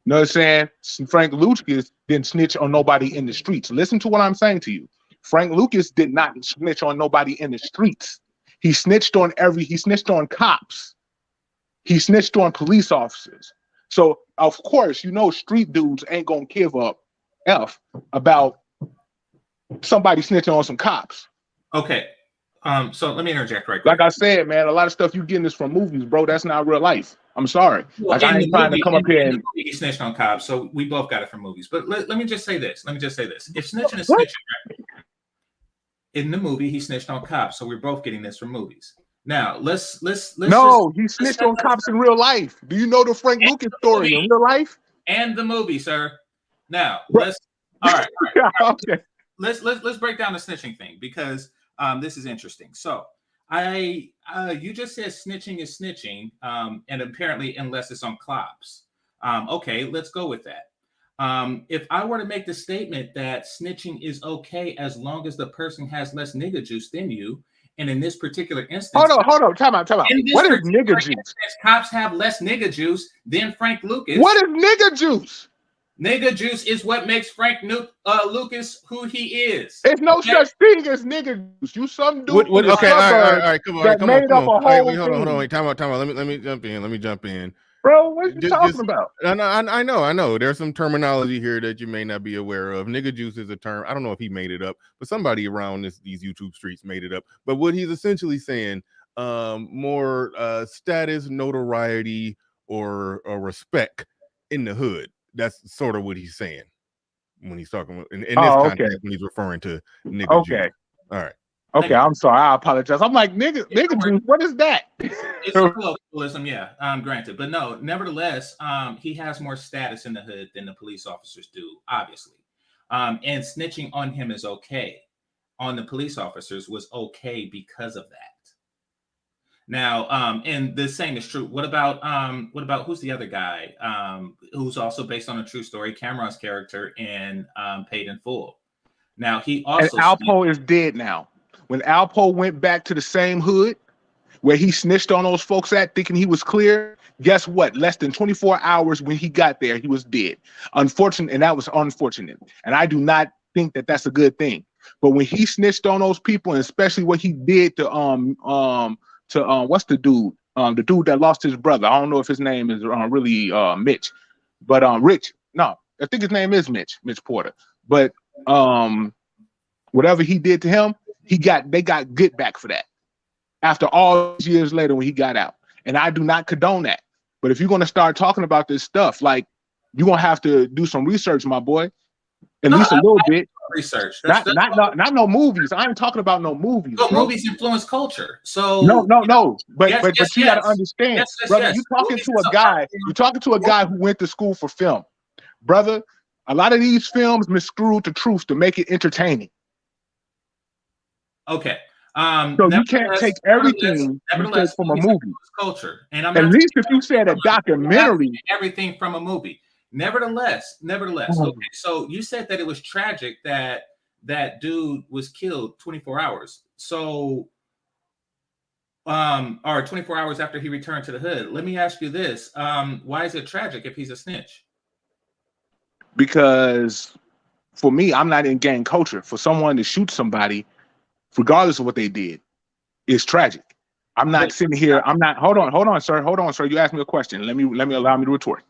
You know what I'm saying? Frank Lucas didn't snitch on nobody in the streets. Listen to what I'm saying to you. Frank Lucas did not snitch on nobody in the streets. He snitched on cops. He snitched on police officers. So of course, street dudes ain't gonna give up F about somebody snitching on some cops.
Okay. So let me interject right quick.
Like I said, man, a lot of stuff you getting is from movies, bro. That's not real life. I'm sorry.
Well, I ain't trying to come up here and he snitched on cops, so we both got it from movies. But let me just say this. If snitching is snitching, right? In the movie, he snitched on cops, so we're both getting this from movies. Now let's.
No, he snitched on cops in real life. Do you know the Frank Lucas story in real life?
And the movie, sir. Now let's. All right.
Okay.
let's break down the snitching thing, because this is interesting. So you just said snitching is snitching, and apparently unless it's on Clops. Okay, let's go with that. If I were to make the statement that snitching is okay as long as the person has less nigga juice than you, and in this particular instance,
hold on, time out. What is nigga juice?
Cops have less nigga juice than Frank Lucas.
What is nigga juice?
Nigga juice is what makes Frank Lucas who he is.
There's no such thing as nigga juice. You some dude.
Okay, all right, come on.
Hold
on. Wait, time out. Let me jump in.
Bro, what are you talking about?
I know. There's some terminology here that you may not be aware of. Nigga juice is a term. I don't know if he made it up, but somebody around these YouTube streets made it up. But what he's essentially saying, more status, notoriety, or respect in the hood. That's sort of what he's saying when he's talking in this context, when he's referring to nigga juice. All right.
Okay, I'm sorry. I apologize. I'm like, nigga juice, what is that?
It's a colloquialism, yeah, granted. But no, nevertheless, he has more status in the hood than the police officers do, obviously. And snitching on him is okay. On the police officers was okay because of that. Now, and the same is true. What about who's the other guy? Who's also based on a true story, Cameron's character in Paid in Full. Now he also
and Alpo is dead now. When Alpo went back to the same hood where he snitched on those folks at, thinking he was clear, guess what? Less than 24 hours when he got there, he was dead. Unfortunate, and that was unfortunate. And I do not think that that's a good thing. But when he snitched on those people, and especially what he did to what's the dude? The dude that lost his brother. I don't know if his name is really Mitch, but Rich. No, I think his name is Mitch Porter. But whatever he did to him, they got good back for that after all these years later when he got out. And I do not condone that. But if you're going to start talking about this stuff, like, you're going to have to do some research, my boy. At least a little bit.
Research.
Not no movies. I ain't talking about no movies.
No, movies influence culture. So
no. But you got to understand, brother. You're talking to a guy who went to school for film, brother. A lot of these films miscrewed the truth to make it entertaining.
Okay.
So you can't take everything from a movie.
Culture, and
at least if you said a documentary,
everything from a movie. Nevertheless. Okay. So you said that it was tragic that that dude was killed 24 hours. So, or 24 hours after he returned to the hood. Let me ask you this: why is it tragic if he's a snitch?
Because for me, I'm not in gang culture. For someone to shoot somebody, regardless of what they did, is tragic. I'm not sitting here. I'm not. Hold on, sir. You asked me a question. Let me allow me to retort.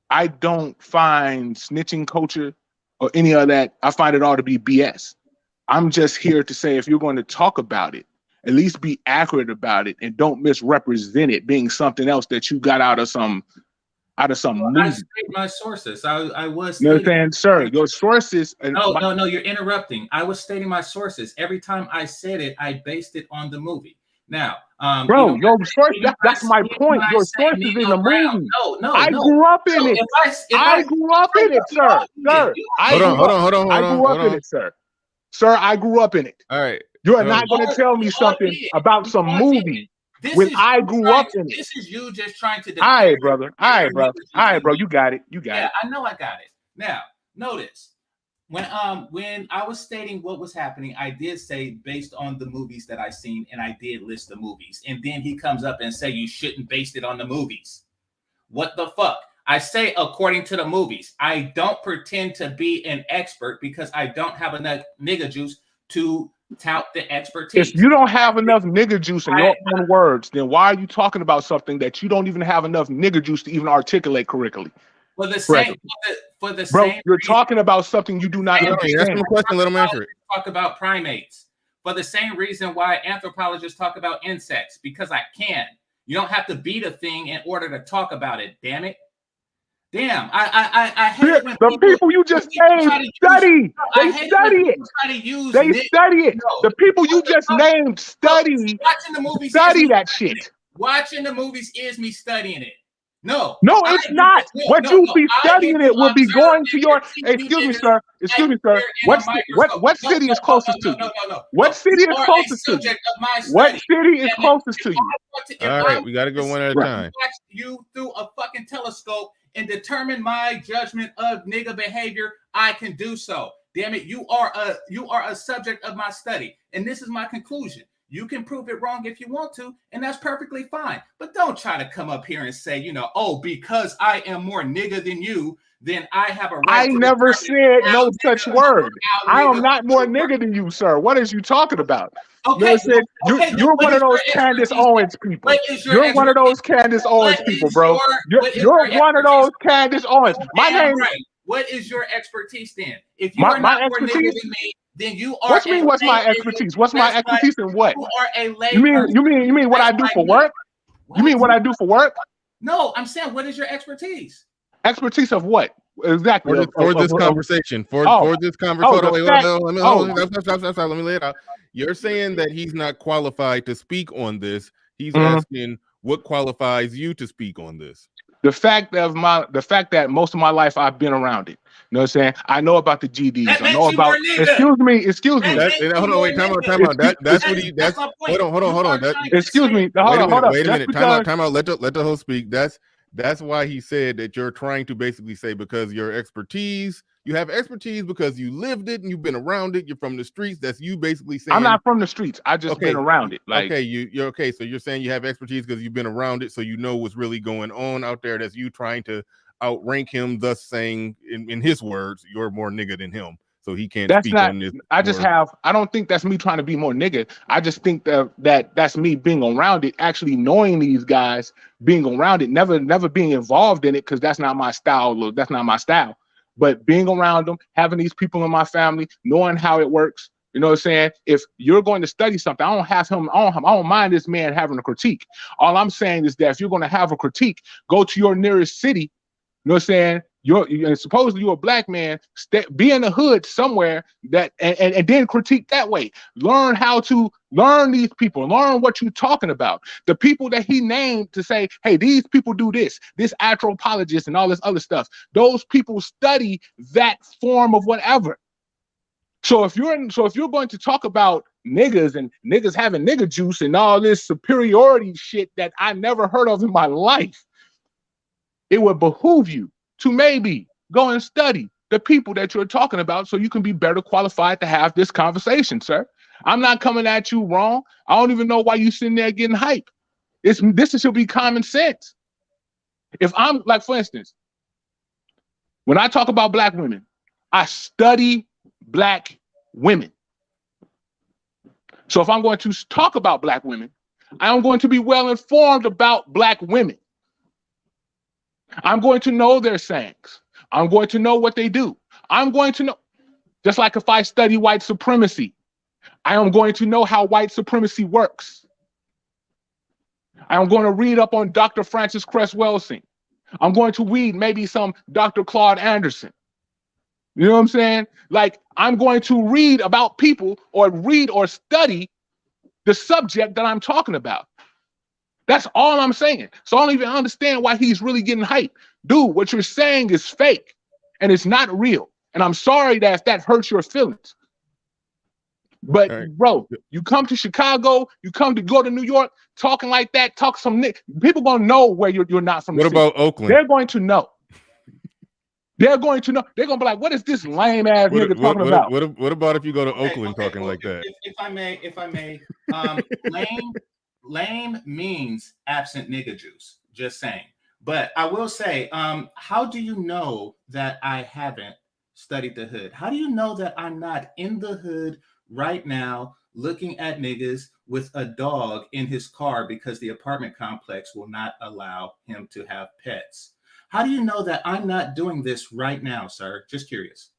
I don't find snitching culture or any of that. I find it all to be BS. I'm just here to say, if you're going to talk about it, at least be accurate about it and don't misrepresent it being something else that you got out of some movie.
I state my sources. I was.
You know what I'm saying, sir? Your sources.
No, you're interrupting. I was stating my sources. Every time I said it, I based it on the movie. Now,
bro, your source. That's my point. Your source is in the movie.
No.
I grew up in it. I grew up in it, sir.
Hold on.
I grew up in it, sir. Sir, I grew up in it.
All right.
You're not going to tell me something about some movie when I grew up in it.
This is you just trying to.
All right, brother. You got it.
Yeah, I know I got it. Now, notice. When I was stating what was happening, I did say based on the movies that I seen, and I did list the movies. And then he comes up and say you shouldn't base it on the movies. What the fuck? I say according to the movies. I don't pretend to be an expert because I don't have enough nigga juice to tout the expertise.
If you don't have enough nigga juice in your own words, then why are you talking about something that you don't even have enough nigga juice to even articulate correctly?
For the same,
you're talking about something you do not understand.
Ask him a question, let him answer it.
Talk about primates for the same reason why anthropologists talk about insects, because I can. You don't have to beat a thing in order to talk about it. Damn it. Damn, I hate when
the people you just named study. They study it. They study it. The people you just named study.
Watching the movies.
Study that shit.
Watching the movies is me studying it. No,
it's not. What you be studying it will be going to your. Excuse me, sir. Excuse me, sir. What city is closest to you? What city is closest to you? What city is closest to you?
All right, we got to go one at a time.
You through a fucking telescope and determine my judgment of nigga behavior, I can do so. Damn it, you are a subject of my study, and this is my conclusion. You can prove it wrong if you want to, and that's perfectly fine. But don't try to come up here and say, oh, because I am more nigga than you, then I have a right.
I never said no such word. I am not more nigga than you, sir. What is you talking about?
Okay,
you're one of those Candace Owens people. You're one of those Candace Owens people, bro. You're one of those Candace Owens. My name.
What is your expertise then? If you are not more nigga than me, then you are.
What you mean? What's my expertise? What's my expertise in what?
You are a lay.
You mean what I do for work? You mean what I do for work?
No, I'm saying what is your expertise?
Expertise of what? Exactly.
For this conversation. For this conversation. Let me lay it out. You're saying that he's not qualified to speak on this. He's asking what qualifies you to speak on this.
The fact that most of my life I've been around it. You know what I'm saying? I know about the GDs. I know about. Excuse me.
Hold on, wait, time out. That's what he. That's hold on.
Excuse me. Hold on.
Wait a minute. Time out. Let the host speak. That's why he said that you're trying to basically say because your expertise. You have expertise because you lived it and you've been around it. You're from the streets. That's you basically saying.
I'm not from the streets. I just been around it. Like,
okay, you're okay. So you're saying you have expertise because you've been around it, so you know what's really going on out there. That's you trying to outrank him, thus saying, in his words, you're more nigga than him. So he can't speak on this.
I don't think that's me trying to be more nigga. I just think that's me being around it, actually knowing these guys, being around it, never being involved in it because that's not my style. That's not my style. But being around them, having these people in my family, knowing how it works, you know what I'm saying? If you're going to study something, I don't mind this man having a critique. All I'm saying is that if you're going to have a critique, go to your nearest city. You know what I'm saying? Supposedly you're a black man, be in the hood somewhere and then critique that way. Learn how to learn these people, learn what you're talking about. The people that he named to say, hey, these people do this anthropologist and all this other stuff. Those people study that form of whatever. So if you're going to talk about niggas and niggas having nigga juice and all this superiority shit that I never heard of in my life, it would behoove you to maybe go and study the people that you're talking about so you can be better qualified to have this conversation, sir. I'm not coming at you wrong. I don't even know why you sitting there getting hype. This should be common sense. If I'm like, for instance, when I talk about black women, I study black women. So if I'm going to talk about black women, I am going to be well informed about black women. I'm going to know their sayings. I'm going to know what they do. I'm going to know, just like if I study white supremacy, I am going to know how white supremacy works. I am going to read up on Dr. Francis Cress Welsing. I'm going to read maybe some Dr. Claude Anderson. You know what I'm saying? Like, I'm going to read about people or read or study the subject that I'm talking about. That's all I'm saying. So I don't even understand why he's really getting hyped. Dude, what you're saying is fake and it's not real. And I'm sorry that if that hurts your feelings. But bro, you come to Chicago, you come to go to New York, talking like that, talk some people gonna know where you're not from.
What about Oakland?
They're going to know. They're going to know. They're gonna be like, what is this lame ass nigga talking about?
What about if you go to Oakland talking like that?
If I may, lame means absent nigga juice. Just saying. But I will say, how do you know that I haven't studied the hood? How do you know that I'm not in the hood right now looking at niggas with a dog in his car because the apartment complex will not allow him to have pets? How do you know that I'm not doing this right now, sir? Just curious.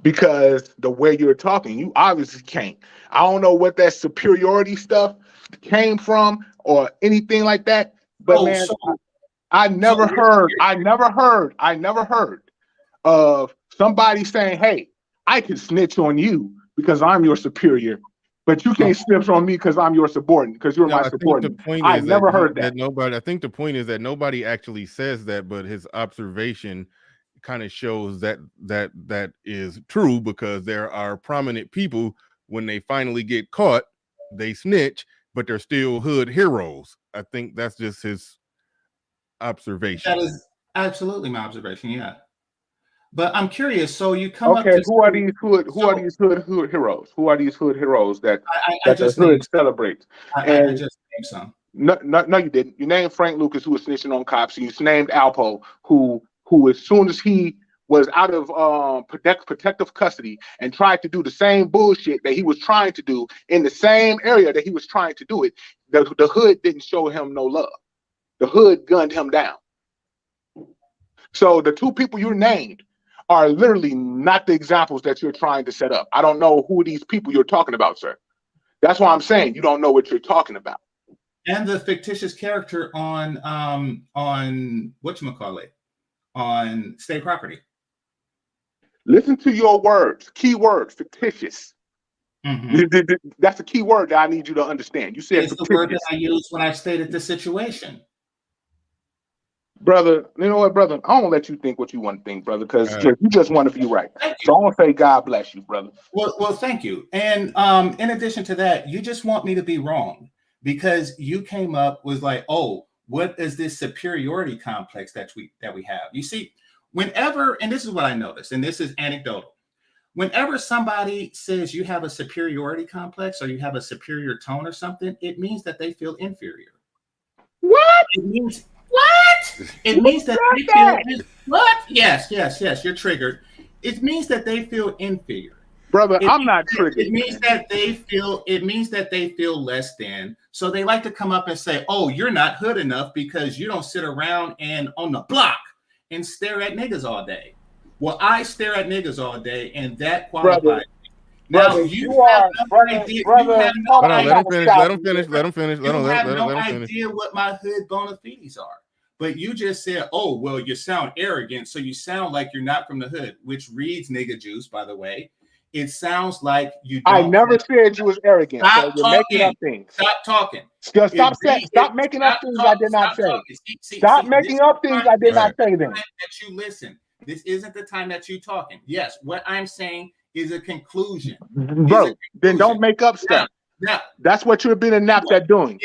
Because the way you're talking, you obviously can't. I don't know what that superiority stuff came from or anything like that. But man, I never heard of somebody saying, hey, I can snitch on you because I'm your superior But you can't snitch on me because I'm your subordinate, because you're
No,
my
I think the
subordinate.
point
I
is
never
that
heard that.
nobody. I think the point is that nobody actually says that, but his observation kind of shows that is true, because there are prominent people, when they finally get caught, they snitch, but they're still hood heroes. I think that's just his observation.
That is absolutely my observation. Yeah. But I'm curious. So you come up
Okay,
to
who are these hood heroes? Who are these hood heroes that
I
the
just
hood
named
celebrates?
I just named some.
No, you didn't. You named Frank Lucas, who was snitching on cops, and you named Alpo, who as soon as he was out of protective custody and tried to do the same bullshit that he was trying to do in the same area that he was trying to do it, the hood didn't show him no love. The hood gunned him down. So the two people you named are literally not the examples that you're trying to set up. I don't know who these people you're talking about, sir. That's why I'm saying you don't know what you're talking about.
And the fictitious character on whatchamacallit, on state property.
Listen to your words. Key word, fictitious.
Mm-hmm.
That's a key word that I need you to understand. You said
it's the word that I used when I stated the situation.
Brother, you know what, brother? I don't let you think what you want to think, brother, because you just want to be right. So I want to say God bless you, brother.
Well, thank you. And in addition to that, you just want me to be wrong, because you came up with like, oh, what is this superiority complex that we have? You see, whenever, and this is what I noticed, and this is anecdotal, whenever somebody says you have a superiority complex or you have a superior tone or something, it means that they feel inferior.
What?
It means what? It means that they feel what? Yes, you're triggered. It means that they feel inferior.
Brother, I'm not triggered.
It means that they feel less than. So they like to come up and say, "Oh, you're not hood enough because you don't sit around and on the block and stare at niggas all day." Well, I stare at niggas all day, and that qualifies. Now you have no idea.
Let him finish. Let him finish.
You have no idea what my hood bona fides are. But you just said, "Oh, well, you sound arrogant, so you sound like you're not from the hood," which reads nigga juice, by the way. It sounds like you don't.
I never said you was arrogant.
Stop
so you're making up things.
Stop talking.
Stop making up things I did not say. Stop making up things I did not say then.
That you listen. This isn't the time that you talking. Yes, what I'm saying is a conclusion.
Bro, then don't make up stuff.
Now,
that's what you're being inept at doing.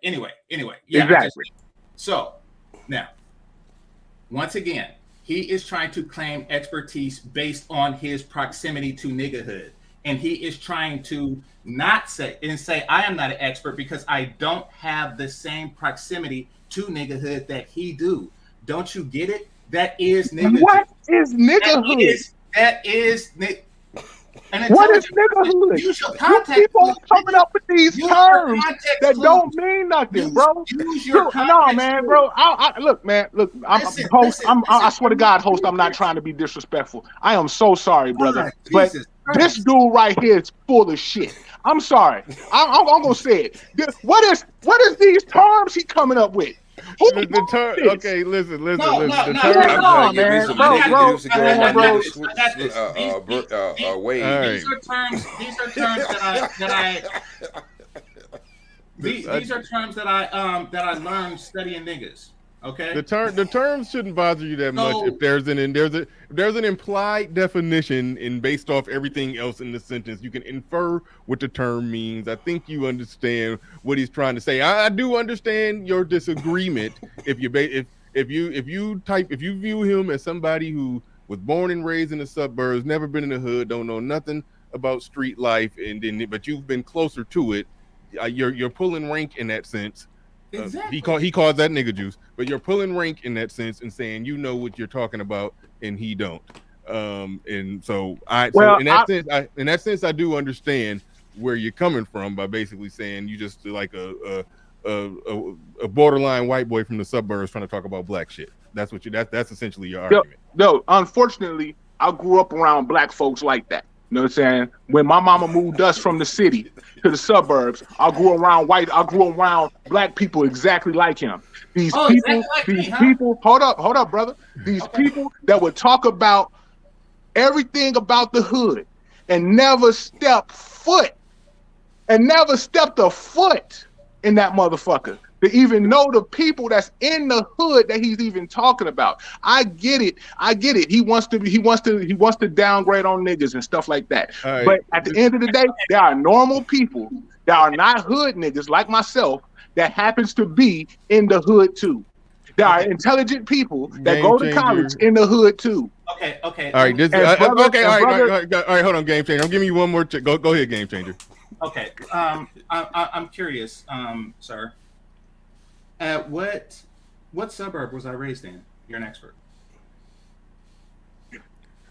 Anyway. Yeah,
exactly.
So now, once again, he is trying to claim expertise based on his proximity to niggerhood. And he is trying to not say, I am not an expert because I don't have the same proximity to niggerhood that he do. Don't you get it? That is niggerhood.
What is niggerhood?
That is
what is niggerhood? You people coming up with these terms that don't mean nothing, bro. No, man, bro. Look, I swear to God, host, I'm not trying to be disrespectful. I am so sorry, brother. But this dude right here is full of shit. I'm sorry. I'm gonna say it. What is these terms he coming up with?
Okay, listen.
Wait.
These are terms that I learned studying niggas. Okay.
The terms shouldn't bother you that much if there's an implied definition and based off everything else in the sentence, you can infer what the term means. I think you understand what he's trying to say. I do understand your disagreement if you view him as somebody who was born and raised in the suburbs, never been in the hood, don't know nothing about street life, but you've been closer to it. You're pulling rank in that sense.
Exactly.
He calls that nigga juice, but you're pulling rank in that sense and saying you know what you're talking about and he don't. In that sense, I do understand where you're coming from by basically saying you just like a borderline white boy from the suburbs trying to talk about black shit. That's essentially your argument.
No, unfortunately, I grew up around black folks like that. You know what I'm saying? When my mama moved us from the city to the suburbs, I grew around black people exactly like him. These people, hold up, brother. These people that would talk about everything about the hood and never step foot and never stepped a foot in that motherfucker to even know the people that's in the hood that he's even talking about. I get it. He wants to downgrade on niggas and stuff like that.
Right.
But at the end of the day, there are normal people that are not hood niggas like myself that happens to be in the hood too. There are intelligent people that go to college in the hood too.
Okay.
All right. All right. Hold on, game changer. I'm giving you one more. Go ahead, game changer.
Okay. I'm curious, sir. What suburb was I raised in? You're an expert.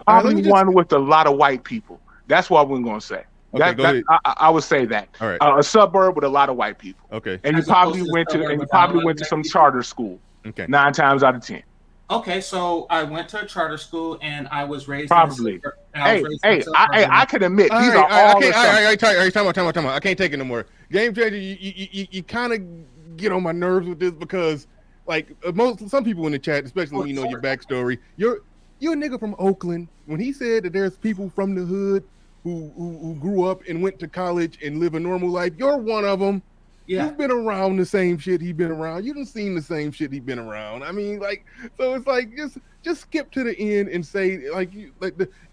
Probably one with a lot of white people. That's what we're going to say.
Okay,
I would say that.
All right.
A suburb with a lot of white people.
Okay.
And you probably went to some charter school.
Okay.
9 times out of 10.
Okay, so I went to a charter school and I was raised
probably. I can admit these are
all right. Time out. I can't take it no more. Game changer, you kind of get on my nerves with this because, like, some people in the chat, especially when you know your backstory, you're a nigga from Oakland. When he said that there's people from the hood who grew up and went to college and live a normal life, you're one of them. Yeah. You've been around the same shit he been around. You done seen the same shit he been around. I mean, like, so it's like just skip to the end and say like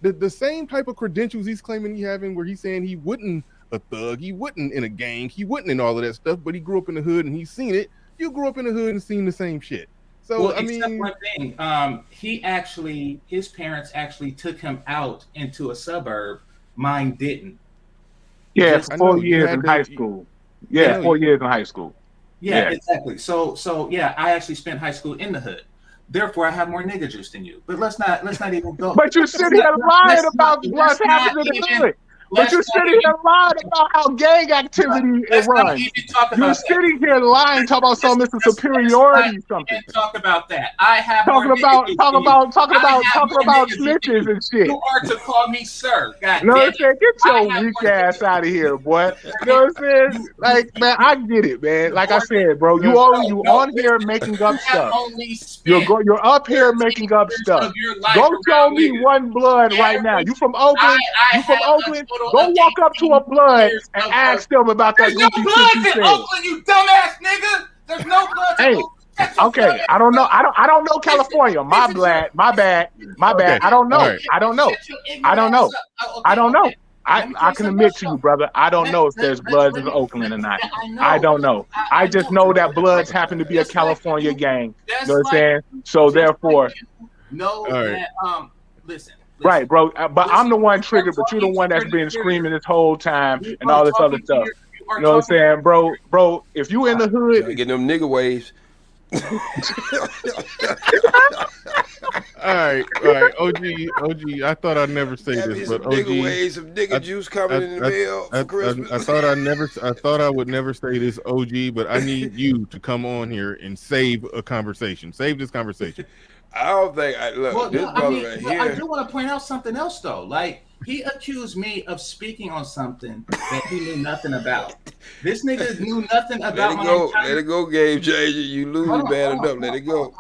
the same type of credentials he's claiming he having, where he's saying he wasn't a thug, he wasn't in a gang, he wasn't in all of that stuff, but he grew up in the hood and he's seen it. You grew up in the hood and seen the same shit. So
well,
I mean,
one thing, his parents actually took him out into a suburb. Mine didn't.
Yeah, 4 years in high school. Yeah, 4 years in high school.
Yeah, exactly. So yeah, I actually spent high school in the hood. Therefore, I have more nigga juice than you. But let's not even go.
But you're sitting here lying about what's happening in the hood. But you're sitting here lying about how gang activity runs. You're sitting here lying, talking about some Mr. Superiority something.
Talk about that. I have
talking about snitches and shit.
You are to call me sir. God
no, I'm saying, get your weak ass out of here, boy. You know what I'm saying? Like, man, I get it, man. Like I said, bro, you on here making up stuff. You're up here making up stuff. Go show me one blood right now. You from Oakland? Go walk up to a blood and ask them about that goofy shit you said.
Oakland, you dumbass nigga. There's no blood.
Hey, okay. I don't know. I don't know California. My bad. Okay. I don't know. I don't know. I can admit to you, brother. I don't know if there's bloods in Oakland or not. I don't know. I just know that bloods happen to be a California gang. You know what I'm saying? So therefore,
listen.
Right, bro. But I'm the one triggered, but you're the one that's been screaming this whole time and all this other stuff. You know what I'm saying, bro? Bro, if you in the hood,
get them nigga waves.
All right. OG. I thought I'd never say this, but OG,
nigga waves, some nigga juice coming in the mail for Christmas.
I thought I would never say this, OG, but I need you to come on here and save a conversation. Save this conversation.
I don't think this brother right here.
I do want to point out something else though. Like, he accused me of speaking on something that he knew nothing about. This nigga knew nothing about
Let it go, game changer. You lose bad enough. Let it go.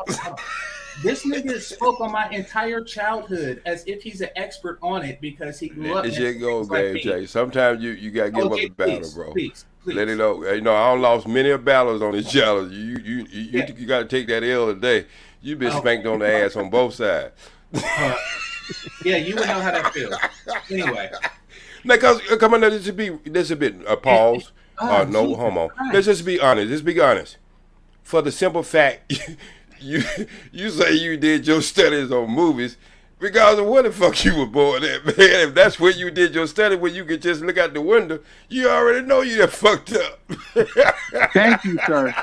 This nigga spoke on my entire childhood as if he's an expert on it because he grew up.
This shit goes, game changer. Sometimes you gotta give up the battle, bro.
Please.
Let it know. You know, I lost many a battles on this challenge. You gotta take that L today. You've been spanked on the ass on both sides.
Yeah, you would know how that feels. Anyway.
Because, come on, this should be a pause. No homo. Let's just be honest. Let's be honest. For the simple fact, you say you did your studies on movies, regardless of where the fuck you were born at, man. If that's where you did your study, where you could just look out the window, you already know you done fucked up.
Thank you, sir.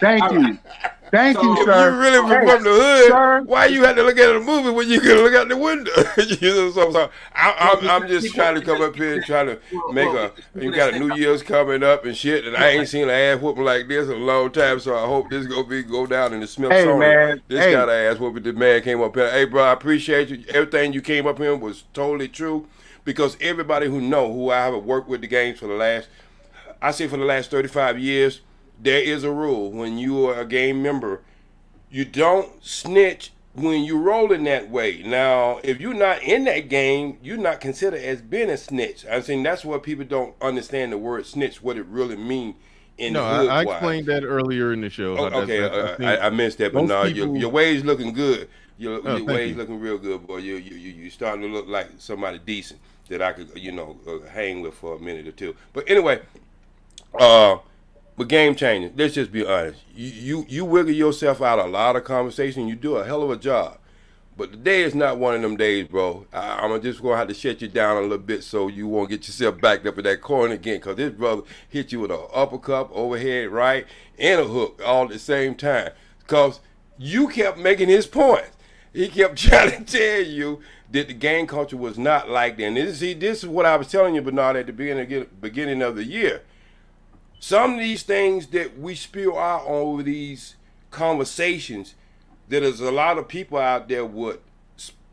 Thank you. Thank you, sir.
If you really from the hood, why you had to look at a movie when you could look out the window? You know, so I'm just trying to come up here and trying to make you got a New Year's coming up and shit, and I ain't seen an ass whooping like this in a long time, so I hope this go down in the Smithsonian.
Hey, man.
This kind of ass whooping the man came up here. Hey, bro, I appreciate you. Everything you came up here was totally true, because everybody who I have worked with the games for the last 35 years, there is a rule when you are a game member. You don't snitch when you rolling that way. Now, if you're not in that game, you're not considered as being a snitch. I'm saying that's what people don't understand the word snitch, what it really means in the hood.
I explained that earlier in the show.
I missed that, but no, your ways looking good. Your ways
you.
looking real good, boy. You starting to look like somebody decent that I could, hang with for a minute or two. But anyway, but game changing. Let's just be honest. You wiggle yourself out a lot of conversation. You do a hell of a job. But today is not one of them days, bro. I'm just going to have to shut you down a little bit so you won't get yourself backed up in that corner again, because this brother hit you with an uppercut, overhead, right, and a hook all at the same time. Because you kept making his points. He kept trying to tell you that the gang culture was not like that. And this is what I was telling you, Bernard, at the beginning of the year. Some of these things that we spill out over these conversations, there's a lot of people out there with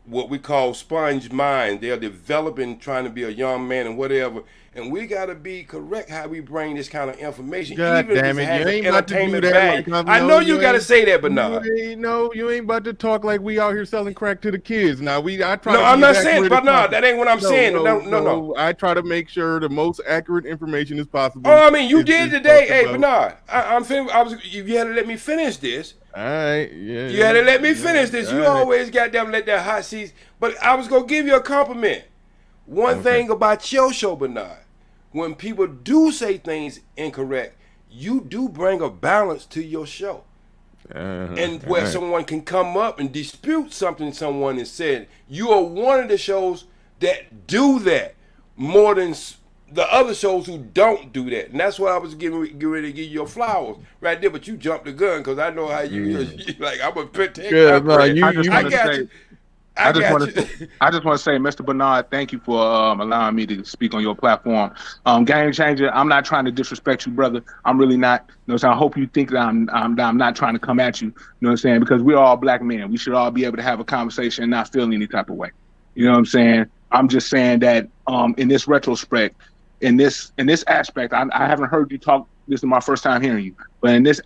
what we call sponge mind. They're developing, trying to be a young man and whatever. And we got to be correct how we bring this kind of information.
God
even
damn
if
it, you ain't about to do
entertainment
that.
value. I know you got to say that, Bernard.
You ain't about to talk like we out here selling crack to the kids. Now
I'm not saying, Bernard. That ain't what I'm saying. No.
I try to make sure the most accurate information is possible.
Oh, I mean, you did today. Hey, Bernard, you had to let me finish this.
All right, yeah.
You had to let me finish this. You always got them let that hot seat. But I was gonna give you a compliment. One thing about your show, Bernard, when people do say things incorrect, you do bring a balance to your show. And where someone can come up and dispute something someone has said. You are one of the shows that do that more than the other shows who don't do that. And that's what I was getting ready to give you your flowers right there. But you jumped the gun because I know how you like. I'm a protect.
I just want to say, Mr. Bernard, thank you for allowing me to speak on your platform. Game changer. I'm not trying to disrespect you, brother. I'm really not. You know, so I hope you think that I'm not trying to come at you. You know what I'm saying? Because we're all black men. We should all be able to have a conversation and not feel any type of way. You know what I'm saying? I'm just saying that in this retrospect, in this aspect, I haven't heard you talk. This is my first time hearing you, but in this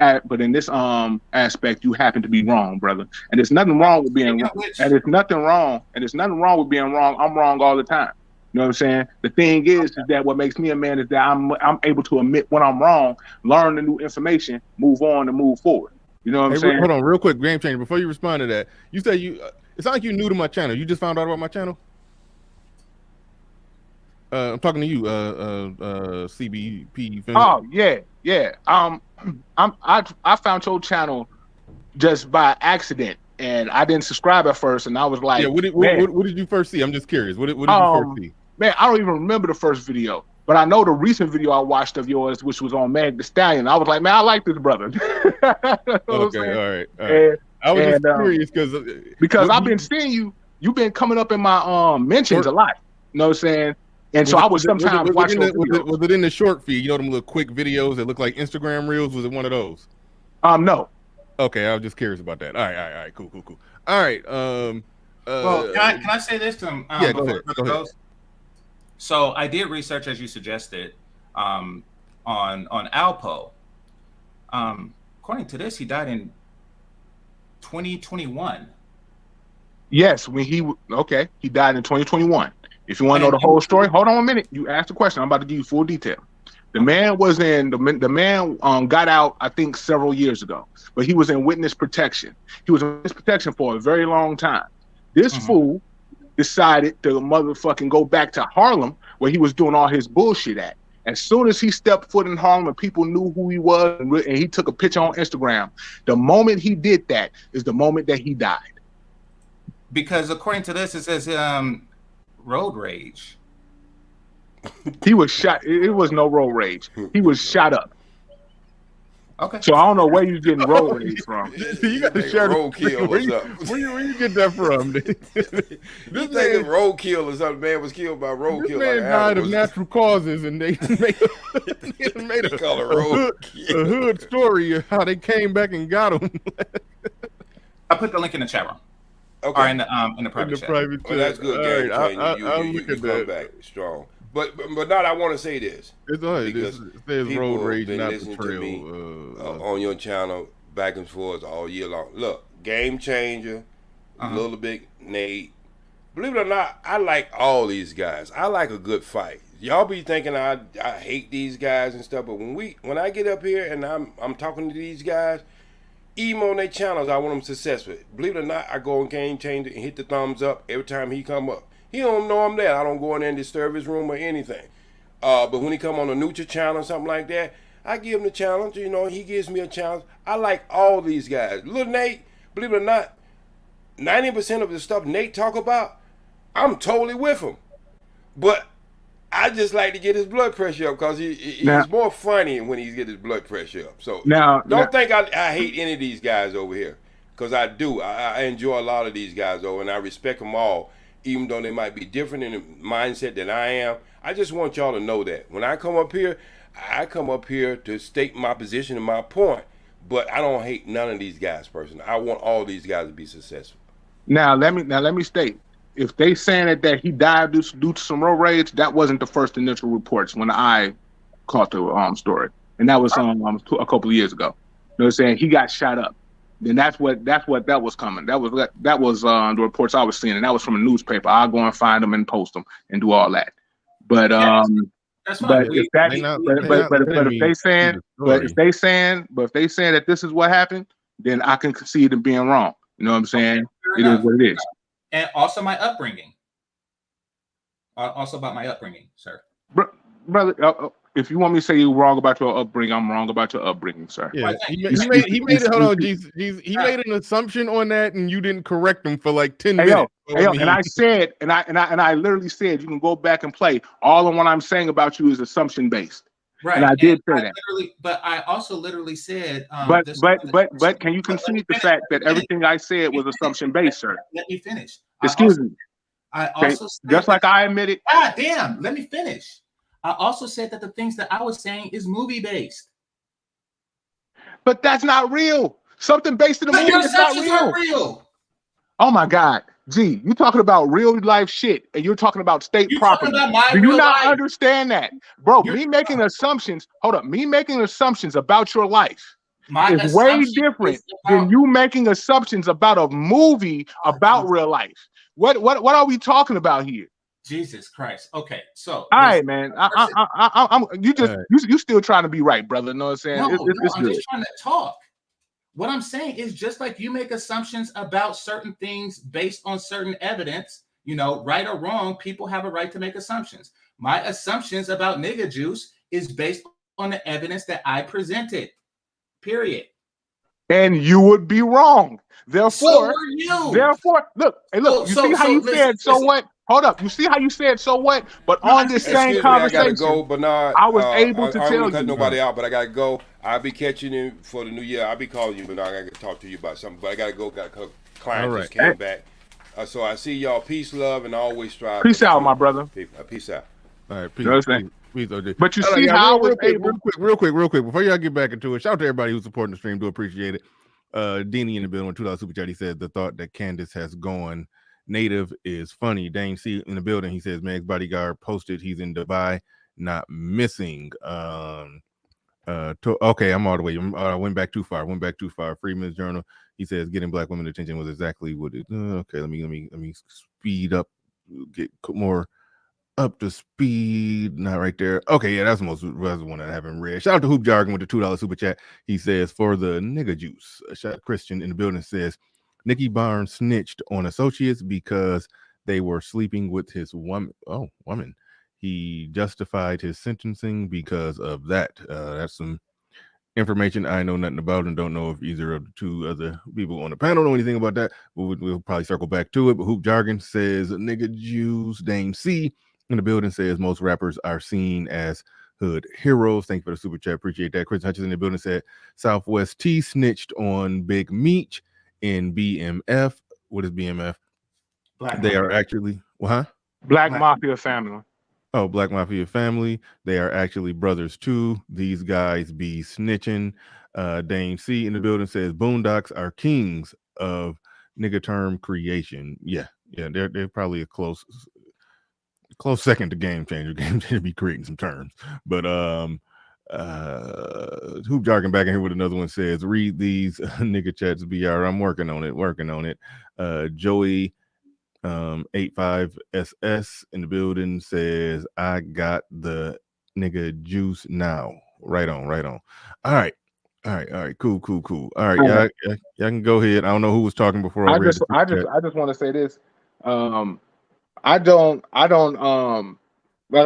aspect, you happen to be wrong, brother. And there's nothing wrong with being wrong. And there's nothing wrong with being wrong. I'm wrong all the time. You know what I'm saying? The thing is that what makes me a man is that I'm able to admit when I'm wrong, learn the new information, move on, and move forward. You know what I'm saying?
Hold on, real quick, game changer. Before you respond to that, you say it's not like you new to my channel. You just found out about my channel. I'm talking to you, CBP.
Oh yeah. I found your channel just by accident, and I didn't subscribe at first, and I was like,
what did you first see? I'm just curious. What did you first see?
Man, I don't even remember the first video, but I know the recent video I watched of yours, which was on Meg the Stallion. I was like, man, I like this brother.
Okay, all right. I was just curious
because I've been seeing you. You've been coming up in my mentions a lot. You know what I'm saying? And so I was sometimes watching.
Was it in the short feed? You know, them little quick videos that look like Instagram reels? Was it one of those?
No.
Okay, I was just curious about that. All right, cool. All right.
Well, can I say this to him?
Yeah, go ahead.
So I did research, as you suggested, on Alpo. According to this, he died in 2021.
Yes, he died in 2021. If you want to know the whole story, hold on a minute. You asked the question. I'm about to give you full detail. The man got out, I think, several years ago, but he was in witness protection. He was in witness protection for a very long time. This fool decided to motherfucking go back to Harlem, where he was doing all his bullshit at. As soon as he stepped foot in Harlem and people knew who he was, and he took a picture on Instagram, the moment he did that is the moment that he died.
Because according to this, it says road rage.
He was shot. It was no road rage. He was shot up.
Okay.
So I don't know where you're getting road rage from.
You got to share
roadkill. What's up?
Where you get that from?
You think roadkill or something? Man was killed by roadkill.
This man died of natural causes, and they made a hood story of how they came back and got him.
I put the link in the chat room.
Okay.
Or in the private chat.
Well, that's good. You come back strong. But not. I want to say this.
It's all right. It says road rage, not
listening
betrayal.
to me on your channel back and forth all year long. Look, game changer. Little Big Nate. Believe it or not, I like all these guys. I like a good fight. Y'all be thinking I hate these guys and stuff, but when I get up here and I'm talking to these guys, even on their channels, I want them successful. Believe it or not, I go on Game Changer and hit the thumbs up every time he come up. He don't know I'm there. I don't go in there and disturb his room or anything. But when he come on a Nutra channel or something like that, I give him the challenge. You know, he gives me a challenge. I like all these guys. Little Nate, believe it or not, 90% of the stuff Nate talk about, I'm totally with him. But I just like to get his blood pressure up because he's more funny when he get his blood pressure up. So don't think I hate any of these guys over here, because I do. I enjoy a lot of these guys over, and I respect them all, even though they might be different in the mindset than I am. I just want y'all to know that when I come up here to state my position and my point, but I don't hate none of these guys personally. I want all these guys to be successful.
Now let me state, if they saying that he died due to some road rage, that wasn't the first initial reports when I caught the story, and that was a couple of years ago. You know what I'm saying? He got shot up. Then that was coming. That was the reports I was seeing, and that was from a newspaper. I'll go and find them and post them and do all that. But
that's fine.
If they saying that this is what happened, then I can concede to being wrong. You know what I'm saying? It is what it is.
And also my upbringing. Also about my upbringing, sir.
Brother, if you want me to say you're wrong about your upbringing, I'm wrong about your upbringing, sir.
Yeah, he made it. Hold on, he made an assumption on that, and you didn't correct him for like 10 minutes.
And I said, and I literally said, you can go back and play. All of what I'm saying about you is assumption based.
Right.
And I did say that.
But I also literally said.
But can you concede the fact that everything I said was assumption based, sir?
Let me finish.
Excuse me.
I also said
just like I admitted.
God damn, let me finish. I also said that the things that I was saying is movie based.
But that's not real. Something based in the movie is not real. Oh my God. Gee, you talking about real life shit and you're talking about state property. Do you not understand that? Bro, me making assumptions about your life is way different than you making assumptions about a movie about real life. What are we talking about here?
Jesus Christ. Okay, so
all right, man. You still trying to be right, brother. Know what I'm saying?
No, I'm just trying to talk. What I'm saying is, just like you make assumptions about certain things based on certain evidence, you know, right or wrong, people have a right to make assumptions. My assumptions about nigga juice is based on the evidence that I presented. Period.
And you would be wrong. Therefore,
so are you.
Therefore, look, you see how you said so what? Hold up. You see how you said so what? But on this same conversation,
I gotta go, Bernard.
I was able to tell you.
I don't cut nobody out, but I gotta go. I'll be catching you for the new year. I'll be calling you, Bernard. I gotta talk to you about something, but I gotta go. Got a client just came back. So I see y'all. Peace, love, and always strive.
Peace out, my brother.
Peace out.
All right, peace, OJ.
But you see how I was able.
Real quick, before y'all get back into it, shout out to everybody who's supporting the stream. Do appreciate it. Deanie in the building, $2 super chat. He said the thought that Candace has gone native is funny. Dane C in the building. He says Meg's bodyguard posted he's in Dubai, not missing. Okay, I'm all the way. I went back too far. Freeman's Journal. He says getting black women attention was exactly what it. Okay, let me speed up, get more up to speed. Not right there. Okay, yeah, that's the one that I haven't read. Shout out to Hoop Jargon with the $2 super chat. He says for the nigga juice. Shout out Christian in the building says Nikki Barnes snitched on associates because they were sleeping with his woman. He justified his sentencing because of that. That's some information I know nothing about and don't know if either of the two other people on the panel know anything about that. We'll probably circle back to it. But Hoop Jargon says nigga Jews. Dame C in the building says most rappers are seen as hood heroes. Thank you for the super chat. Appreciate that. Chris Hutchins in the building said Southwest T snitched on Big Meech in BMF. What is BMF? They are actually
Black Mafia family.
Oh, Black Mafia family. They are actually brothers too. These guys be snitching. Dame C in the building says Boondocks are kings of nigga term creation. Yeah, they're probably a close second to Game Changer. Game Changer be creating some terms, but Hoop Jargon back in here with another one says, read these nigga chats, BR. I'm working on it. Joey 85SS in the building says, I got the nigga juice now. Right on. All right. Cool. All right, y'all can go ahead. I don't know who was talking before I read
I just want to say this. I don't like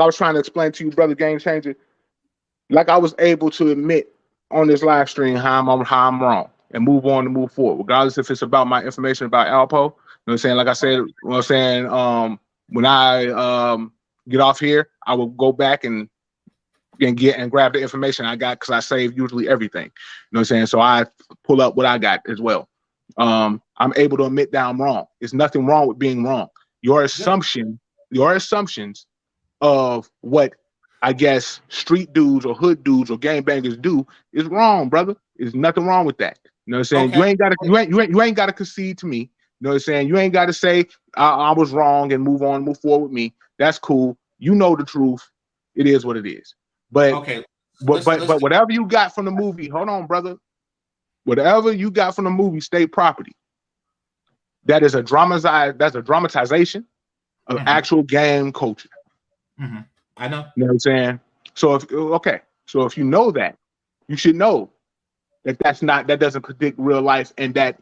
I was trying to explain to you, brother Game Changer. Like I was able to admit on this live stream how I'm wrong and move forward, regardless if it's about my information about Alpo. You know what I'm saying? Like I said, when I get off here, I will go back and grab the information I got because I save usually everything. You know what I'm saying? So I pull up what I got as well. I'm able to admit that I'm wrong. There's nothing wrong with being wrong. Your assumptions of what I guess street dudes or hood dudes or gangbangers do is wrong, brother. There's nothing wrong with that. You know what I'm saying? Okay. You ain't gotta concede to me. You know what I'm saying? You ain't gotta say I was wrong and move forward with me. That's cool. You know the truth. It is what it is. But okay. But whatever you got from the movie, hold on, brother. Whatever you got from the movie State Property, that's a dramatization of actual gang culture.
Mm-hmm. I know.
You know what I'm saying? So if you know that, you should know that that doesn't predict real life, and that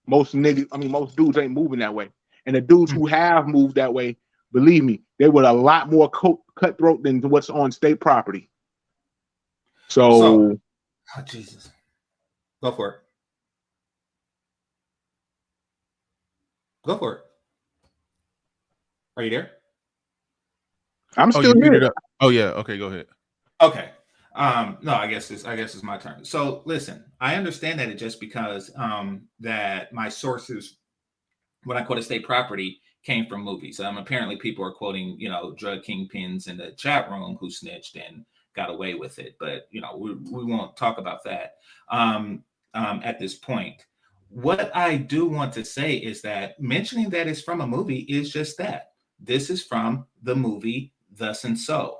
most dudes ain't moving that way. And the dudes who have moved that way, believe me, they were a lot more cutthroat than what's on State Property. So
oh Jesus. Go for it. Are you there?
I'm still here.
Oh yeah. Okay, go ahead.
Okay. No, I guess it's my turn. So listen, I understand that it just because that my sources when I quote State Property came from movies. Apparently people are quoting, drug kingpins in the chat room who snitched and got away with it. But we won't talk about that at this point. What I do want to say is that mentioning that it's from a movie is just that. This is from the movie Thus and So.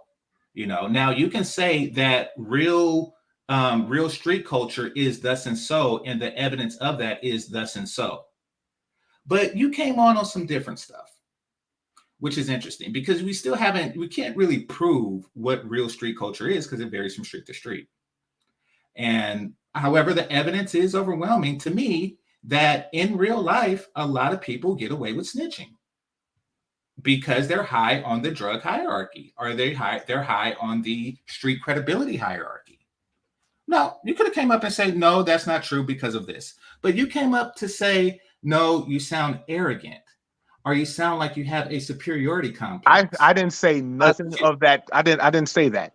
Now you can say that real street culture is thus and so, and the evidence of that is thus and so. But you came on some different stuff, which is interesting because we can't really prove what real street culture is because it varies from street to street. And however, the evidence is overwhelming to me that in real life, a lot of people get away with snitching because they're high on the drug hierarchy. They're high on the street credibility hierarchy. No, you could have came up and said, no, that's not true because of this. But you came up to say, no, you sound arrogant, or you sound like you have a superiority complex.
I didn't say nothing of that. I didn't say that.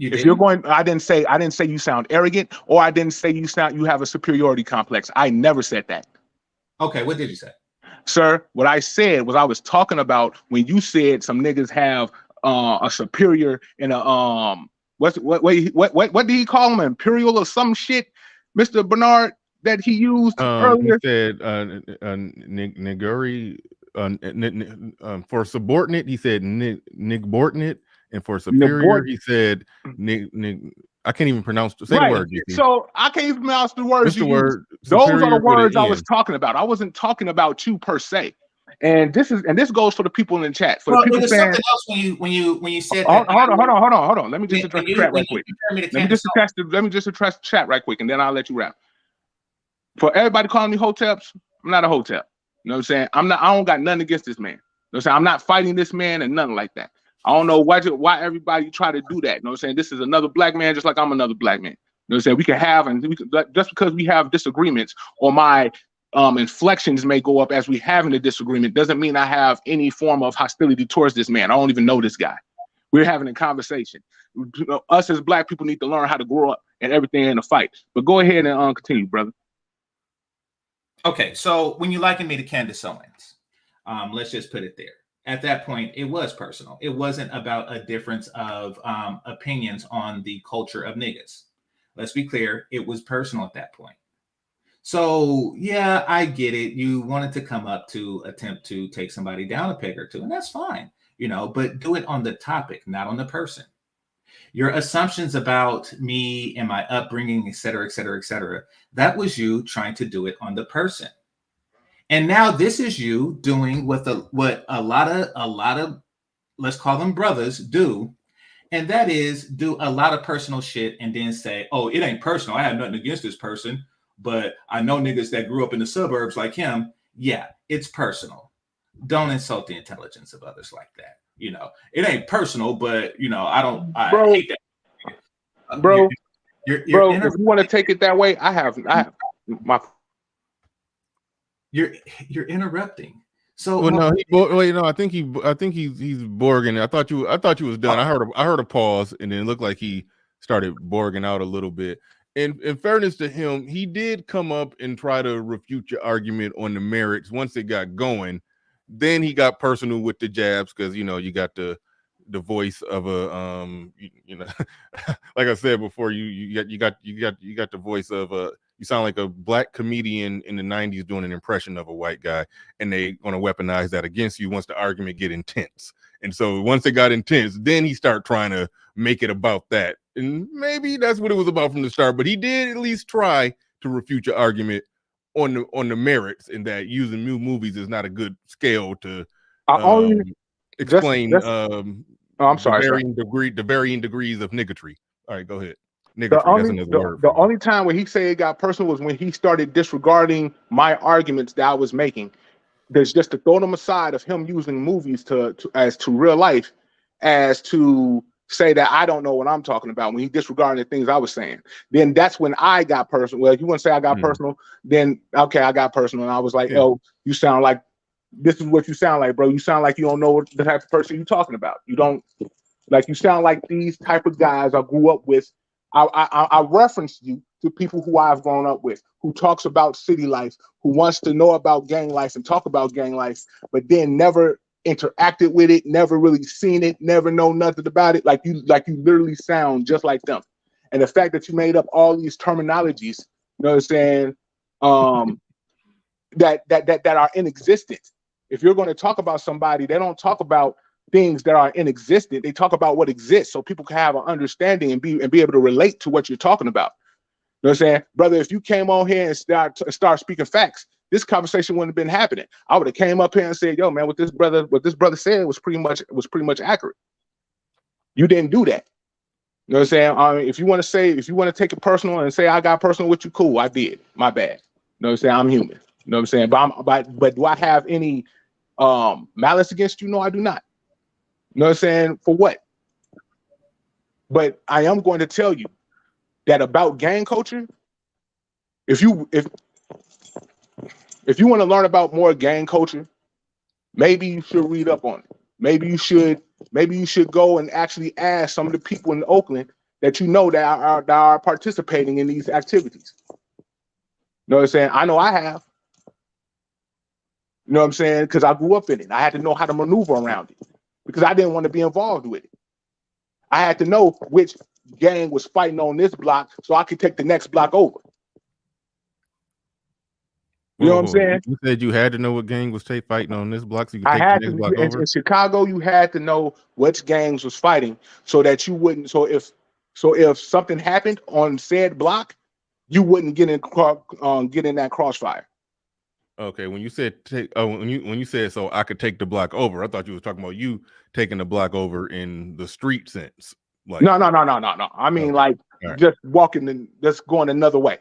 I didn't say you sound arrogant, or I didn't say you have a superiority complex. I never said that.
Okay, what did you say?
Sir, what I said was I was talking about when you said some niggas have a superior in a what did he call him, imperial or some shit, Mr. Bernard, that he used earlier?
He said niguri for subordinate. He said nigbordinate, and for superior he said nig. I can't even pronounce the word.
So I can't even pronounce the words you use. Those are the words I was talking about. I wasn't talking about you per se. And this goes for the people in the chat. For the people saying
something else when you said
hold on. Let me just address the chat right quick. Let me just address the chat right quick, and then I'll let you wrap. For everybody calling me hoteps, I'm not a hotep. You know what I'm saying? I don't got nothing against this man. You know what I'm saying? I'm not fighting this man and nothing like that. I don't know why everybody try to do that. You know what I'm saying? This is another black man, just like I'm another black man. You know what I'm saying? We can have, just because we have disagreements, or my inflections may go up as we having a disagreement, doesn't mean I have any form of hostility towards this man. I don't even know this guy. We're having a conversation. Us as black people need to learn how to grow up and everything in a fight. But go ahead and continue, brother.
Okay, so when you liken me to Candace Owens, let's just put it there. At that point, it was personal. It wasn't about a difference of opinions on the culture of niggas. Let's be clear. It was personal at that point. So, yeah, I get it. You wanted to come up to attempt to take somebody down a peg or two, and that's fine, but do it on the topic, not on the person. Your assumptions about me and my upbringing, et cetera, et cetera, et cetera, that was you trying to do it on the person. And now this is you doing what a lot of let's call them brothers do, and that is do a lot of personal shit and then say, oh, it ain't personal. I have nothing against this person, but I know niggas that grew up in the suburbs like him. Yeah, it's personal. Don't insult the intelligence of others like that. You know, it ain't personal, but you know, I hate that.
Bro,
you're
if you want to take it that way, I have my.
You're interrupting. So
well, no, I think he's Borging. I thought you was done. I heard a pause, and then it looked like he started Borging out a little bit. And in fairness to him, he did come up and try to refute your argument on the merits once it got going. Then he got personal with the jabs because you know you got the voice of a you know like I said before, you got the voice of a. You sound like a black comedian in the 90s doing an impression of a white guy, and they going to weaponize that against you once the argument get intense. And so once it got intense, then he start trying to make it about that. And maybe that's what it was about from the start, but he did at least try to refute your argument on the merits, in that using new movies is not a good scale to explain the varying degrees of niggatry. All right, go ahead.
The only time where he said it got personal was when he started disregarding my arguments that I was making. There's just to throw them aside of him using movies to real life as to say that I don't know what I'm talking about when he disregarded the things I was saying. Then that's when I got personal. Well, if you want to say I got personal, then okay, I got personal. And I was like, oh, you sound like this is what you sound like, bro. You sound like you don't know the type of person you're talking about. You don't like you sound like these type of guys I grew up with. I referenced you to people who I've grown up with, who talks about city life, who wants to know about gang life and talk about gang life, but then never interacted with it, never really seen it, never know nothing about it. Like you literally sound just like them. And the fact that you made up all these terminologies, you know what I'm saying, that are inexistent. If you're going to talk about somebody, they don't talk about things that are inexistent. They talk about what exists so people can have an understanding and be able to relate to what you're talking about. You know what I'm saying? Brother, if you came on here and start speaking facts, this conversation wouldn't have been happening. I would have came up here and said, yo, man, what this brother said was pretty much accurate. You didn't do that. You know what I'm saying? If you want to take it personal and say I got personal with you, cool, I did. My bad. You know what I'm saying? I'm human. You know what I'm saying? But do I have any malice against you? No, I do not. You know what I'm saying? For what? But I am going to tell you that about gang culture, if you want to learn about more gang culture, maybe you should read up on it. Maybe you should go and actually ask some of the people in Oakland that you know that are participating in these activities. You know what I'm saying? I know I have. You know what I'm saying? Because I grew up in it. I had to know how to maneuver around it because I didn't want to be involved with it. I had to know which gang was fighting on this block so I could take the next block over. You know what I'm saying?
You said you had to know what gang was fighting on this block so you could
I
take
had
the next
to,
block over?
in Chicago, you had to know which gangs was fighting so that you wouldn't. So if something happened on said block, you wouldn't get in that crossfire.
Okay, when you said when you said so I could take the block over, I thought you was talking about you taking the block over in the street sense. Like
no. I mean, like just just going another way,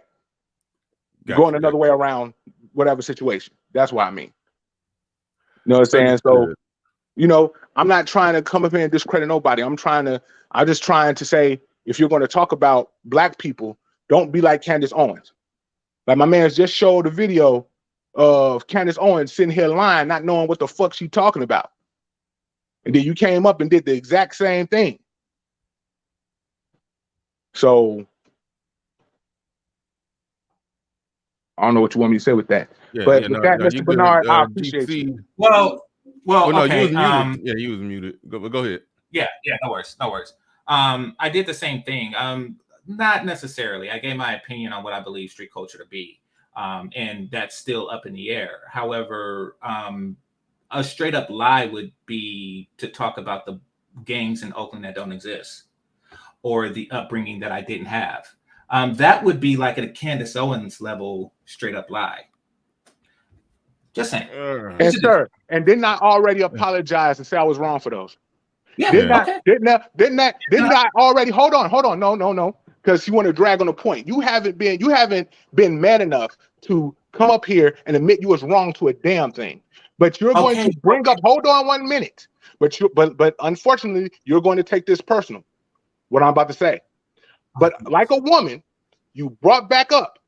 going another way around whatever situation. That's what I mean. You know what I'm saying? So, you know, I'm not trying to come up here and discredit nobody. I'm just trying to say, if you're going to talk about black people, don't be like Candace Owens. Like my man's just showed a video of Candace Owens sitting here lying, not knowing what the fuck she's talking about. And then you came up and did the exact same thing. So I don't know what you want me to say with that. Mr. Bernard, I appreciate you.
Well, okay.
No, you was muted. Go ahead.
Yeah, no worries. I did the same thing. Not necessarily. I gave my opinion on what I believe street culture to be. And that's still up in the air. However, a straight up lie would be to talk about the gangs in Oakland that don't exist. or the upbringing that I didn't have. That would be like a Candace Owens level straight up lie. Just saying.
And sir, and didn't I already apologize and say I was wrong for those?
Yeah.
Didn't
Okay.
I already hold on. No. Because you want to drag on a point. You haven't been man enough to come up here and admit you was wrong to a damn thing. But you're going to bring up, hold on 1 minute. But unfortunately, you're going to take this personal, what I'm about to say. But like a woman, you brought back up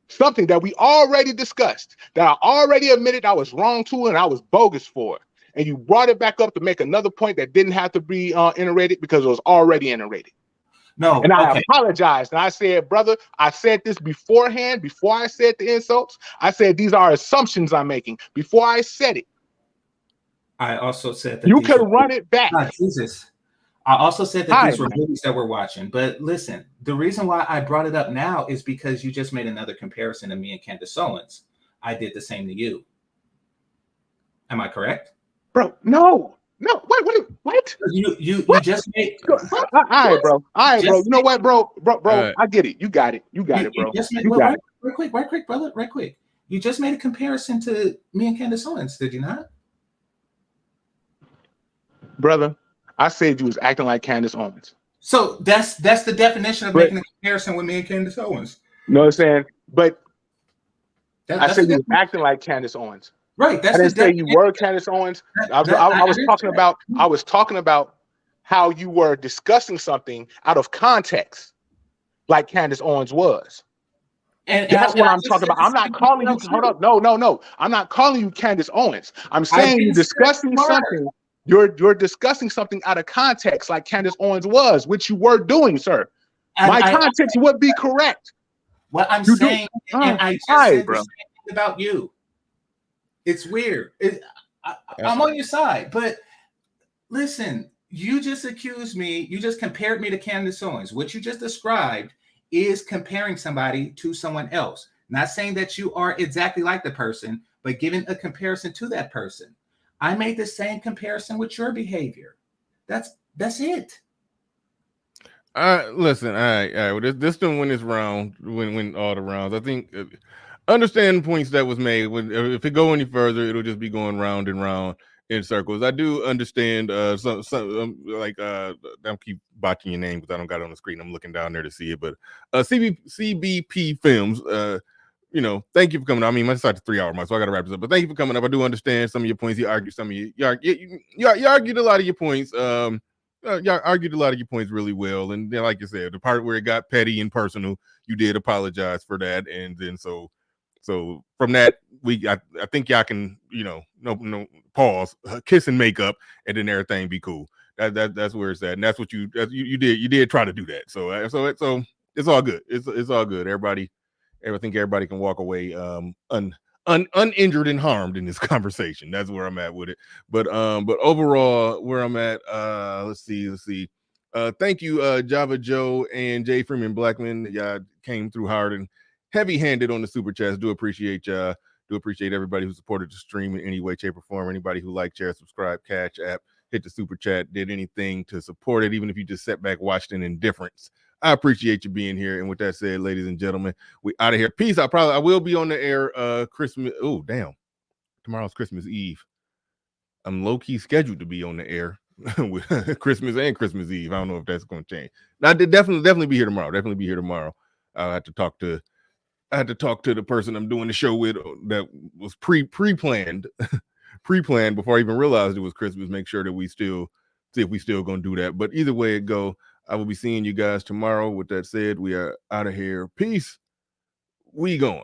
something that we already discussed, that I already admitted I was wrong to and I was bogus for. And you brought it back up to make another point that didn't have to be iterated because it was already iterated.
No,
and I apologized. And I said, brother, I said this beforehand, before I said the insults. I said, these are assumptions I'm making before I said it.
I also said that
you can run it back.
Jesus. I also said that these were movies that we're watching. But listen, the reason why I brought it up now is because you just made another comparison to me and Candace Owens. I did the same to you. Am I correct?
Bro, no. What?
You just made.
All right, bro. You know what, bro? I get it. You got it, bro.
Right quick, brother. Right quick. You just made a comparison to me and Candace Owens, did you not?
Brother, I said you was acting like Candace Owens.
So that's the definition of making a comparison with me and Candace Owens.
You know what I'm saying? But I said you was acting like Candace Owens.
Right.
I didn't say you were Candace Owens. I was talking about how you were discussing something out of context, like Candace Owens was. And that's what I'm talking about. I'm not calling you. Hold up. No. I'm not calling you Candace Owens. I'm saying you're discussing something. You're discussing something out of context, like Candace Owens was, which you were doing, sir. My context would be correct.
What I'm saying, and I just said the same thing about you. It's weird. I'm on your side, but listen, you just accused me. You just compared me to Candace Owens. What you just described is comparing somebody to someone else. Not saying that you are exactly like the person, but giving a comparison to that person. I made the same comparison with your behavior. That's it.
Listen, all right. Well, this didn't win this round. Win all the rounds. I think. Understand points that was made. If it go any further, it'll just be going round and round in circles. I do understand. I keep botching your name because I don't got it on the screen. I'm looking down there to see it. But CBP Films. Thank you for coming. I mean, my started 3 hour mark, so I got to wrap this up. But thank you for coming up. I do understand some of your points. You argued some of you argued a lot of your points. You argued a lot of your points really well. And then, like you said, the part where it got petty and personal, you did apologize for that. And then so from that, I think y'all can, no pause, kiss and make up, and then everything be cool. That's where it's at, and that's what you did. You did try to do that. So it's all good. It's all good. I think everybody can walk away uninjured and harmed in this conversation. That's where I'm at with it. But overall, where I'm at, let's see. Thank you, Java Joe and Jay Freeman Blackman. Y'all came through hard and heavy-handed on the super chats. Do appreciate y'all. Do appreciate everybody who supported the stream in any way, shape, or form. Anybody who liked, share, subscribe, Cash App, hit the super chat, did anything to support it, even if you just sat back, watched in indifference. I appreciate you being here. And with that said, ladies and gentlemen, we out of here. Peace. I will be on the air Christmas. Oh, damn. Tomorrow's Christmas Eve. I'm low-key scheduled to be on the air with Christmas and Christmas Eve. I don't know if that's going to change. Now, definitely be here tomorrow. I had to talk to the person I'm doing the show with that was pre-planned before I even realized it was Christmas. Make sure that we still see if we still gonna do that. But either way it go, I will be seeing you guys tomorrow. With that said, we are out of here. Peace. We going.